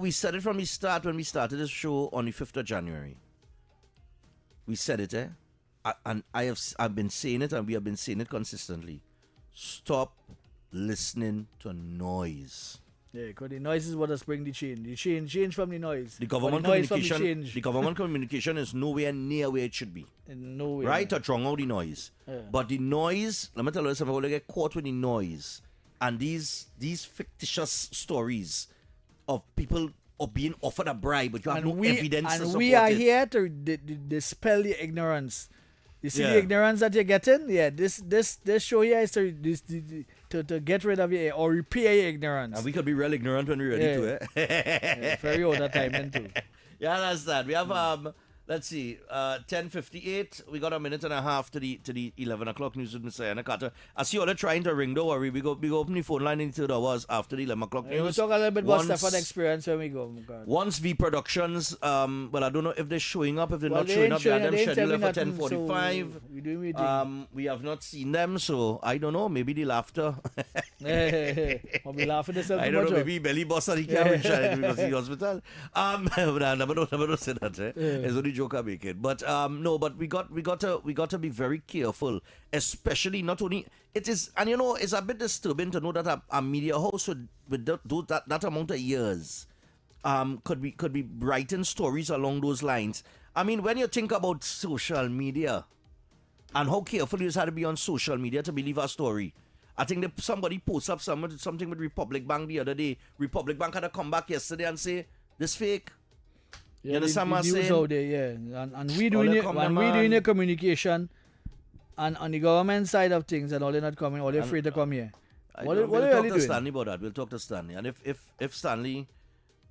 we said it from the start when we started this show on the 5th of January. We said it, and I've been saying it, and we have been saying it consistently. Stop listening to noise. Yeah, because the noise is what has bring the change. The change from the noise. The government noise communication, from the change. the government communication is nowhere near where it should be. Nowhere. Right? Or drown out the noise. Yeah. But the noise, let me tell you something, when they get caught with the noise and these fictitious stories of people of being offered a bribe, but you have no evidence to support it. And we are here to dispel the ignorance. You see the ignorance that you're getting? Yeah, this show here is to get rid of it or repair your ignorance. And we could be real ignorant when we're ready to, eh? Yeah, very old that time then too. Yeah, that's that. We have let's see, 10:58. We got a minute and a half to the 11 o'clock news with Mr. Anna Carter. I see all trying to ring. Don't worry, we go open the phone line in 2 hours after the 11 o'clock news. We'll talk a little bit about Stephan experience when we go. Once V Productions, well, I don't know if they're showing up. If they're not showing up, they had them scheduled for 10:45. So we have not seen them, so I don't know. Maybe the laughter. I'll be laughing this I don't know. Maybe belly boss and he can't reach out because he's hospital. But I never say that. It's only joke I make it. But no, but we got to be very careful, especially not only it is, and it's a bit disturbing to know that a media house would do that amount of years could be writing stories along those lines. I mean, when you think about social media and how careful you just had to be on social media to believe a story. I think that somebody posted up something with Republic Bank the other day. Republic Bank had to come back yesterday and say this fake. Yeah, you understand what I'm saying? Out there, yeah. And we doing the communication and on the government side of things, and all they're not coming, all they're afraid to come here. What are we'll you talk really to doing? Stanley about that. We'll talk to Stanley. And if Stanley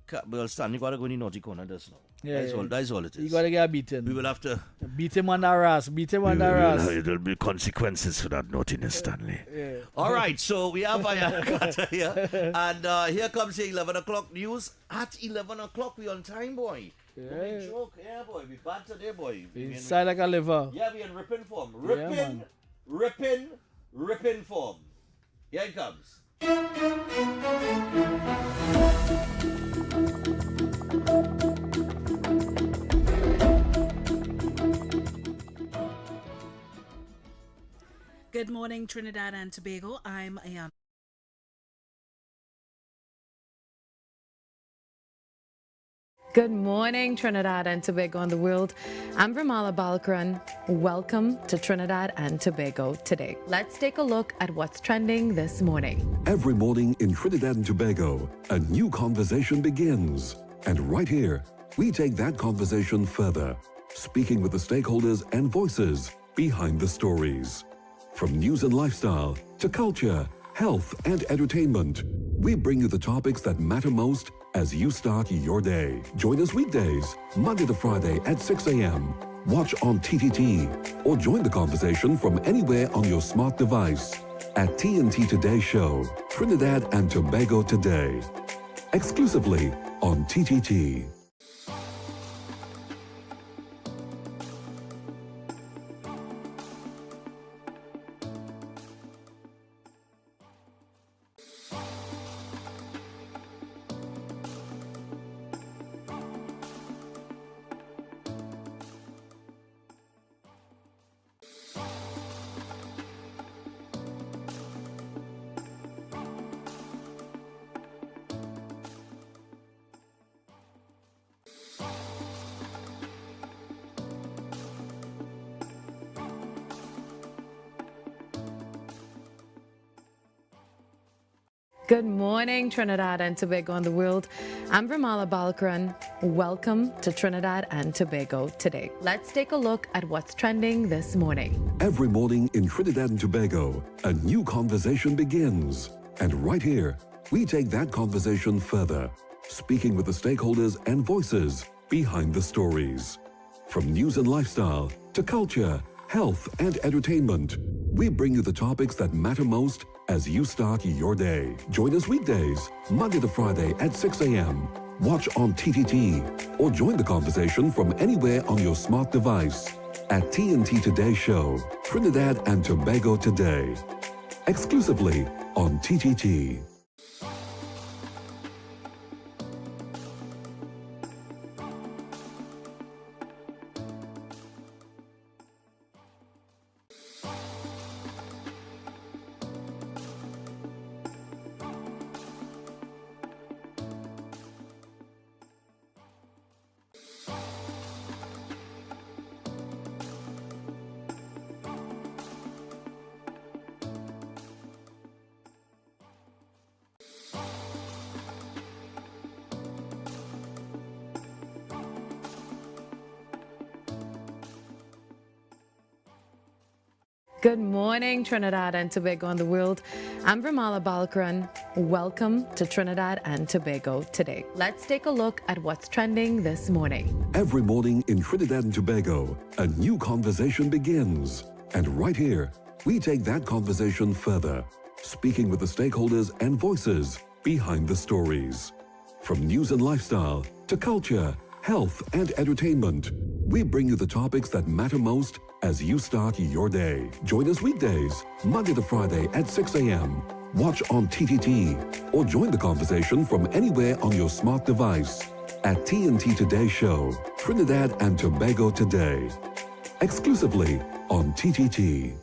got to go in the naughty corner, that's now. Yeah, that's all it is. You got to get beaten. We will have to beat him on the ass. There'll be consequences for that naughtiness, Stanley. Yeah. All right, so we have Carter here. And here comes the 11 o'clock news. At 11 o'clock, we on time, boy. Yeah. Joke. Yeah, boy. We bad today, boy. Inside like a liver. Yeah, we in ripping form. Ripping form. Here it comes. Good morning, Trinidad and Tobago. I'm Ayan. Good morning, Trinidad and Tobago and the world. I'm Ramala Balkaran. Welcome to Trinidad and Tobago today. Let's take a look at what's trending this morning. Every morning in Trinidad and Tobago, a new conversation begins. And right here, we take that conversation further, speaking with the stakeholders and voices behind the stories. From news and lifestyle to culture, health and entertainment, we bring you the topics that matter most as you start your day. Join us weekdays, Monday to Friday at 6 a.m. Watch on TTT or join the conversation from anywhere on your smart device at TNT Today Show, Trinidad and Tobago Today. Exclusively on TTT. Good morning, Trinidad and Tobago and the world. I'm Ramala Balkaran. Welcome to Trinidad and Tobago today. Let's take a look at what's trending this morning. Every morning in Trinidad and Tobago, a new conversation begins. And right here, we take that conversation further, speaking with the stakeholders and voices behind the stories. From news and lifestyle to culture, health and entertainment, we bring you the topics that matter most as you start your day. Join us weekdays, Monday to Friday at 6 a.m. Watch on TTT or join the conversation from anywhere on your smart device at TNT Today Show, Trinidad and Tobago Today. Exclusively on TTT. Good morning, Trinidad and Tobago and the world. I'm Ramala Balkaran. Welcome to Trinidad and Tobago today. Let's take a look at what's trending this morning. Every morning in Trinidad and Tobago, a new conversation begins. And right here, we take that conversation further, speaking with the stakeholders and voices behind the stories. From news and lifestyle to culture, health and entertainment, we bring you the topics that matter most as you start your day. Join us weekdays, Monday to Friday at 6 a.m. Watch on TTT or join the conversation from anywhere on your smart device at TNT Today Show, Trinidad and Tobago Today, exclusively on TTT.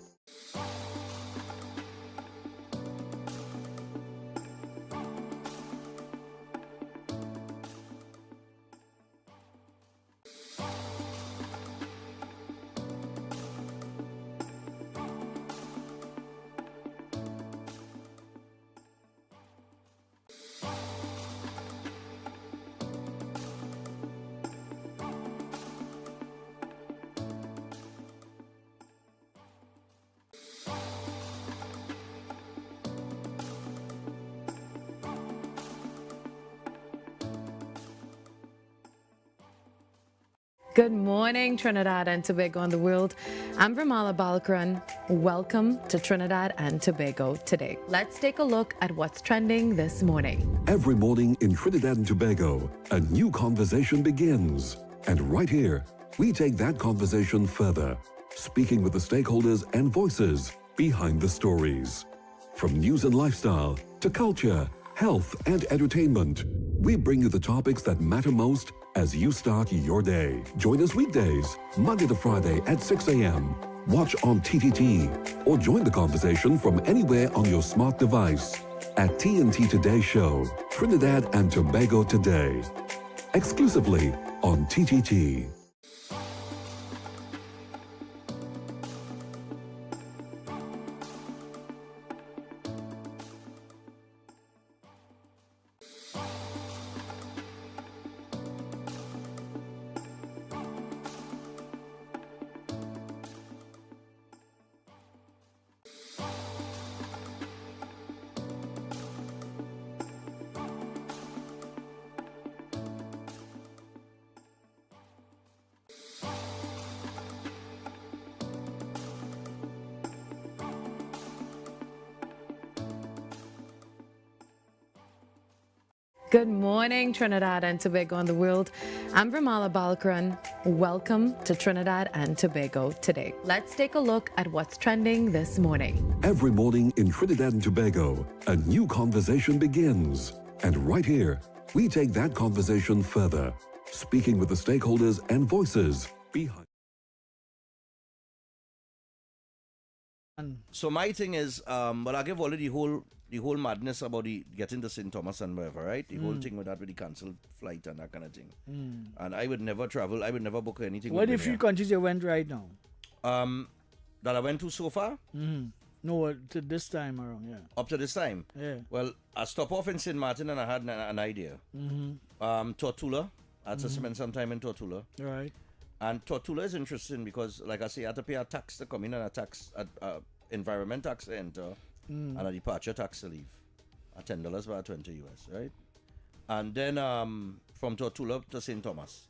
Good morning, Trinidad and Tobago and the world. I'm Ramala Balkaran. Welcome to Trinidad and Tobago today. Let's take a look at what's trending this morning. Every morning in Trinidad and Tobago, a new conversation begins. And right here, we take that conversation further, speaking with the stakeholders and voices behind the stories. From news and lifestyle to culture, health and entertainment, we bring you the topics that matter most as you start your day. Join us weekdays, Monday to Friday at 6 a.m. Watch on TTT or join the conversation from anywhere on your smart device at TNT Today Show, Trinidad and Tobago Today, exclusively on TTT. Good morning, Trinidad and Tobago and the world. I'm Ramala Balkaran. Welcome to Trinidad and Tobago today. Let's take a look at what's trending this morning. Every morning in Trinidad and Tobago, a new conversation begins. And right here, we take that conversation further, speaking with the stakeholders and voices behind. So my thing is, but I give already the whole madness about the getting to St. Thomas and wherever, right? The whole thing with that, with the cancelled flight and that kind of thing. And I would never travel. I would never book anything. What if you countries you went right now? That I went to so far? No, to this time around, yeah. Up to this time? Yeah. Well, I stopped off in St. Martin and I had an idea. Tortula. I had to spend some time in Tortula. Right. And Tortula is interesting because, like I say, I had to pay a tax to come in and a tax, environment tax to enter, and a departure tax to leave. $10 by 20 US, right? And then from Tortula to St. Thomas.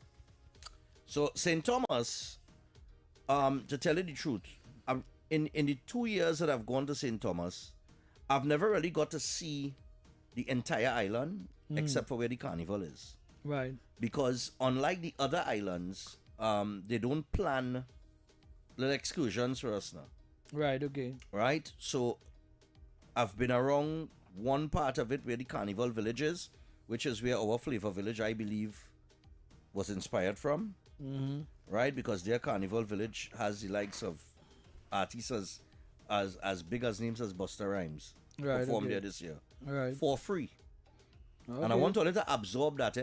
So St. Thomas, to tell you the truth, in the 2 years that I've gone to St. Thomas, I've never really got to see the entire island except for where the carnival is. Right. Because unlike the other islands, they don't plan little excursions for us now. Right, okay. Right? So I've been around one part of it where the Carnival Village is, which is where our Flavor Village, I believe, was inspired from. Right? Because their Carnival Village has the likes of artists as big as names as Busta Rhymes performed there this year. Right. For free. Okay. And I want all to absorb that,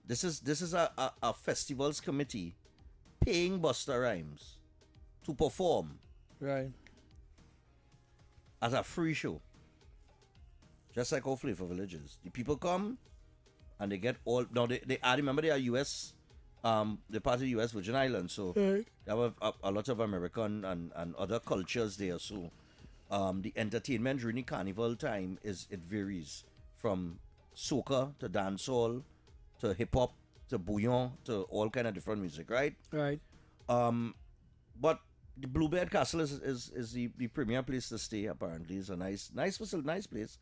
This is a festivals committee paying Busta Rhymes to perform. Right. As a free show. Just like our Flavor Villages. The people come and they get all. Now, I remember they are US they're part of the U.S. Virgin Islands, so Right. they have a lot of American and other cultures there. So the entertainment during the carnival time it varies from soca to dancehall to hip hop to bouillon to all kind of different music, right? Right. But the Bluebird Castle is the premier place to stay. Apparently, it's a nice facility, nice place.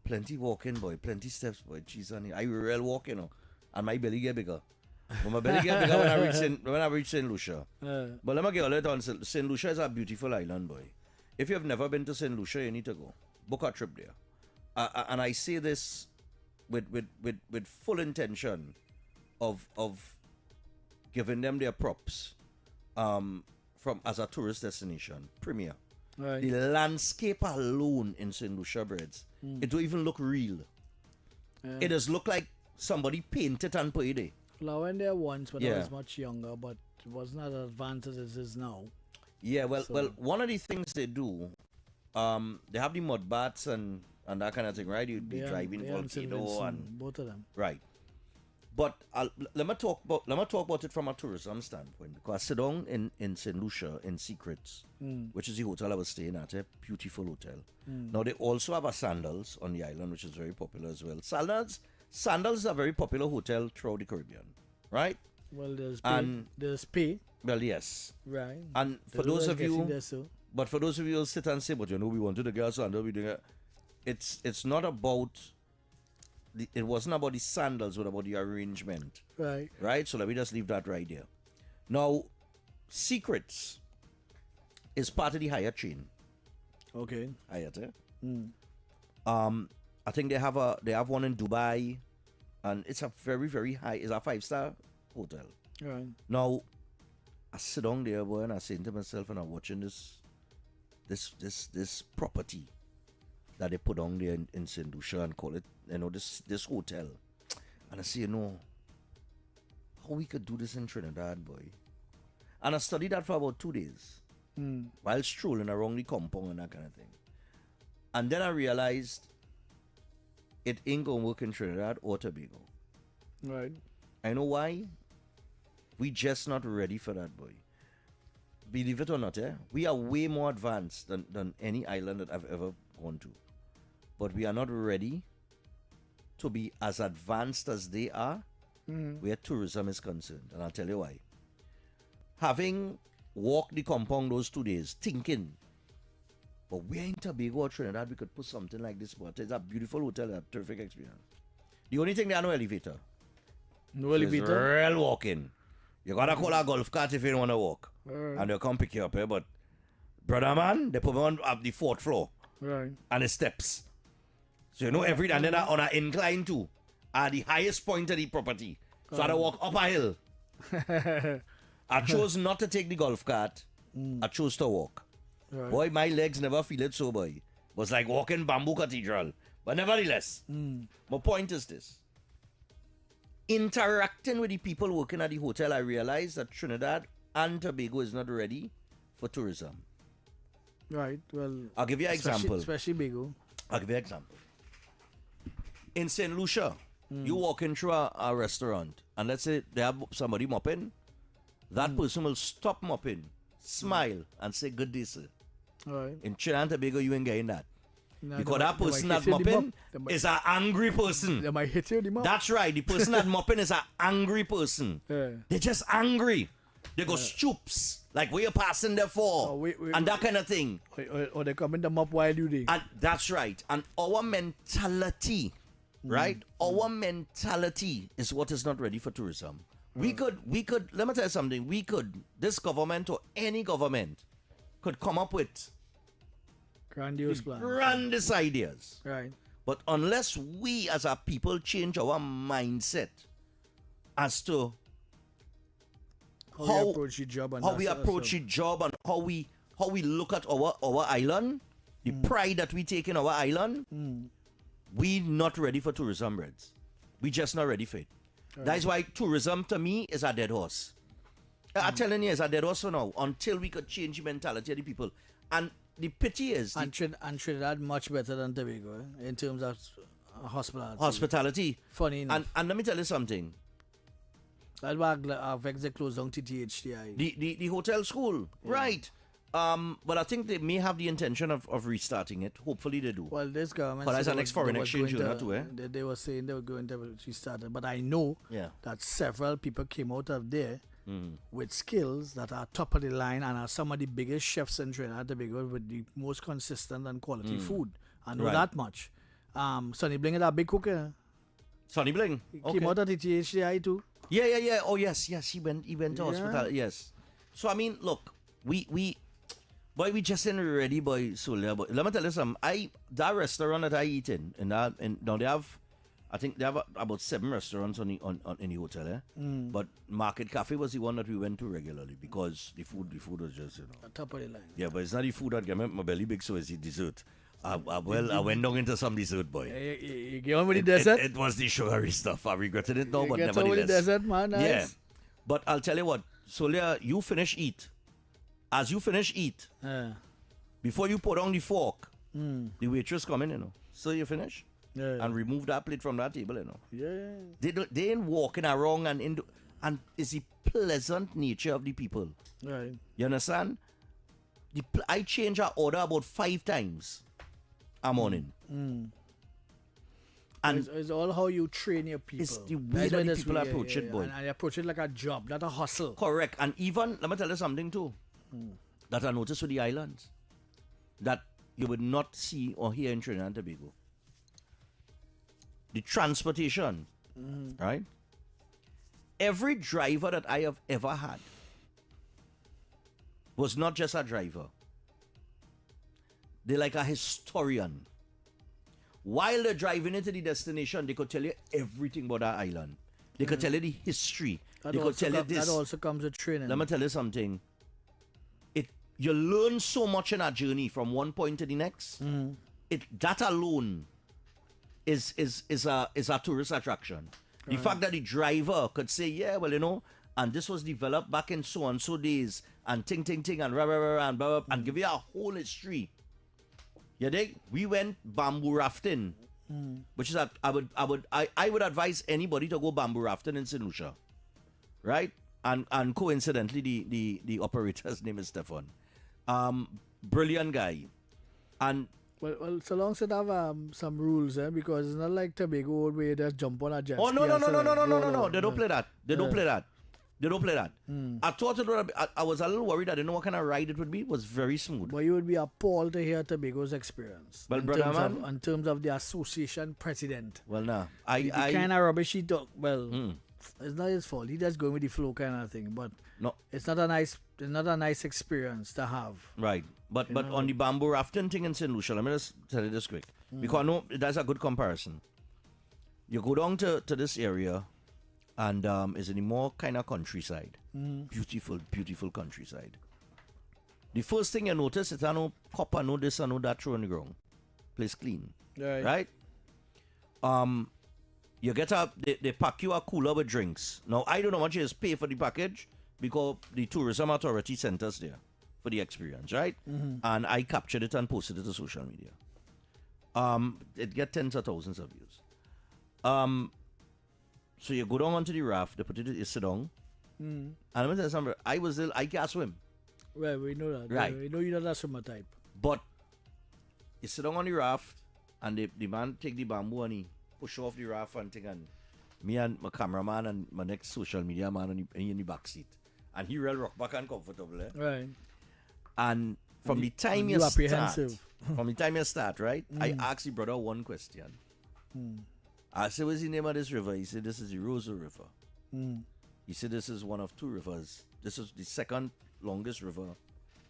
Plenty walking, boy. Plenty steps, boy. Jeez, honey, I real walk, and my belly get bigger. But my belly get bigger when I reach Saint Lucia. But let me get a little on Saint Lucia is a beautiful island, boy. If you have never been to Saint Lucia, you need to go. Book a trip there. And I say this with full intention of giving them their props. From as a tourist destination, premier. Right. The landscape alone in St. Lucia, Breads, it don't even look real. Yeah. It does look like somebody painted and put it there. Well, I went there once when I Yeah. was much younger, but it wasn't as advanced as it is now. Yeah, well, one of the things they do, they have the mud baths and that kind of thing, right? You'd be driving volcano and both of them. right. But let me talk about it from a tourism standpoint, because I sit down in St. Lucia in Secrets, which is the hotel I was staying at, a beautiful hotel. Now they also have a Sandals on the island, which is very popular as well. Sandals is a very popular hotel throughout the Caribbean, right? Well, there's pay. And There's pay. well, yes, Right. and for There's those always of you, getting there, so. but for those of you who sit and say, but we wanted to get a sandal, we doing it. It's not about. It wasn't about the sandals, but about the arrangement. Right. Right? So let me just leave that right there. Now, Secrets is part of the Hyatt chain. Okay. Hyatt, eh? Mm. I think they have one in Dubai, and it's a very, very high, it's a 5-star hotel. Right. Now, I sit down there, boy, and I say to myself, and I'm watching this property that they put on there in St. Lucia and call it, this hotel. And I say, how we could do this in Trinidad, boy. And I studied that for about 2 days while strolling around the compound and that kind of thing. And then I realized it ain't gonna work in Trinidad or Tobago. Right. I know why. We just not ready for that, boy. Believe it or not, we are way more advanced than any island that I've ever gone to. But we are not ready to be as advanced as they are where tourism is concerned. And I'll tell you why. Having walked the compound those 2 days, thinking, but we're in Tobago or Trinidad, we could put something like this. But it's a beautiful hotel, a terrific experience. The only thing, there are no elevator. No So elevator? it's real walking. You gotta call a golf cart if you don't want to walk. Right. And they'll come pick you up, but brother man, they put me on up the 4th floor. Right. And the steps. So every and then on an incline too. At the highest point of the property. So I had to walk up a hill. I chose not to take the golf cart. I chose to walk. Right. Boy, my legs never feel it so, boy. It was like walking Bamboo Cathedral. But nevertheless, my point is this. Interacting with the people working at the hotel, I realized that Trinidad and Tobago is not ready for tourism. Right. Well, I'll give you an example. Especially Bigo. I'll give you an example. In St. Lucia, you walk into a restaurant, and let's say they have somebody mopping. That person will stop mopping, smile, and say, "Good day, sir." Right. In Trinidad and Tobago, you ain't getting that. Nah, Because they that might person hit that you in the mopping mouth. is an angry person. They might hit you in the mouth. That's right. The person that mopping is an angry person. Yeah. They're just angry. They go stoops. Like, where you passing there for? And that kind of thing. Or they come in the mop while you do. And that's right. And our mentality, right? Our mentality is what is not ready for tourism. We could, let me tell you something. This government or any government could come up with Grandiose plans. grandest ideas. Right. But unless we as a people change our mindset as to How we approach the job and how we approach the job and how we look at our island, the pride that we take in our island, we not ready for tourism, Reds. We just not ready for it. That's why tourism to me is a dead horse. I'm telling you, it's a dead horse for now until we could change the mentality of the people. And the pity is... And Trinidad much better than Tobago in terms of hospitality. Hospitality. Funny enough. And let me tell you something. I've they closed down TTHTI. The hotel school, right? But I think they may have the intention of restarting it. Hopefully they do. Well, this government. But as an ex-foreign exchange unit too, eh? They were saying they were going to restart it, but I know that several people came out of there with skills that are top of the line and are some of the biggest chefs in Trinidad and Tobago with the most consistent and quality food. I know that much. Sonny Bling is a big cooker. Sonny Bling. He came out of the THDI too. Yeah. Oh yes. He went to hospital. Yes. So I mean, look, we just ain't ready, boy. So let me tell you something. That restaurant that I eat in, and now they have, I think they have about 7 restaurants in the hotel. But Market Cafe was the one that we went to regularly because the food was just top of the line. Yeah, but it's not the food that got my belly big, so it's the dessert. I went down into some dessert, boy. You get on with the dessert? It was the sugary stuff. I regretted it now, but get nevertheless. on with the dessert, man. Nice. Yeah. But I'll tell you what, Solia, you finish eat. As you finish eat, before you put down the fork, the waitress come in, So you finish and remove that plate from that table, Yeah. They ain't walking around and it's the pleasant nature of the people. Right. You understand? I change our order about 5 times a morning. And it's all how you train your people. It's the way that the people approach it, boy. And they approach it like a job, not a hustle. Correct. And even, let me tell you something too, that I noticed with the islands, that you would not see or hear in Trinidad and Tobago. The transportation, right? Every driver that I have ever had was not just a driver. They're like a historian. While they're driving into the destination, they could tell you everything about that island. They could tell you the history. They could tell you this. That also comes with training. Let me tell you something. You learn so much in a journey from one point to the next. That alone is a tourist attraction. The fact that the driver could say, yeah, well, and this was developed back in so and so days, and ting and rah and blah, and give you a whole history. You dig? We went bamboo rafting, which is I would advise anybody to go bamboo rafting in St. Lucia, right? And coincidentally, the operator's name is Stephan. Brilliant guy, and well, so long as it have some rules, because it's not like Tobago where you just jump on a jet. Oh no! They don't play that. They don't play that. I thought I was a little worried. I didn't know what kind of ride it would be. It was very smooth. But you would be appalled to hear Tobago's experience. Well, in terms of the association president. Well, nah. The kind of rubbish he talk. Well, it's not his fault. He just going with the flow kind of thing. But no, it's not a nice experience to have. Right. But on the bamboo rafting thing in St. Lucia, let me just tell you this quick. Because I know that's a good comparison. You go down to this area, and it's in the more kind of countryside. Beautiful, beautiful countryside. The first thing you notice is I know copper, no this, I know that throw on the ground. Place clean. Right? You get up, they pack you a cooler with drinks. Now, I don't know how much you just pay for the package because the tourism authority sent us there for the experience, right? And I captured it and posted it to social media. It get tens of thousands of views. So you go down onto the raft, they put it, you sit down. And I'm tell you something, I can't swim. Right, we know that. Right. We know you're not that swimmer type. But you sit down on the raft, and the man take the bamboo and he push off the raft and thing, and me and my cameraman and my next social media man in the back seat. And he real rock back and comfortable, Right. And from the time you start, right? I asked the brother one question. I said, what's the name of this river? He said, this is the Roseau River. He said, this is one of 2 rivers. This is the second longest river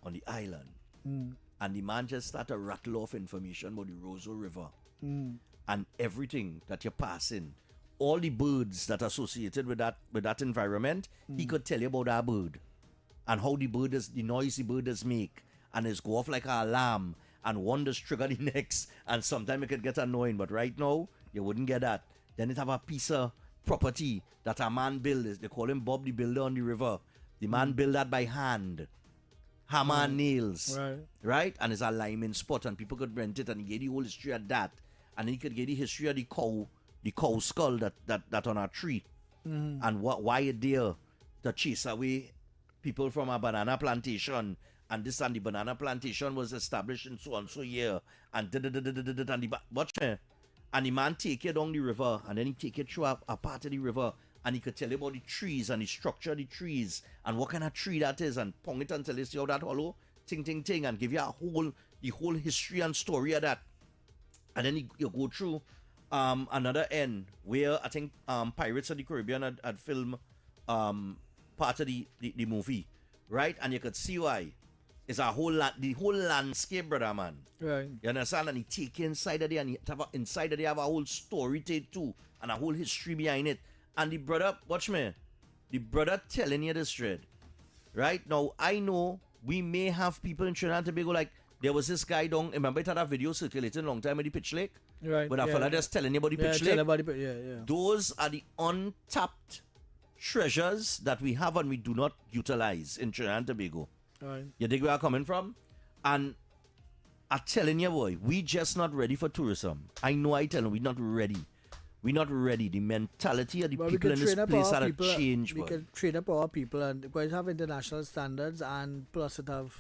on the island. And the man just started to rattle off information about the Roseau River. And everything that you're passing, all the birds that are associated with that environment, he could tell you about that bird. And how the noise the bird does make. And it's go off like an alarm. And one just trigger the next. And sometimes it could get annoying. But right now, you wouldn't get that. Then it have a piece of property that a man build. They call him Bob the Builder on the river. The man build that by hand. Hammer and nails. Right? And it's a liming spot. And people could rent it. And he get the whole history of that. And then he could get the history of the cow skull that on a tree. and why it there to chase away people from a banana plantation, and this and the banana plantation was established in so and so year, and watch me. And the man take you down the river, and then he take you through a part of the river, and he could tell you about the trees and the structure of the trees and what kind of tree that is, and pong it until you see how that hollow ting, and give you the whole history and story of that. And then you go through another end where I think Pirates of the Caribbean had filmed part of the movie, right? And you could see why. It's the whole landscape, brother, man. Right. You understand? And he take you inside of there, and inside of there have a whole story too, and a whole history behind it. And the brother, watch me, the brother telling you this straight. Right? Now, I know we may have people in Trinidad and Tobago, like, there was this guy down, remember it had a video circulating a long time at the Pitch Lake? Right. But a fella just telling you about the Pitch Lake. Yeah. Those are the untapped treasures that we have and we do not utilize in Trinidad and Tobago. Right. You dig where I'm coming from? And I'm telling you, boy, we just not ready for tourism. I know I tell you, we're not ready. We're not ready. The mentality of the people in this place had to change, boy. We can train up our people, and because it have international standards, and plus it have,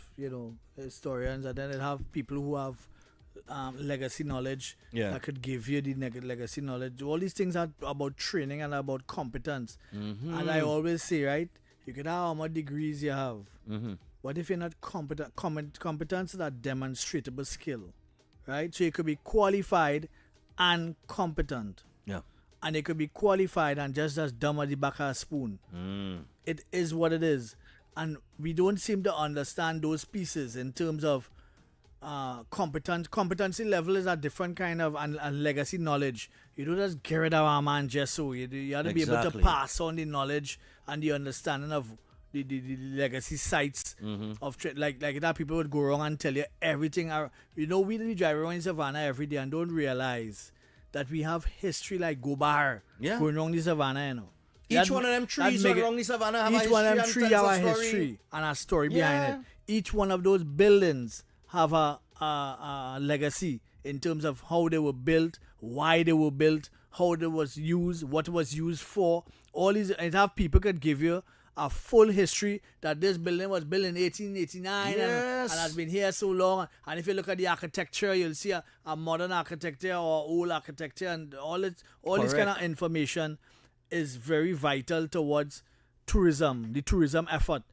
historians, and then it have people who have legacy knowledge that could give you the legacy knowledge. All these things are about training and about competence. And I always say, right, you can have how much degrees you have, but if you're not competent, competence is a demonstrable skill, right? So you could be qualified and competent. Yeah. And it could be qualified and just as dumb at the back of a spoon. It is what it is. And we don't seem to understand those pieces in terms of competency level is a different kind of and legacy knowledge. You don't just get rid of a man just so. You have to be able to pass on the knowledge and the understanding of the legacy sites of like that. People would go wrong and tell you everything. We drive around in Savannah every day and don't realize that we have history like Gobar going around the Savannah, Each one of them trees around the Savannah have a history. Each one of them trees have a history and a story behind it. Each one of those buildings have a legacy in terms of how they were built, why they were built, how they was used, what was used for. All these, and have people could give you a full history that this building was built in 1889 and has been here so long. And if you look at the architecture, you'll see a modern architecture or old architecture, and all this kind of information is very vital towards tourism, the tourism effort,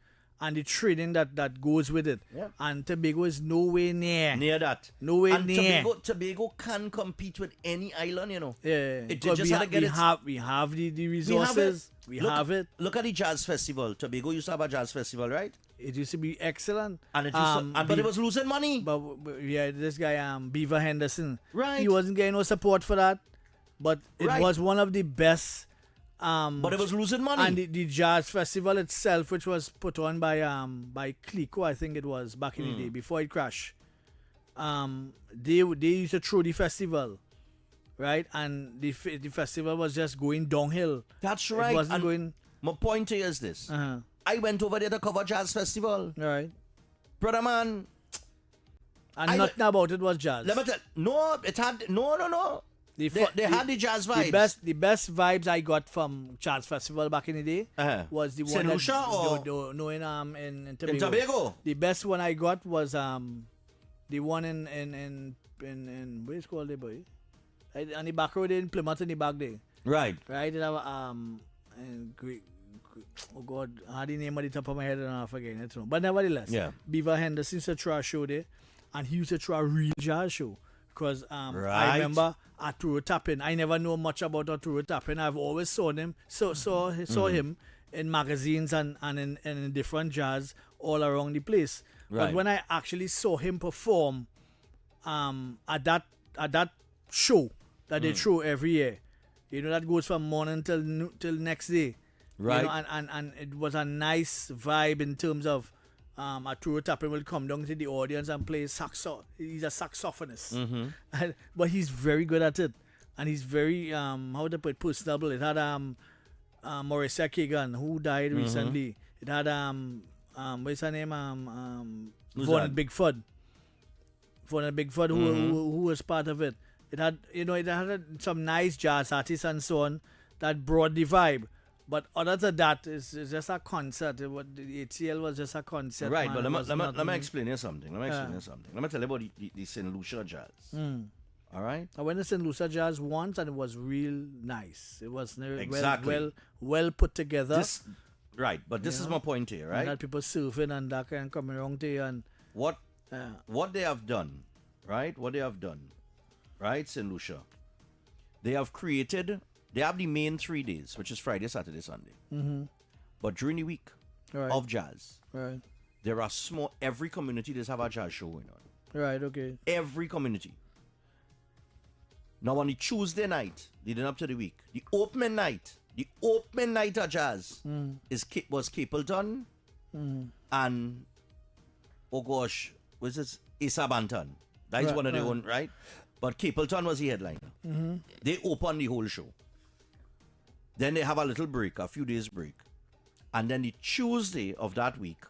and the training that goes with it. Yeah. And Tobago is nowhere near that. Nowhere near. Tobago can compete with any island, Yeah. It just have to get we have the resources. We have it. Look at the jazz festival. Tobago used to have a jazz festival, right? It used to be excellent. And but it was losing money. But yeah, this guy Beaver Henderson. Right. He wasn't getting no support for that. But it was one of the best. But it was losing money. And the jazz festival itself, which was put on by Clico, I think it was back in the day before it crashed. They used to throw the festival, right? And the festival was just going downhill. That's right. It wasn't going. My point here is this: I went over there to cover jazz festival. Right, brother man. And nothing about it was jazz. Let me tell. No, it had no. They had the jazz vibes. The best vibes I got from jazz festival back in the day was the one in Tobago. In Tobago. The best one I got was the one in where is called it, boy? On the back road in Plymouth in the back there. Right. Right. It have oh God, I had the name at the top of my head and I forget it. But nevertheless, Beaver Henderson used to try a show there, and he used to try a real jazz show. Because I remember Arturo Tapin. I never know much about Arturo Tapin. I've always saw him in magazines and in different jazz all around the place. Right. But when I actually saw him perform at that show that they throw every year, that goes from morning till next day. Right. And it was a nice vibe in terms of Arturo Tapin will come down to the audience and play saxo. He's a saxophonist, but he's very good at it, and he's very how to put personable. It had Mauricia Kagan, who died recently. It had what's her name? Vaughan Bigford. Vaughan Bigford, who was part of it. It had it had some nice jazz artists and so on that brought the vibe. But other than that, it's just a concert. The ATL was just a concert. Right, man. but let me explain you something. Let me tell you about the St. Lucia Jazz. All right? I went to St. Lucia Jazz once, and it was real nice. It was Exactly. well put together. Right, but this is my point here, right? And had people surfing and that and coming around there. And what they have done, right? St. Lucia. They have the main 3 days, which is Friday, Saturday, Sunday. Mm-hmm. But during the week of jazz, there are every community does have a jazz show going on. Right, okay. Every community. Now on the Tuesday night, leading up to the week, the opening night of jazz was Capleton and was this Asa Banton. That is one of their own, right? But Capleton was the headliner. Mm-hmm. They open the whole show. Then they have a little break, a few days break. And then the Tuesday of that week,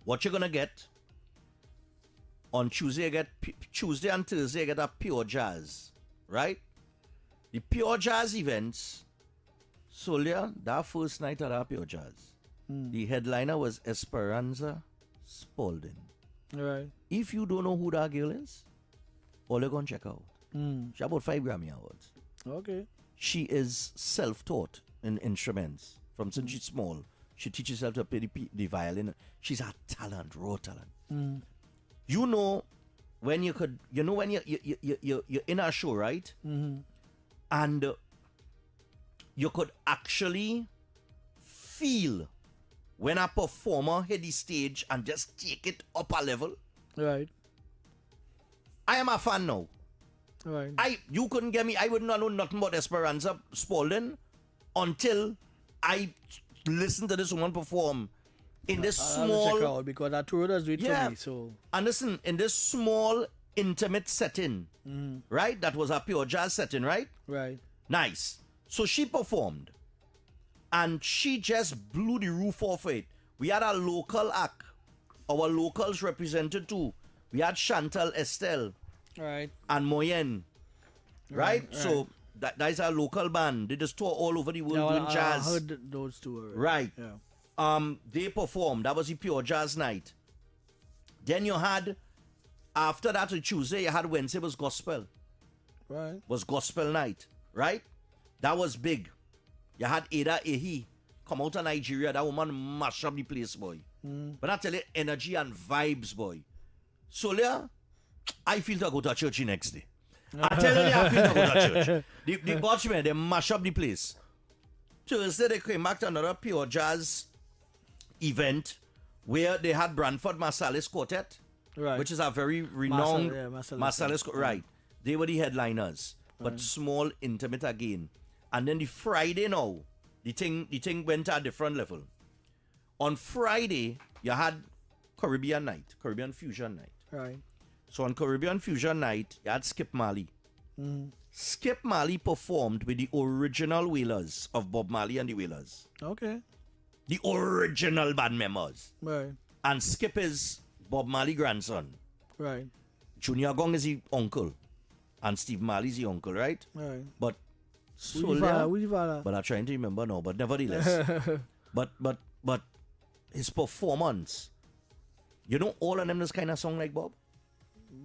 what you're going to get, on Tuesday and Thursday, you get a pure jazz, right? The pure jazz events, Solia, that first night of that pure jazz, the headliner was Esperanza Spalding. Right. If you don't know who that girl is, all you're going to check out. She about 5 Grammy Awards. Okay. She is self-taught in instruments. From since she's small, she teaches herself to play the violin. She's a talent, raw talent. You know when you're in a show, right? And you could actually feel when a performer hit the stage and just take it up a level. Right. I am a fan now. Right. You couldn't get me. I would not know nothing about Esperanza Spalding until I listened to this woman perform in this small. Check out because that tour does do it for me. So and listen, in this small intimate setting, right? That was a pure jazz setting, right? Right. Nice. So she performed, and she just blew the roof off it. We had a local act. Our locals represented too. We had Chantal Estelle. Right. And Moyen. Right? So that is our local band. They just tour all over the world doing jazz. I heard those two already. Right. Yeah. They performed. That was the pure jazz night. Then you had, after that on Tuesday, you had Wednesday was gospel. Right. Was gospel night. Right? That was big. You had Ada Ehi come out of Nigeria. That woman mash up the place, boy. But I tell you, energy and vibes, boy. Solia, I feel to go to church the next day. I tell you, I feel to go to church. The watchmen, they mash up the place. Thursday, they came back to another pure jazz event where they had Branford Marsalis Quartet, which is a very renowned Marsalis Quartet. Right. They were the headliners, but small, intimate again. And then the Friday now, the thing went to a different level. On Friday, you had Caribbean Fusion Night. Right. So on Caribbean Fusion Night, you had Skip Marley. Skip Marley performed with the original Wailers of Bob Marley and the Wailers. Okay. The original band members. Right. And Skip is Bob Marley's grandson. Right. Junior Gong is the uncle. And Steve Marley is the uncle, right? Right. But but I'm trying to remember now, but nevertheless. but his performance, you know, all of them is kind of song like Bob.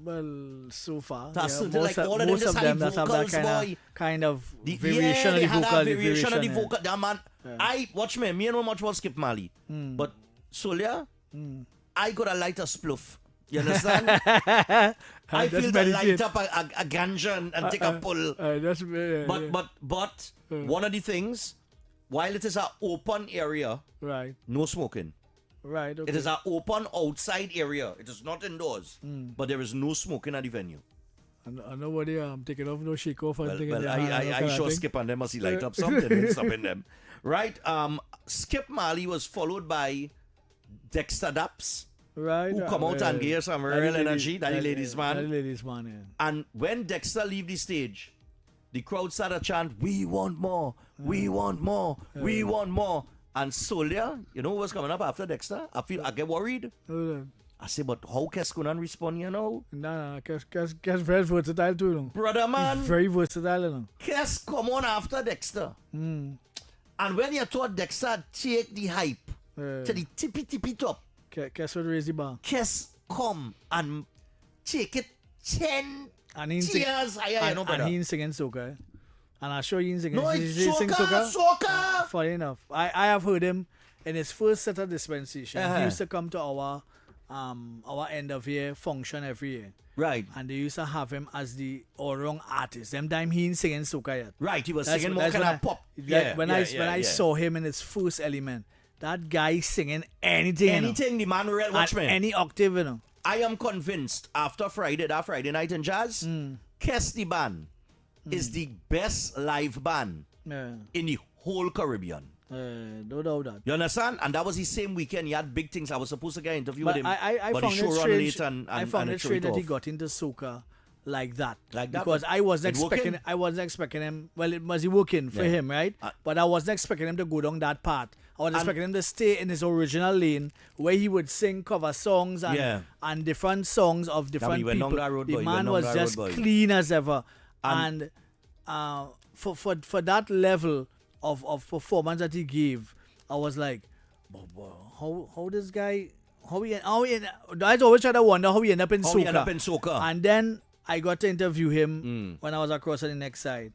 Well, so far, that's most like all of them just them have vocals, boy. Kind of variation of the vocal. Variation of the vocal. That man, I watch me and not much about Skip Marley, but Solia, I got a light a spliff. You understand? I feel to light up a ganja and take a pull. But one of the things, while it is an open area, right, no smoking. Right. Okay. It is an open outside area. It is not indoors. But there is no smoking at the venue. I know what they are taking off, no shake off. Well, I sure Skip and them must light up something stopping them. Right? Skip Marley was followed by Dexter Daps. Right. Who come out and give some real energy. That ladies man. That ladies man, yeah. And when Dexter leave the stage, the crowd started chant, "We want more, we want more, we want more." And Solia, you know what's coming up after Dexter? I get worried. I say, but how Kes Kunan respond, you know? No, Kes very versatile too. Brother man. He's very versatile. Kes come on after Dexter. And when you thought Dexter take the hype to the tippy top, Kes would raise the bar. Kes come and take it 10 and tiers higher, and he's singing soca. And I'm sure he's singing. No, he it's sing soca. Funny enough, I have heard him in his first set of dispensation. He used to come to our end of year function every year. Right. And they used to have him as the all-round artist. Them time he ain't singing soca yet. Right, he was singing more kind of pop. When I saw him in his first element, that guy singing anything. Anything, the man real watch me. Any octave, I am convinced after that Friday night in jazz, Kes the band is the best live band in the whole Caribbean. No doubt that. You understand? And that was the same weekend. He had big things. I was supposed to get an interview But with him. I but found the show it run strange. late and I found it strange that he off. got into soca like that. Like that, because but I wasn't it working? expecting. I wasn't expecting him. Well, it was he working for him, right? But I wasn't expecting him to go down that path. I was expecting him to stay in his original lane where he would sing cover songs and different songs of different people. The man was just clean as ever, and for that level of performance that he gave, I was like, how this guy, I always try to wonder how he ended up in soca. And then I got to interview him when I was across on the next side,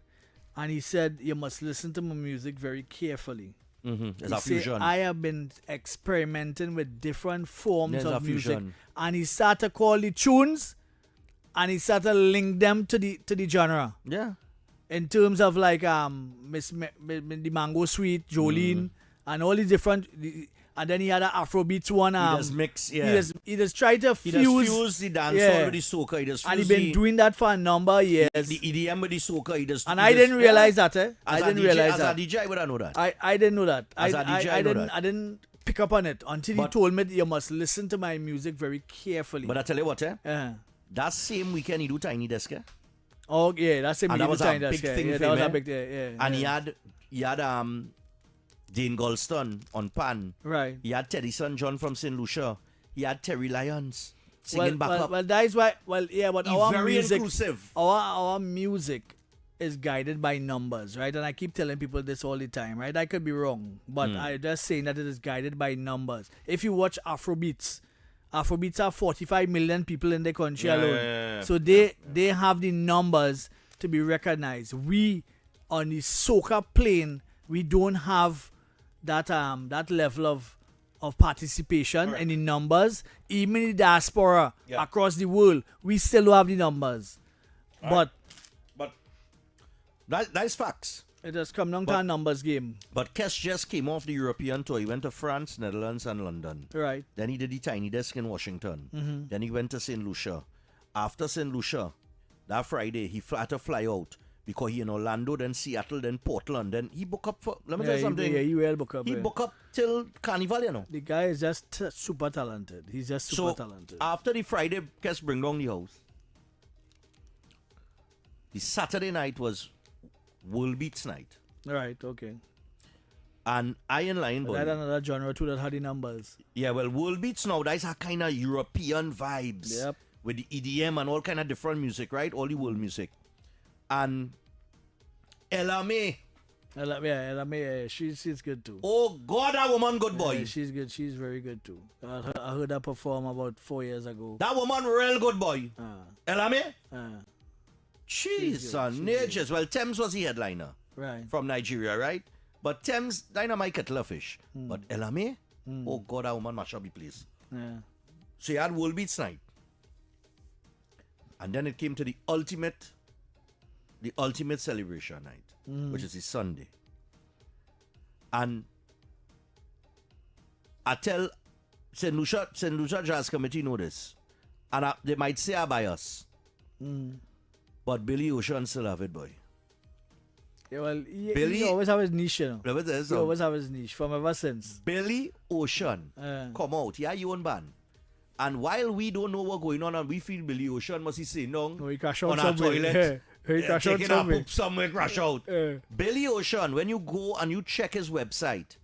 and he said, you must listen to my music very carefully. There's He a said, fusion. I have been experimenting with different forms There's of a music, fusion. and he started to call the tunes, and he started to link them to the genre. Yeah. In terms of like the Mango Sweet, Jolene, and all the different, and then he had an Afrobeats one. He does mix, He just tried to fuse. He does fuse the dancehall with the soca. He does fuse and he been doing that for a number of years. The EDM with the soca. He does. And I didn't realize that. I didn't realize As that. a DJ, I would have know that. I didn't know that. As a DJ, I know that. I didn't pick up on it until he told me that you must listen to my music very carefully. But I tell you what, that same weekend he do Tiny Desk. Oh yeah, that's him. And that was a big thing for him. That was a big thing. And he had Dane Golston on pan. Right. He had Teddy Son John from St. Lucia. He had Terry Lyons singing back up. Well, that is why. Well, yeah, but He's our very music, inclusive. Our music is guided by numbers, right? And I keep telling people this all the time, right? I could be wrong, but I'm just saying that it is guided by numbers. If you watch Afrobeats are 45 million people in the country alone. Yeah. So they have the numbers to be recognized. We, on the soca plane, we don't have that level of participation in the numbers. Even in the diaspora across the world, we still don't have the numbers. But that's facts. It has come down to a numbers game. But Kes just came off the European tour. He went to France, Netherlands, and London. Right. Then he did the Tiny Desk in Washington. Mm-hmm. Then he went to St. Lucia. After St. Lucia, that Friday, he had to fly out because he in Orlando, then Seattle, then Portland. Then he booked up for, let me tell you something. He will book up. He booked up till Carnival, you know. The guy is just super talented. He's just super talented. After the Friday, Kes bring down the house. The Saturday night was World Beats night. Right, okay. And Iron Lion Boy. That's another genre too that had the numbers. Yeah, well, World Beats now, that's a kind of European vibes. Yep. With the EDM and all kind of different music, right? All the world music. And Ella May. Ella May, she's good too. Oh, God, that woman good boy. Yeah, she's good. She's very good too. I heard her perform about 4 years ago. That woman real good boy. Ella May? She's Jeez, natures. Well, Thames was the headliner. Right. From Nigeria, right? But Thames, dynamite kettle of fish. But Ella May? Oh, God, that woman mash up the place. Yeah. So you had World Beats night. And then it came to the ultimate celebration night, which is the Sunday. And I tell St. Lucia Jazz Committee know this. And they might say I'm biased. But Billy Ocean still have it, boy. Yeah, well, he always have his niche, you know. He always have his niche from ever since. Billy Ocean come out. Yeah, you own band. And while we don't know what's going on and we feel Billy Ocean must be sitting down on our toilet, taking a poop somewhere, crash out. Billy Ocean, when you go and you check his website,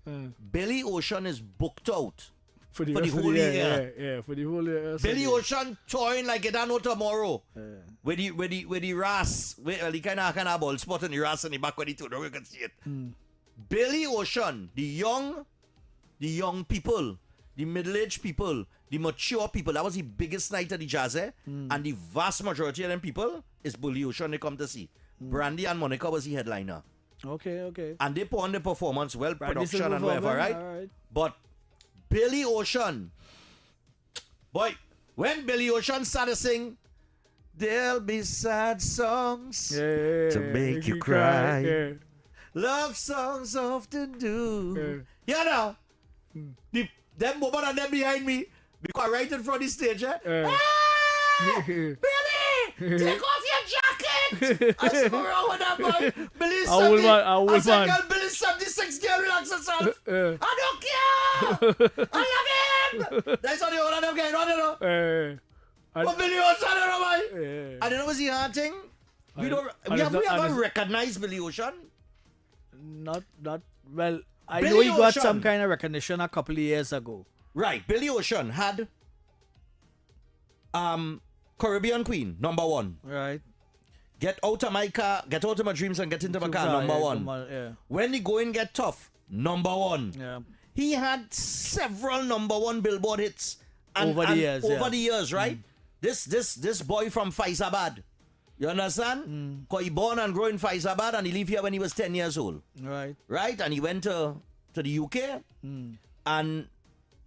Billy Ocean is booked out for the whole year. Yeah, for the whole year. Billy Ocean touring like it don't know tomorrow. With the ras, with the kind of ball spot in the ras in the back when he told you can see it. Billy Ocean, the young people, the middle-aged people, the mature people, that was the biggest night at the Jazz, and the vast majority of them people is Billy Ocean they come to see. Brandy and Monica was the headliner. Okay. And they put on the performance, well, Brandy production still and whatever, performing? right? All right. But Billy Ocean, boy, when Billy Ocean started to sing, there'll be sad songs to make you cry. Yeah. Love songs often do. You know, them woman and them behind me, because right in front of the stage, Billy, take off your jacket. I said, what's wrong with that boy? Billy, I said, girl, Billy 76, girl, relax yourself. I don't care. I love him. That's how the other them going on, you know. But Billy Ocean, you know, boy. I don't know what's the hard thing. We ever recognized Billy Ocean? Not well. I Billy know he got Ocean. some kind of recognition a couple of years ago. Right, Billy Ocean had Caribbean Queen, number 1. Right. Get out of my car, get out of my dreams and get into my car, number 1. Yeah. When the going get tough, number 1. Yeah. He had several number 1 Billboard hits Over the years, right? This boy from Faizabad, you understand? Because he born and grew in Faizabad and he lived here when he was 10 years old. Right. Right? And he went to the UK and,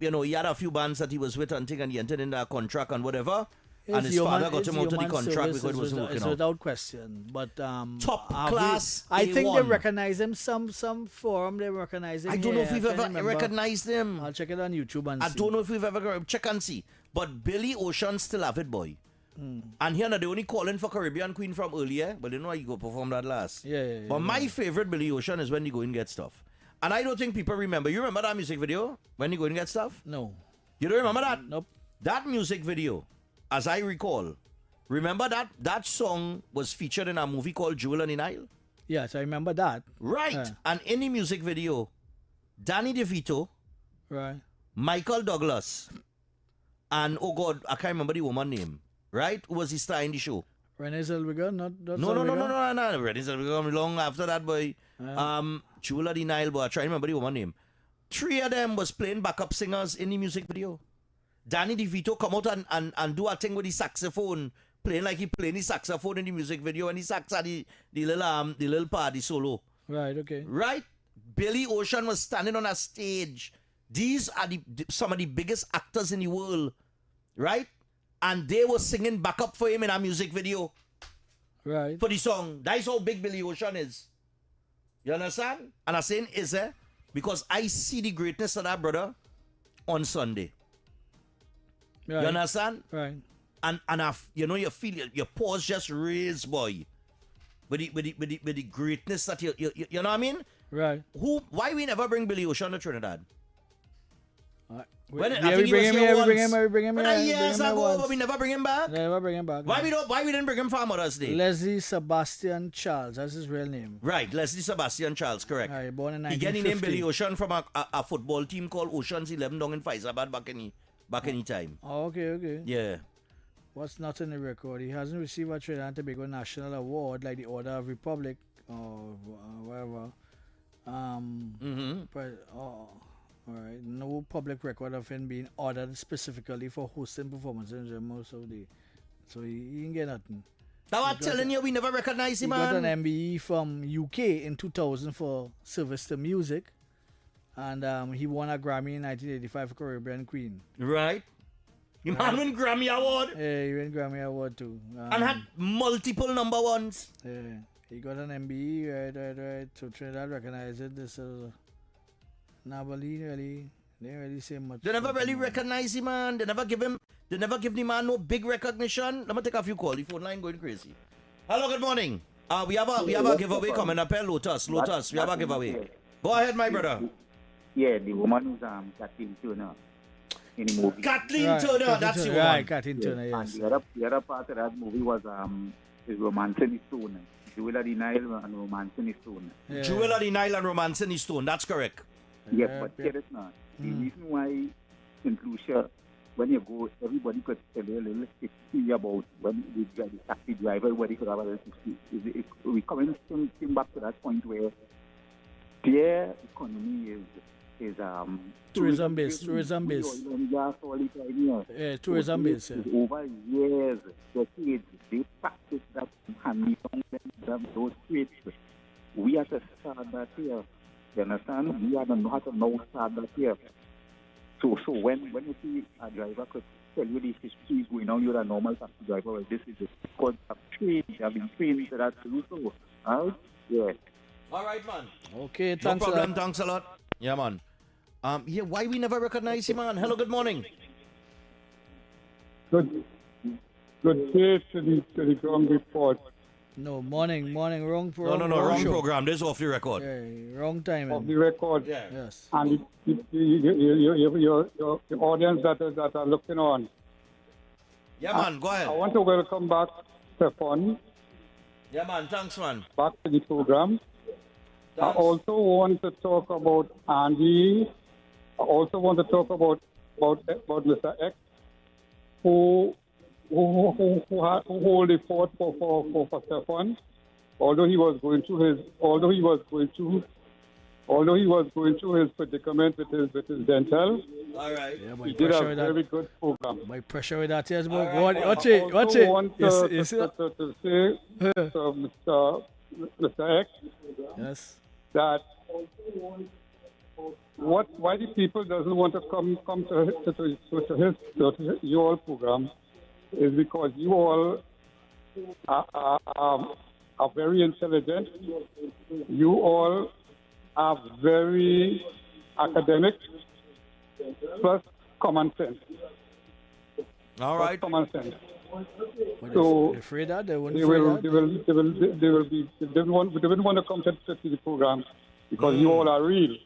you know, he had a few bands that he was with and he entered in that contract and whatever. And his father got him out of the contract because it wasn't working out. Without question. But top class. I think A1. they recognize him. Some forum they recognize him. I don't know if here. we've I can't ever remember. recognized him. I'll check it on YouTube and I see. don't know if we've ever check and see. But Billy Ocean still have it, boy. And here now they only calling for Caribbean Queen from earlier, but they know you go perform that last. Yeah. But my favorite Billy Ocean is when you go and get stuff. And I don't think people remember. You remember that music video? When you go and get stuff? No. You don't remember that? Nope. That music video, as I recall, remember that song was featured in a movie called Jewel on the Nile? Yes, I remember that. Right. Yeah. And in the music video, Danny DeVito, Right. Michael Douglas, and oh God, I can't remember the woman name. Right? Who was the star in the show? Renee Zellweger, not No. Zellweger? Renee Zellweger long after that, boy. Jewel of the Nile, boy. I try to remember the woman name. 3 of them was playing backup singers in the music video. Danny DeVito come out and do a thing with the saxophone, playing like he playing the saxophone in the music video, and the sax had the little part, the solo. Right, okay. Right? Billy Ocean was standing on a stage. These are some of the biggest actors in the world. Right? And they were singing backup for him in a music video. Right. For the song. That's how big Billy Ocean is. You understand? And I'm saying is there because I see the greatness of that brother on Sunday. Right. You understand? Right. And you know, you feel your paws just raised, boy. With the greatness that you know what I mean? Right. Why we never bring Billy Ocean to Trinidad? We bring him years ago, but we never bring him back. Never bring him back. Why we didn't bring him for Mother's Day? Leslie Sebastian Charles, that's his real name. Right, Leslie Sebastian Charles, correct. Right, born in 1950. He get the name Billy Ocean from a football team called Oceans 11 down in Faizabad back in the time. Oh, okay. Yeah. What's not in the record? He hasn't received a Trinidad and Tobago National Award like the Order of Republic or whatever. But alright, no public record of him being ordered specifically for hosting performances in most of the. So he didn't get nothing. Now I'm telling you, we never recognized him, He man. got an MBE from UK in 2000 for service to music, and he won a Grammy in 1985 for Caribbean Queen. Right. You man win Grammy Award. Yeah, he won Grammy Award too. And had multiple number ones. Yeah, he got an MBE, right. So Trinidad recognized it. This nah, but they didn't really say much. They never really recognize him, man. They never give the man no big recognition. Let me take a few calls. The phone line going crazy. Hello, good morning. We have a giveaway coming up here. Lotus. We have a giveaway. Go ahead, my brother. Yeah, the woman who's Kathleen Turner in the movie. Kathleen Turner, that's the woman. Right, Kathleen Turner, yes. And the other part of that movie was is Romancing the Stone. Jewel of the Nile and Romancing the Stone. Yeah. Jewel of the Nile and Romancing the Stone. That's correct. Yes, but get it now. The reason why in Lucia, when you go, everybody could tell you a little history about when the taxi driver, where he could have a little history. We coming back to that point where their economy is tourism based. oil and gas all the time, yes. Yeah, tourism based. Yeah. Over years, decades, they practice that hand down those traits. We have to start that here. You understand? We have to know how to now start that here. So when you see a driver could tell you this is going on, you're a normal taxi driver. Well, this is it. Because they have been trained to that to do so. Right? Yeah. All right, man. Okay, No thanks problem. a lot. Thanks a lot. Yeah, man. Why we never recognize him, man? Hello, good morning. Good day to the ground report. No, morning, wrong No, wrong show. program. This is off the record. Yeah, wrong time. Of the record. Yeah. Yes. And your audience that are looking on. Yeah, man, go ahead. I want to welcome back Stephan Yeah, man, thanks, man. back to the program. I also want to talk about Andy. I also want to talk about Mr. X, who hold the fort for Stephan, although he was going through his predicament with his dental. All right. Yeah, He did a very good program. My pressure with that, yes, but Right. watch it. I also want to say Huh. to Mr. X Yes. that why the people doesn't want to come to your program is because you all are very intelligent. You all are very academic, plus common sense. All right. Common sense. But So afraid that they wouldn't they will want to come to the program because you all are real.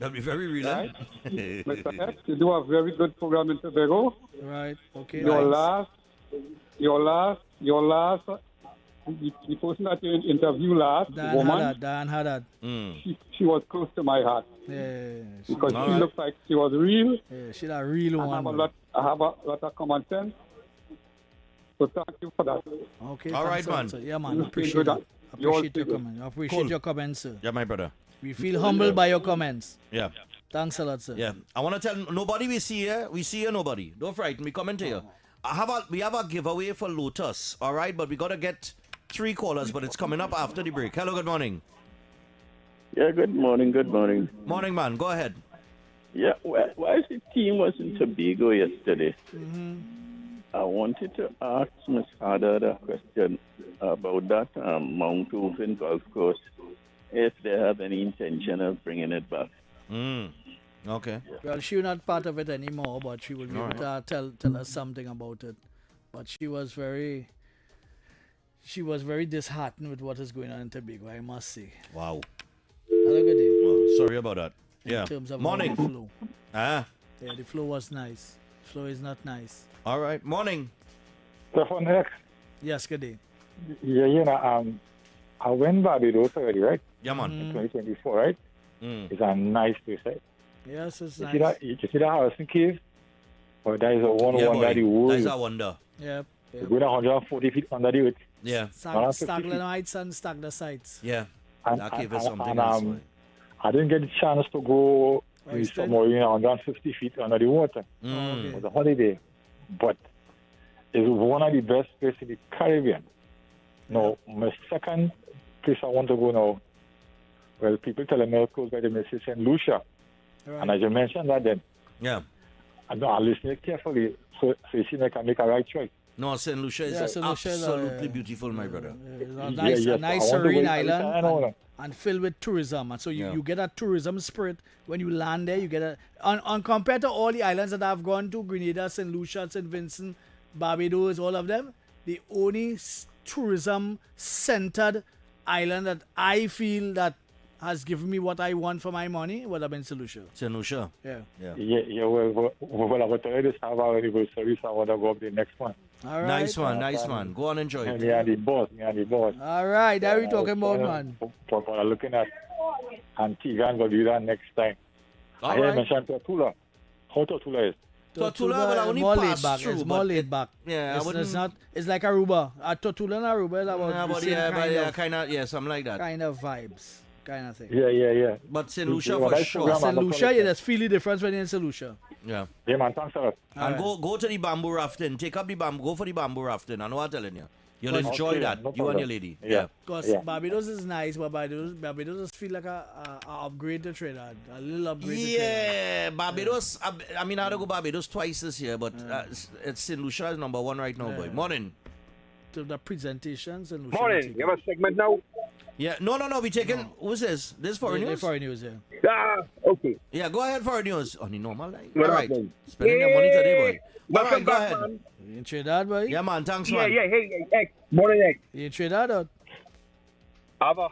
That'll be very real, eh? Mr. X, you do a very good program in Tobago. Right. Okay. Your thanks. last, the person that you interviewed last, the woman, Dan Haddad. she was close to my heart Yeah. because she looked like she was real. Yeah, she's a real I one. have a lot of common sense. So thank you for that. Okay. All right, thanks a lot, man. sir. Yeah, man. You Appreciate feel it. good. You all Appreciate your feel good. comment. Appreciate Cool. your comments, sir. Yeah, my brother. We feel humbled by your comments. Yeah. Thanks a lot, sir. Yeah. I want to tell nobody we see here nobody. Don't frighten me. Comment here. We have a giveaway for Lotus. All right, but we got to get 3 callers, but it's coming up after the break. Hello, good morning. Yeah, good morning. Morning, man. Go ahead. Yeah, why the team was in Tobago yesterday? I wanted to ask Ms. Haddad a question about that Mount Open golf course, if they have any intention of bringing it back. Okay. Well, she's not part of it anymore, but she will be All able to tell us something about it. But she was very disheartened with what is going on in Tobago, I must say. Wow. Have a good day. Well, sorry about that. Yeah. In terms of Morning. the flow. Ah. Yeah, the flow was nice. Flow is not nice. All right. Morning. Stephan X. Yes, good day. Yeah, I went Barbados already, right? Yeah, man. In 2024, right? It's a nice place, right? Yes, it's You nice. see that Harrison Cave? Oh, that is a wonder Yeah, wonder boy. of the world. That is a wonder. Yep. You're going 140 feet under the earth. Yeah. 150 Stagler feet. Heights and Stagler Sites. Yeah. And, That cave and, is something and, else. um, I didn't get the chance to go Oh, you still? somewhere 150 feet under the water. Okay. It was a holiday. But it's one of the best places in the Caribbean. Now, my second place I want to go now, well, people telling me close by the Mrs. St. Lucia. Right. And as you mentioned that then, Yeah. I listen carefully so you see I can make a right choice. No, St. Lucia is Yeah, St. Lucia is, absolutely beautiful, my brother. A nice, yes, a nice I want to serene go- island I know. and filled with tourism. And so Yeah. you get a tourism spirit when you land there. You get on compared to all the islands that I've gone to, Grenada, St. Lucia, St. Vincent, Barbados, all of them, the only tourism centered island that I feel that has given me what I want for my money would have been St. Lucia. St. Lucia. Yeah. Yeah, well, I will tell you this, I have our anniversary, so I want to go up the next one. All right. Nice one. Go on, enjoy it. Me and the boss. All right. That we talking about, man. What I'm looking at Antigua and Barbuda next time. All I hear right. mention Tortula. How Tortula is? Tortula, well, I only more laid passed back. through, It's but more laid back. Yeah, I it's wouldn't. not. It's like Aruba. Tortula and Aruba is about Yeah, the but same yeah, kind of kind of, yeah, something like that. kind of vibes. kind of thing. Yeah. But St. Lucia What for I sure. program, St. I'm not Lucia, gonna- yeah, there's really difference when you're in St. Lucia. Yeah. Yeah, man, thanks a lot. And go to the bamboo rafting. Take up the bamboo. Go for the bamboo rafting. I know what I'm telling you. You'll Okay, enjoy that. no You and problem. your lady. Yeah. Because Barbados is nice, but Barbados just feel like a upgrade to Trinidad. A little upgrade to Trinidad. Yeah, Barbados. I mean, I had to go Barbados twice this year, but it's St. Lucia is number one right now, boy. Morning. To the presentations and Lucia. Morning. You have a segment now? Yeah, no. We taking. Who's this? This is foreign news. Foreign news, yeah. Okay. Yeah, go ahead, foreign news on the normal line. What All right, happened? spending your money today, boy. All Welcome right, go back, ahead. man. You in Trinidad, boy? Yeah, man. Thanks, Yeah, man. hey, X. Morning, X. You in Trinidad or? Ava.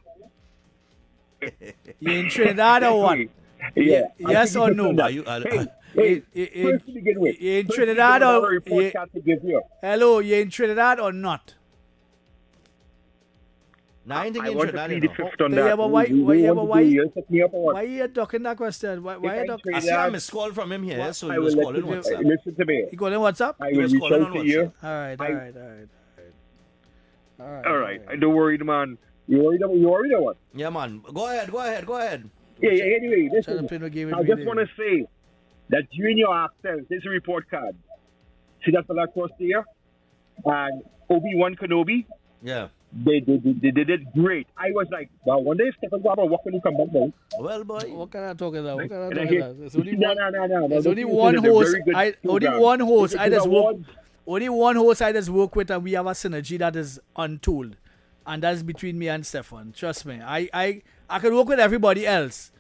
You in Trinidad or what? Yeah. Yes or no? Are you, Hey, first to begin with. You in First Trinidad to begin with, I have or? a report card to give you. Hello, you in Trinidad or not? No, I ain't I thinking want to Trinidad, plead you the know. fifth on Yeah, that. but why- You why- yeah, want but to why- do, you'll set me up or what? Why you ducking that question? Why If you I'm ducking? I see a Trinidad, missed call from him here, so I he was will calling listen, WhatsApp. listen to me. You calling WhatsApp? I He will was reach calling out on to you. All right. All right. Don't worry, man. You worried or what? Yeah, man. Go ahead. Yeah, anyway, Trying to listen. play no game with I me just there. want to say that you in your absence, this is a report card. See that fella across there? And Obi-Wan Kenobi? Yeah. They did great. I was like, well, one day Stephan Garber, what can you come back now? Well, boy. What kind of talk is that? What kind of And I talk hear- is that? There's only No. one. There's Those only people one did a host. very good Only program. one host. They I did just work. awards. Only one host I just work with, and we have a synergy that is untold, and that's between me and Stephan. Trust me. I could work with everybody else,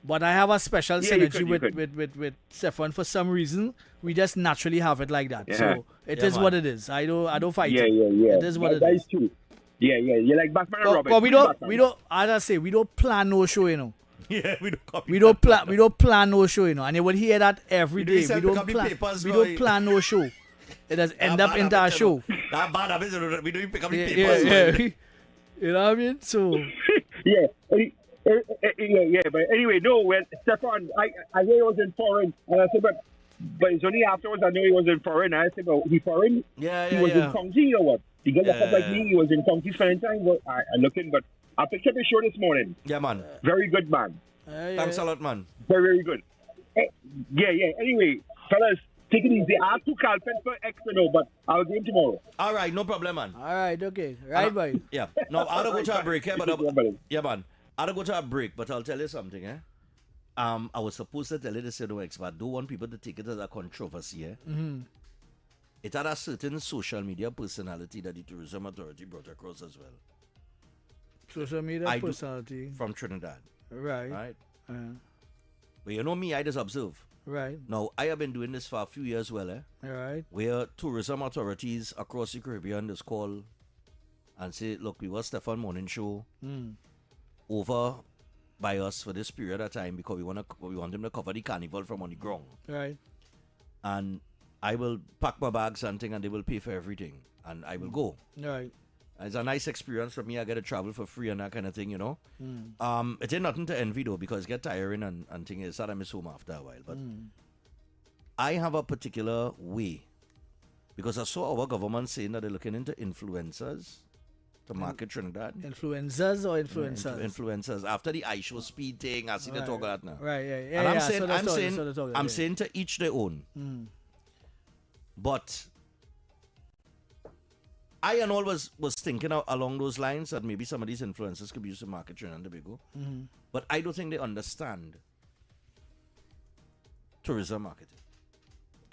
but I have a special Yeah, you synergy could. with Stephan for some reason. We just naturally have it like that. Yeah. So it Yeah, is man. what it is. I don't fight Yeah. it. It is what it That is. is true. Yeah. You're like Batman and But, Robin. but we Who's don't, Batman? as I say, we don't plan no show, you know. Yeah, we don't copy. We don't plan no show, you know. And you would hear that every You day. don't pick up the papers, We boy. don't plan no show. It does end up into a show. That bad habit, we don't even pick up the Yeah, papers. yeah. You know what I mean? So Yeah. But anyway, no. When Stephan, I hear he was in foreign, and I said, but it's only afterwards I know he was in foreign. I said, well, he foreign? Yeah, He was in Kongji or what? He got up like Yeah. me. He was in Kongji spending time. Well, I looking, but I picked up his show this morning. Yeah, man. Very good, man. Thanks a lot, man. Very good. Yeah. Anyway, fellas, take it easy. I have to call for X now, but I'll do him tomorrow. All right, no problem, man. all right, okay, right, boy. Yeah. No, I'll go to a break, yeah, but buddy. yeah, man. I'll go to a break, but I'll tell you something, eh? I was supposed to tell you this, X, but I don't want people to take it as a controversy, eh? Mm-hmm. It had a certain social media personality that the Tourism Authority brought across as well. Social media I do- personality. From Trinidad. Right. Right? Uh, But you know me, I just observe. right. Now, I have been doing this for a few years, well, All right. where tourism authorities across the Caribbean just call and say, look, we were Stephan Morning Show Mm. over by us for this period of time because we want him to cover the carnival from on the ground. Right. And I will pack my bags and thing and they will pay for everything. And I will go. Right. It's a nice experience for me. I get to travel for free and that kind of thing, you know. Mm. It ain't nothing to envy though because it get tiring and thing is that I miss home after a while. But I have a particular way because I saw our government saying that they're looking into influencers to market Trinidad. Influencers or influencers? Influencers. After the iShow speed thing, I see the talk of that now. Right, yeah, yeah. And I'm yeah, saying, so the I'm story, saying, so the talk, I'm yeah. saying to each their own. Mm. But I and all was thinking along those lines that maybe some of these influencers could be used to market Trinidad and Tobago. Mhm. But I don't think they understand tourism marketing.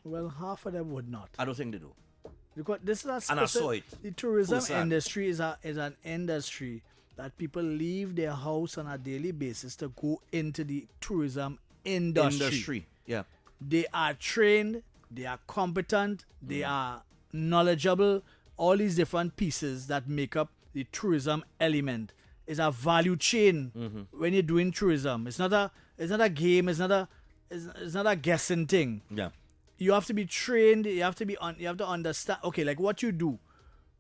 Well, half of them would not. I don't think they do. Because this is a And I saw it. The tourism Firsthand. industry is an industry that people leave their house on a daily basis to go into the tourism industry. Yeah. They are trained, they are competent, they are knowledgeable. All these different pieces that make up the tourism element is a value chain when you're doing tourism. It's not a game. It's not a guessing thing. Yeah. You have to be trained. You have to understand. Okay, like what you do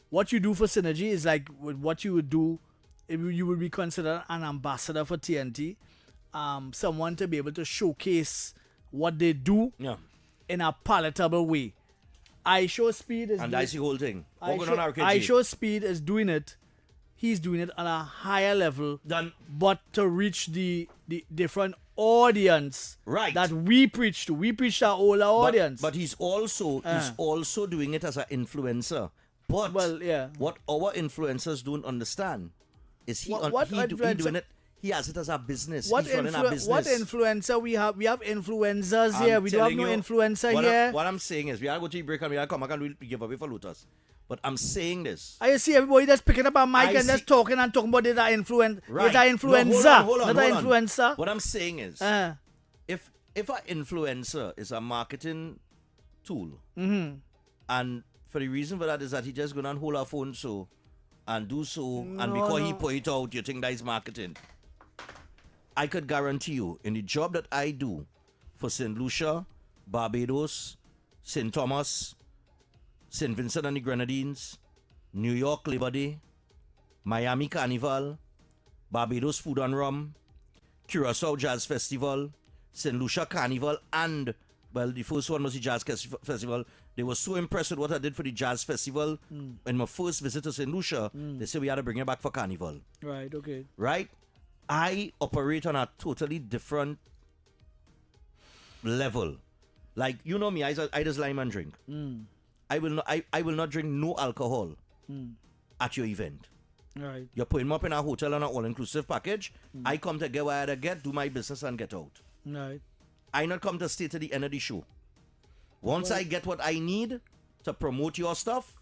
for Synergy is like what you would do if you would be considered an ambassador for TNT. Someone to be able to showcase what they do in a palatable way. iShow Speed is And that's the whole thing. What going on, RKG? iShow Speed is doing it he's doing it on a higher level but to reach the different audience that we preach to. We preach to our older audience. But he's also doing it as an influencer. But what our influencers don't understand is he doing it. He has it as a business. He's running a business. What influencer we have? We have influencers here. We don't have no influencer here. What I'm saying is, we are going to break and we are come back and we'll give away for Lotus. But I'm saying this. I see everybody that's picking up a mic and just talking about it. That influencer. Right. It's an influencer. No, hold on. Not an influencer. What I'm saying is, if an influencer is a marketing tool, and for the reason for that is that he just gonna hold our phone and because he put it out, you think that is marketing. I could guarantee you, in the job that I do for St. Lucia, Barbados, St. Thomas, St. Vincent and the Grenadines, New York Labor Day, Miami Carnival, Barbados Food and Rum, Curacao Jazz Festival, St. Lucia Carnival, and, well, the first one was the Jazz Festival. They were so impressed with what I did for the Jazz Festival. In my first visit to St. Lucia, they said we had to bring it back for Carnival. Right, okay. Right? I operate on a totally different level. Like, you know me, I just lime and drink. I will not drink no alcohol at your event. Right. You're putting me up in a hotel on an all-inclusive package. I come to get what I had to get, do my business and get out. Right. I not come to stay to the end of the show. Once I get what I need to promote your stuff,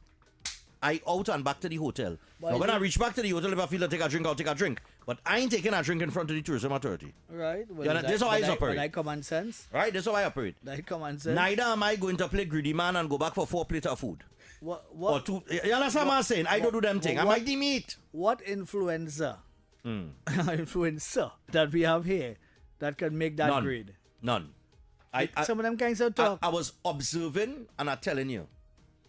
I out and back to the hotel. Now when I reach back to the hotel, if I feel to take a drink, I'll take a drink. But I ain't taking a drink in front of the tourism authority. Right. Well, this is how I operate. That common sense. Right, this is how I operate. That common sense. Neither am I going to play greedy man and go back for 4 plates of food. What? Or 2. You understand what I'm saying? I don't do them thing. I might the meat. What influencer that we have here that can make that grade? None. Some of them kinds of talk. I was observing and I'm telling you.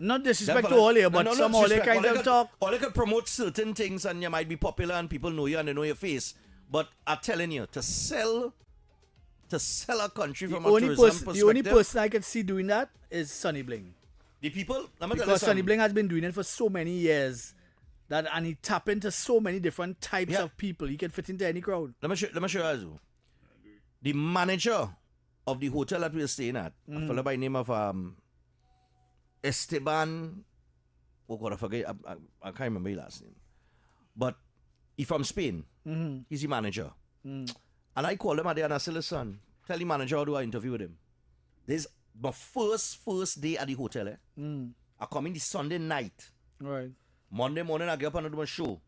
Not disrespect to all here, but some all they kind of talk. Or they could promote certain things and you might be popular and people know you and they know your face. But I'm telling you, to sell a country from a tourism perspective. The only person I can see doing that is Sonny Bling. The people, because Sonny Bling has been doing it for so many years and he tap into so many different types of people. He can fit into any crowd. Let me show you. The manager of the hotel that we were staying at, a fellow by the name of Stephan, oh God, I forget, I can't remember his last name. But he's from Spain. He's the manager. And I called him a day and I said, listen, tell the manager how do I interview with him. This is my first day at the hotel. I come in the Sunday night. Right. Monday morning, I get up and do my show.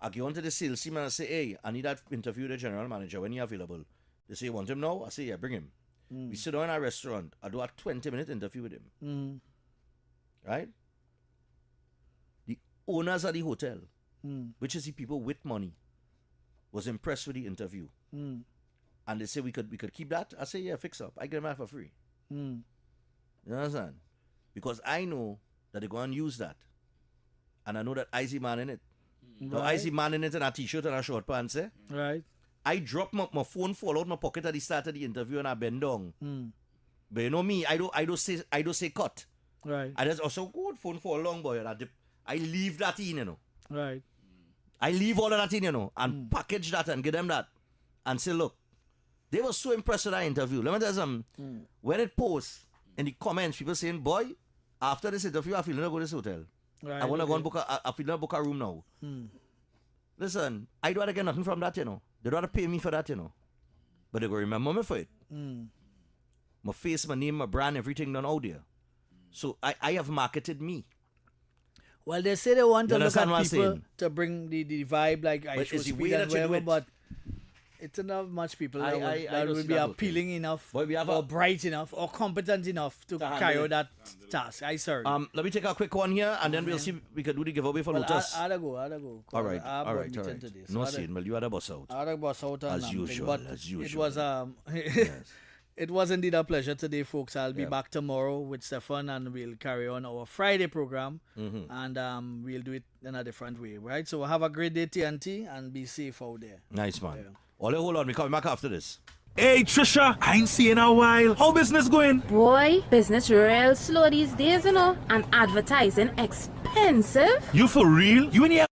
I go on to the sales team and I say, hey, I need that interview with the general manager when he's available. They say, you want him now? I say, yeah, bring him. We sit down in a restaurant. I do a 20-minute interview with him. Right? The owners of the hotel, which is the people with money, was impressed with the interview. And they say we could keep that. I say, yeah, fix up. I get them out for free. You understand? Because I know that they're going to use that. And I know that I see man in it. Now, I see man in it in a t-shirt and a short pants. Right. I drop my phone, fall out my pocket at the start of the interview and I bend down. But you know me, I don't say cut. Right. I just also good phone for a long boy. I leave that in, you know. Right. I leave all of that in, you know, and package that and give them that. And say, look, they were so impressed with that interview. Let me tell you something. When it posts in the comments, people saying, boy, after this interview, I feel not go to this hotel. Right, I want to go and book a room now. Listen, I don't want to get nothing from that, you know. They don't want to pay me for that, you know. But they go remember me for it. My face, my name, my brand, everything done out there. So I have marketed me. Well, they say they want to look at people to bring the vibe like I should speed and whatever, but it's not much people that will be appealing enough or bright enough or competent enough to carry out that task. Sorry. Let me take a quick one here and then we'll see if we can do the giveaway for Lotus. I'll go. All right. No sin, well, you had a bus out. I had a bus out as usual. It was it was indeed a pleasure today, folks. I'll be back tomorrow with Stephan and we'll carry on our Friday program and we'll do it in a different way, right? So have a great day, TNT, and be safe out there. Nice, man. Hold on, we coming back after this. Hey Trisha, I ain't seen in a while. How business going? Boy, business real slow these days, you know, and advertising expensive. You for real? You in here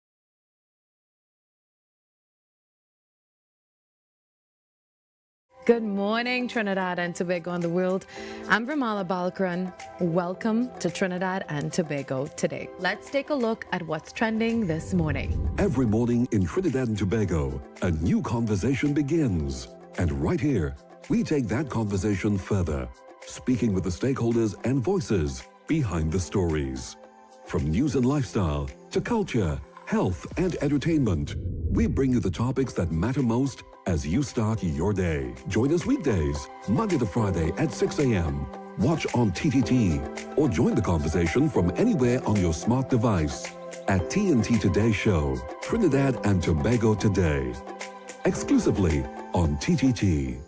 Good morning, Trinidad and Tobago and the world. I'm Ramala Balkaran. Welcome to Trinidad and Tobago today. Let's take a look at what's trending this morning. Every morning in Trinidad and Tobago, a new conversation begins. And right here, we take that conversation further, speaking with the stakeholders and voices behind the stories. From news and lifestyle to culture, health and entertainment, we bring you the topics that matter most as you start your day. Join us weekdays, Monday to Friday at 6 a.m. Watch on TTT or join the conversation from anywhere on your smart device at TNT Today Show, Trinidad and Tobago Today, exclusively on TTT.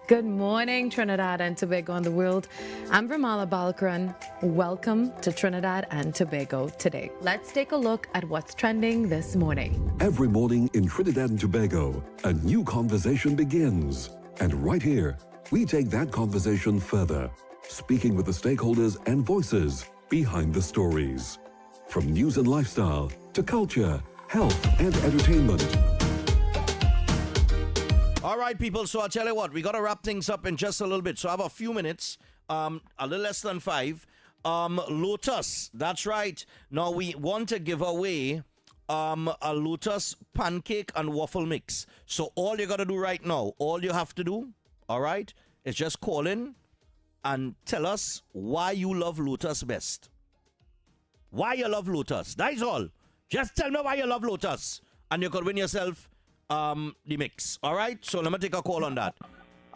Good morning, Trinidad and Tobago and the world. I'm Ramala Balkaran. Welcome to Trinidad and Tobago today. Let's take a look at what's trending this morning. Every morning in Trinidad and Tobago, a new conversation begins. And right here, we take that conversation further, speaking with the stakeholders and voices behind the stories. From news and lifestyle to culture, health and entertainment. All right, people. So I'll tell you what, we got to wrap things up in just a little bit. So I have a few minutes, a little less than 5. Lotus, that's right. Now we want to give away a Lotus pancake and waffle mix. So all you got to do right now, all you have to do, all right, is just call in and tell us why you love Lotus best. Why you love Lotus. That's all. Just tell me why you love Lotus. And you could win yourself the mix. All right, so let me take a call on that.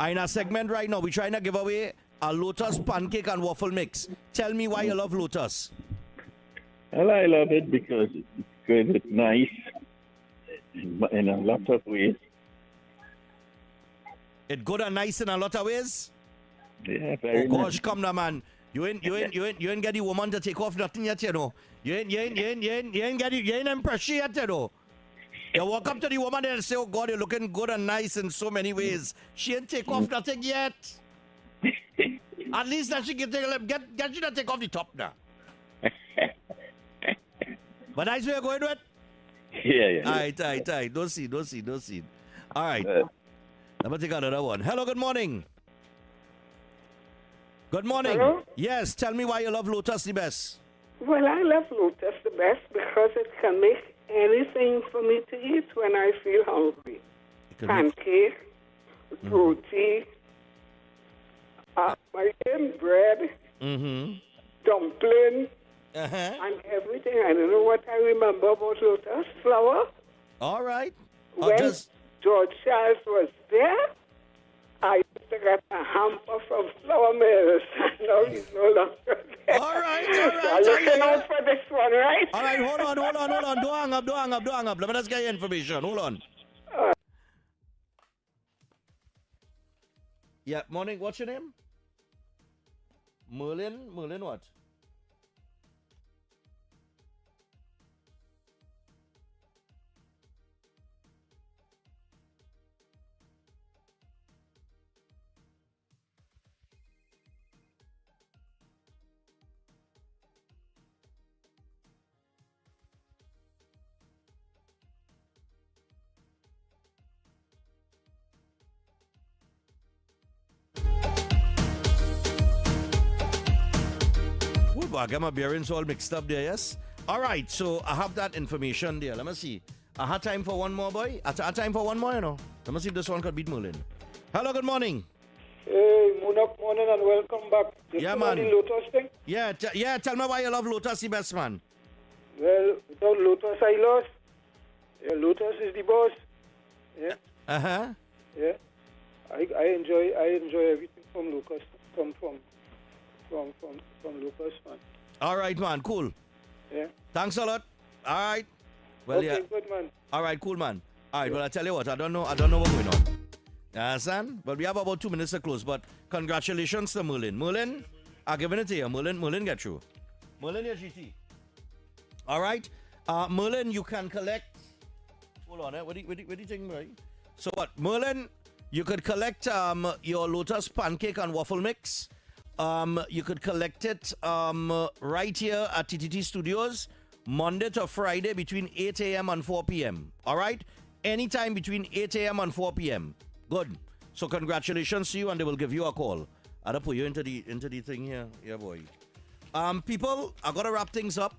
In our segment right now, we're trying to give away a Lotus pancake and waffle mix. Tell me why you love Lotus. Well, I love it because it's good, it's nice in a lot of ways. It's good and nice in a lot of ways? Yeah, very Oh gosh, nice. come now, man. You ain't get the woman to take off nothing yet, you know. You ain't impressed yet, you know. You walk up to the woman and say, oh God, you're looking good and nice in so many ways. She ain't take off nothing yet. At least that she can get you to take off the top now. But that's where you're going with? Yeah. All right. Don't see. All right. Let me take another one. Hello, good morning. Good morning. Hello? Yes, tell me why you love Lotus the best. Well, I love Lotus the best because it can make anything for me to eat when I feel hungry. Pancake, roti, bread, dumpling, and everything. I don't know what I remember about Lotus. Flour. All right. When George Charles was there, I used to get a hamper from Flour Mills. Now he's no longer there. All right. So I'm looking out for this one, right? All right, hold on. Don't hang up. Let me just get your information. Hold on. Yeah, morning. What's your name? Merlin what? I got my bearings all mixed up there, yes? All right, so I have that information there. Let me see. I had time for one more, boy. I had time for one more, you know. Let me see if this one could beat Merlin. Hello, good morning. Hey, morning and welcome back. Yeah, man. The Lotus thing? Yeah, tell me why you love Lotus the best, man. Well, without Lotus, I lost. Yeah, Lotus is the boss. Yeah. Uh-huh. Yeah. I enjoy everything from Lotus. from Lucas, man. All right, man. Cool. Yeah. Thanks a lot. All right. Well, okay, yeah. good, man. All right, cool, man. All right, well, I tell you what, I don't know what's going on. You understand? But we have about 2 minutes to close. But congratulations to Merlin. Merlin, I'm giving it to you. Merlin, get through. Merlin, your GT. All right. Merlin, you can collect. Hold on, what do you think, right? So what, Merlin? You could collect your Lotus pancake and waffle mix. You could collect it right here at TTT Studios, Monday to Friday between 8 a.m. and 4 p.m. All right? Anytime between 8 a.m. and 4 p.m. Good. So congratulations to you, and they will give you a call. I'll put you into the thing here. Yeah, boy. People, I got to wrap things up.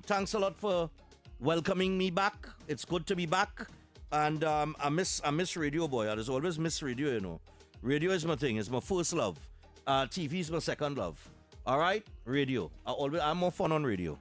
Thanks a lot for welcoming me back. It's good to be back. And I miss radio, boy. I just always miss radio, you know. Radio is my thing. It's my first love. TV is my second love. All right? Radio. I'm more fun on radio.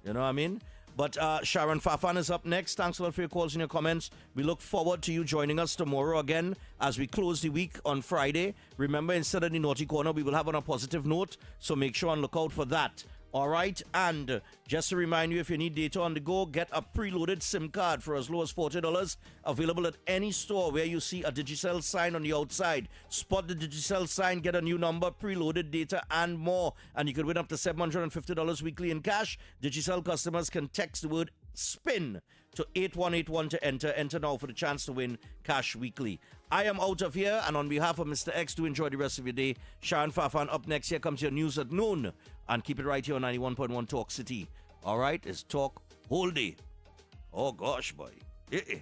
You know what I mean? But Sharon Fafan is up next. Thanks a lot for your calls and your comments. We look forward to you joining us tomorrow again as we close the week on Friday. Remember, instead of the Naughty Corner, we will have on a positive note. So make sure and look out for that. All right, and just to remind you, if you need data on the go, get a preloaded SIM card for as low as $40, available at any store where you see a Digicel sign on the outside. Spot the Digicel sign, get a new number, preloaded data, and more. And you could win up to $750 weekly in cash. Digicel customers can text the word SPIN to 8181 to enter. Enter now for the chance to win cash weekly. I am out of here, and on behalf of Mr. X, do enjoy the rest of your day. Sharon Fafan up next. Here comes your news at noon. And keep it right here on 91.1 Talk City. All right, it's Talk whole day. Oh, gosh, boy. Yeah.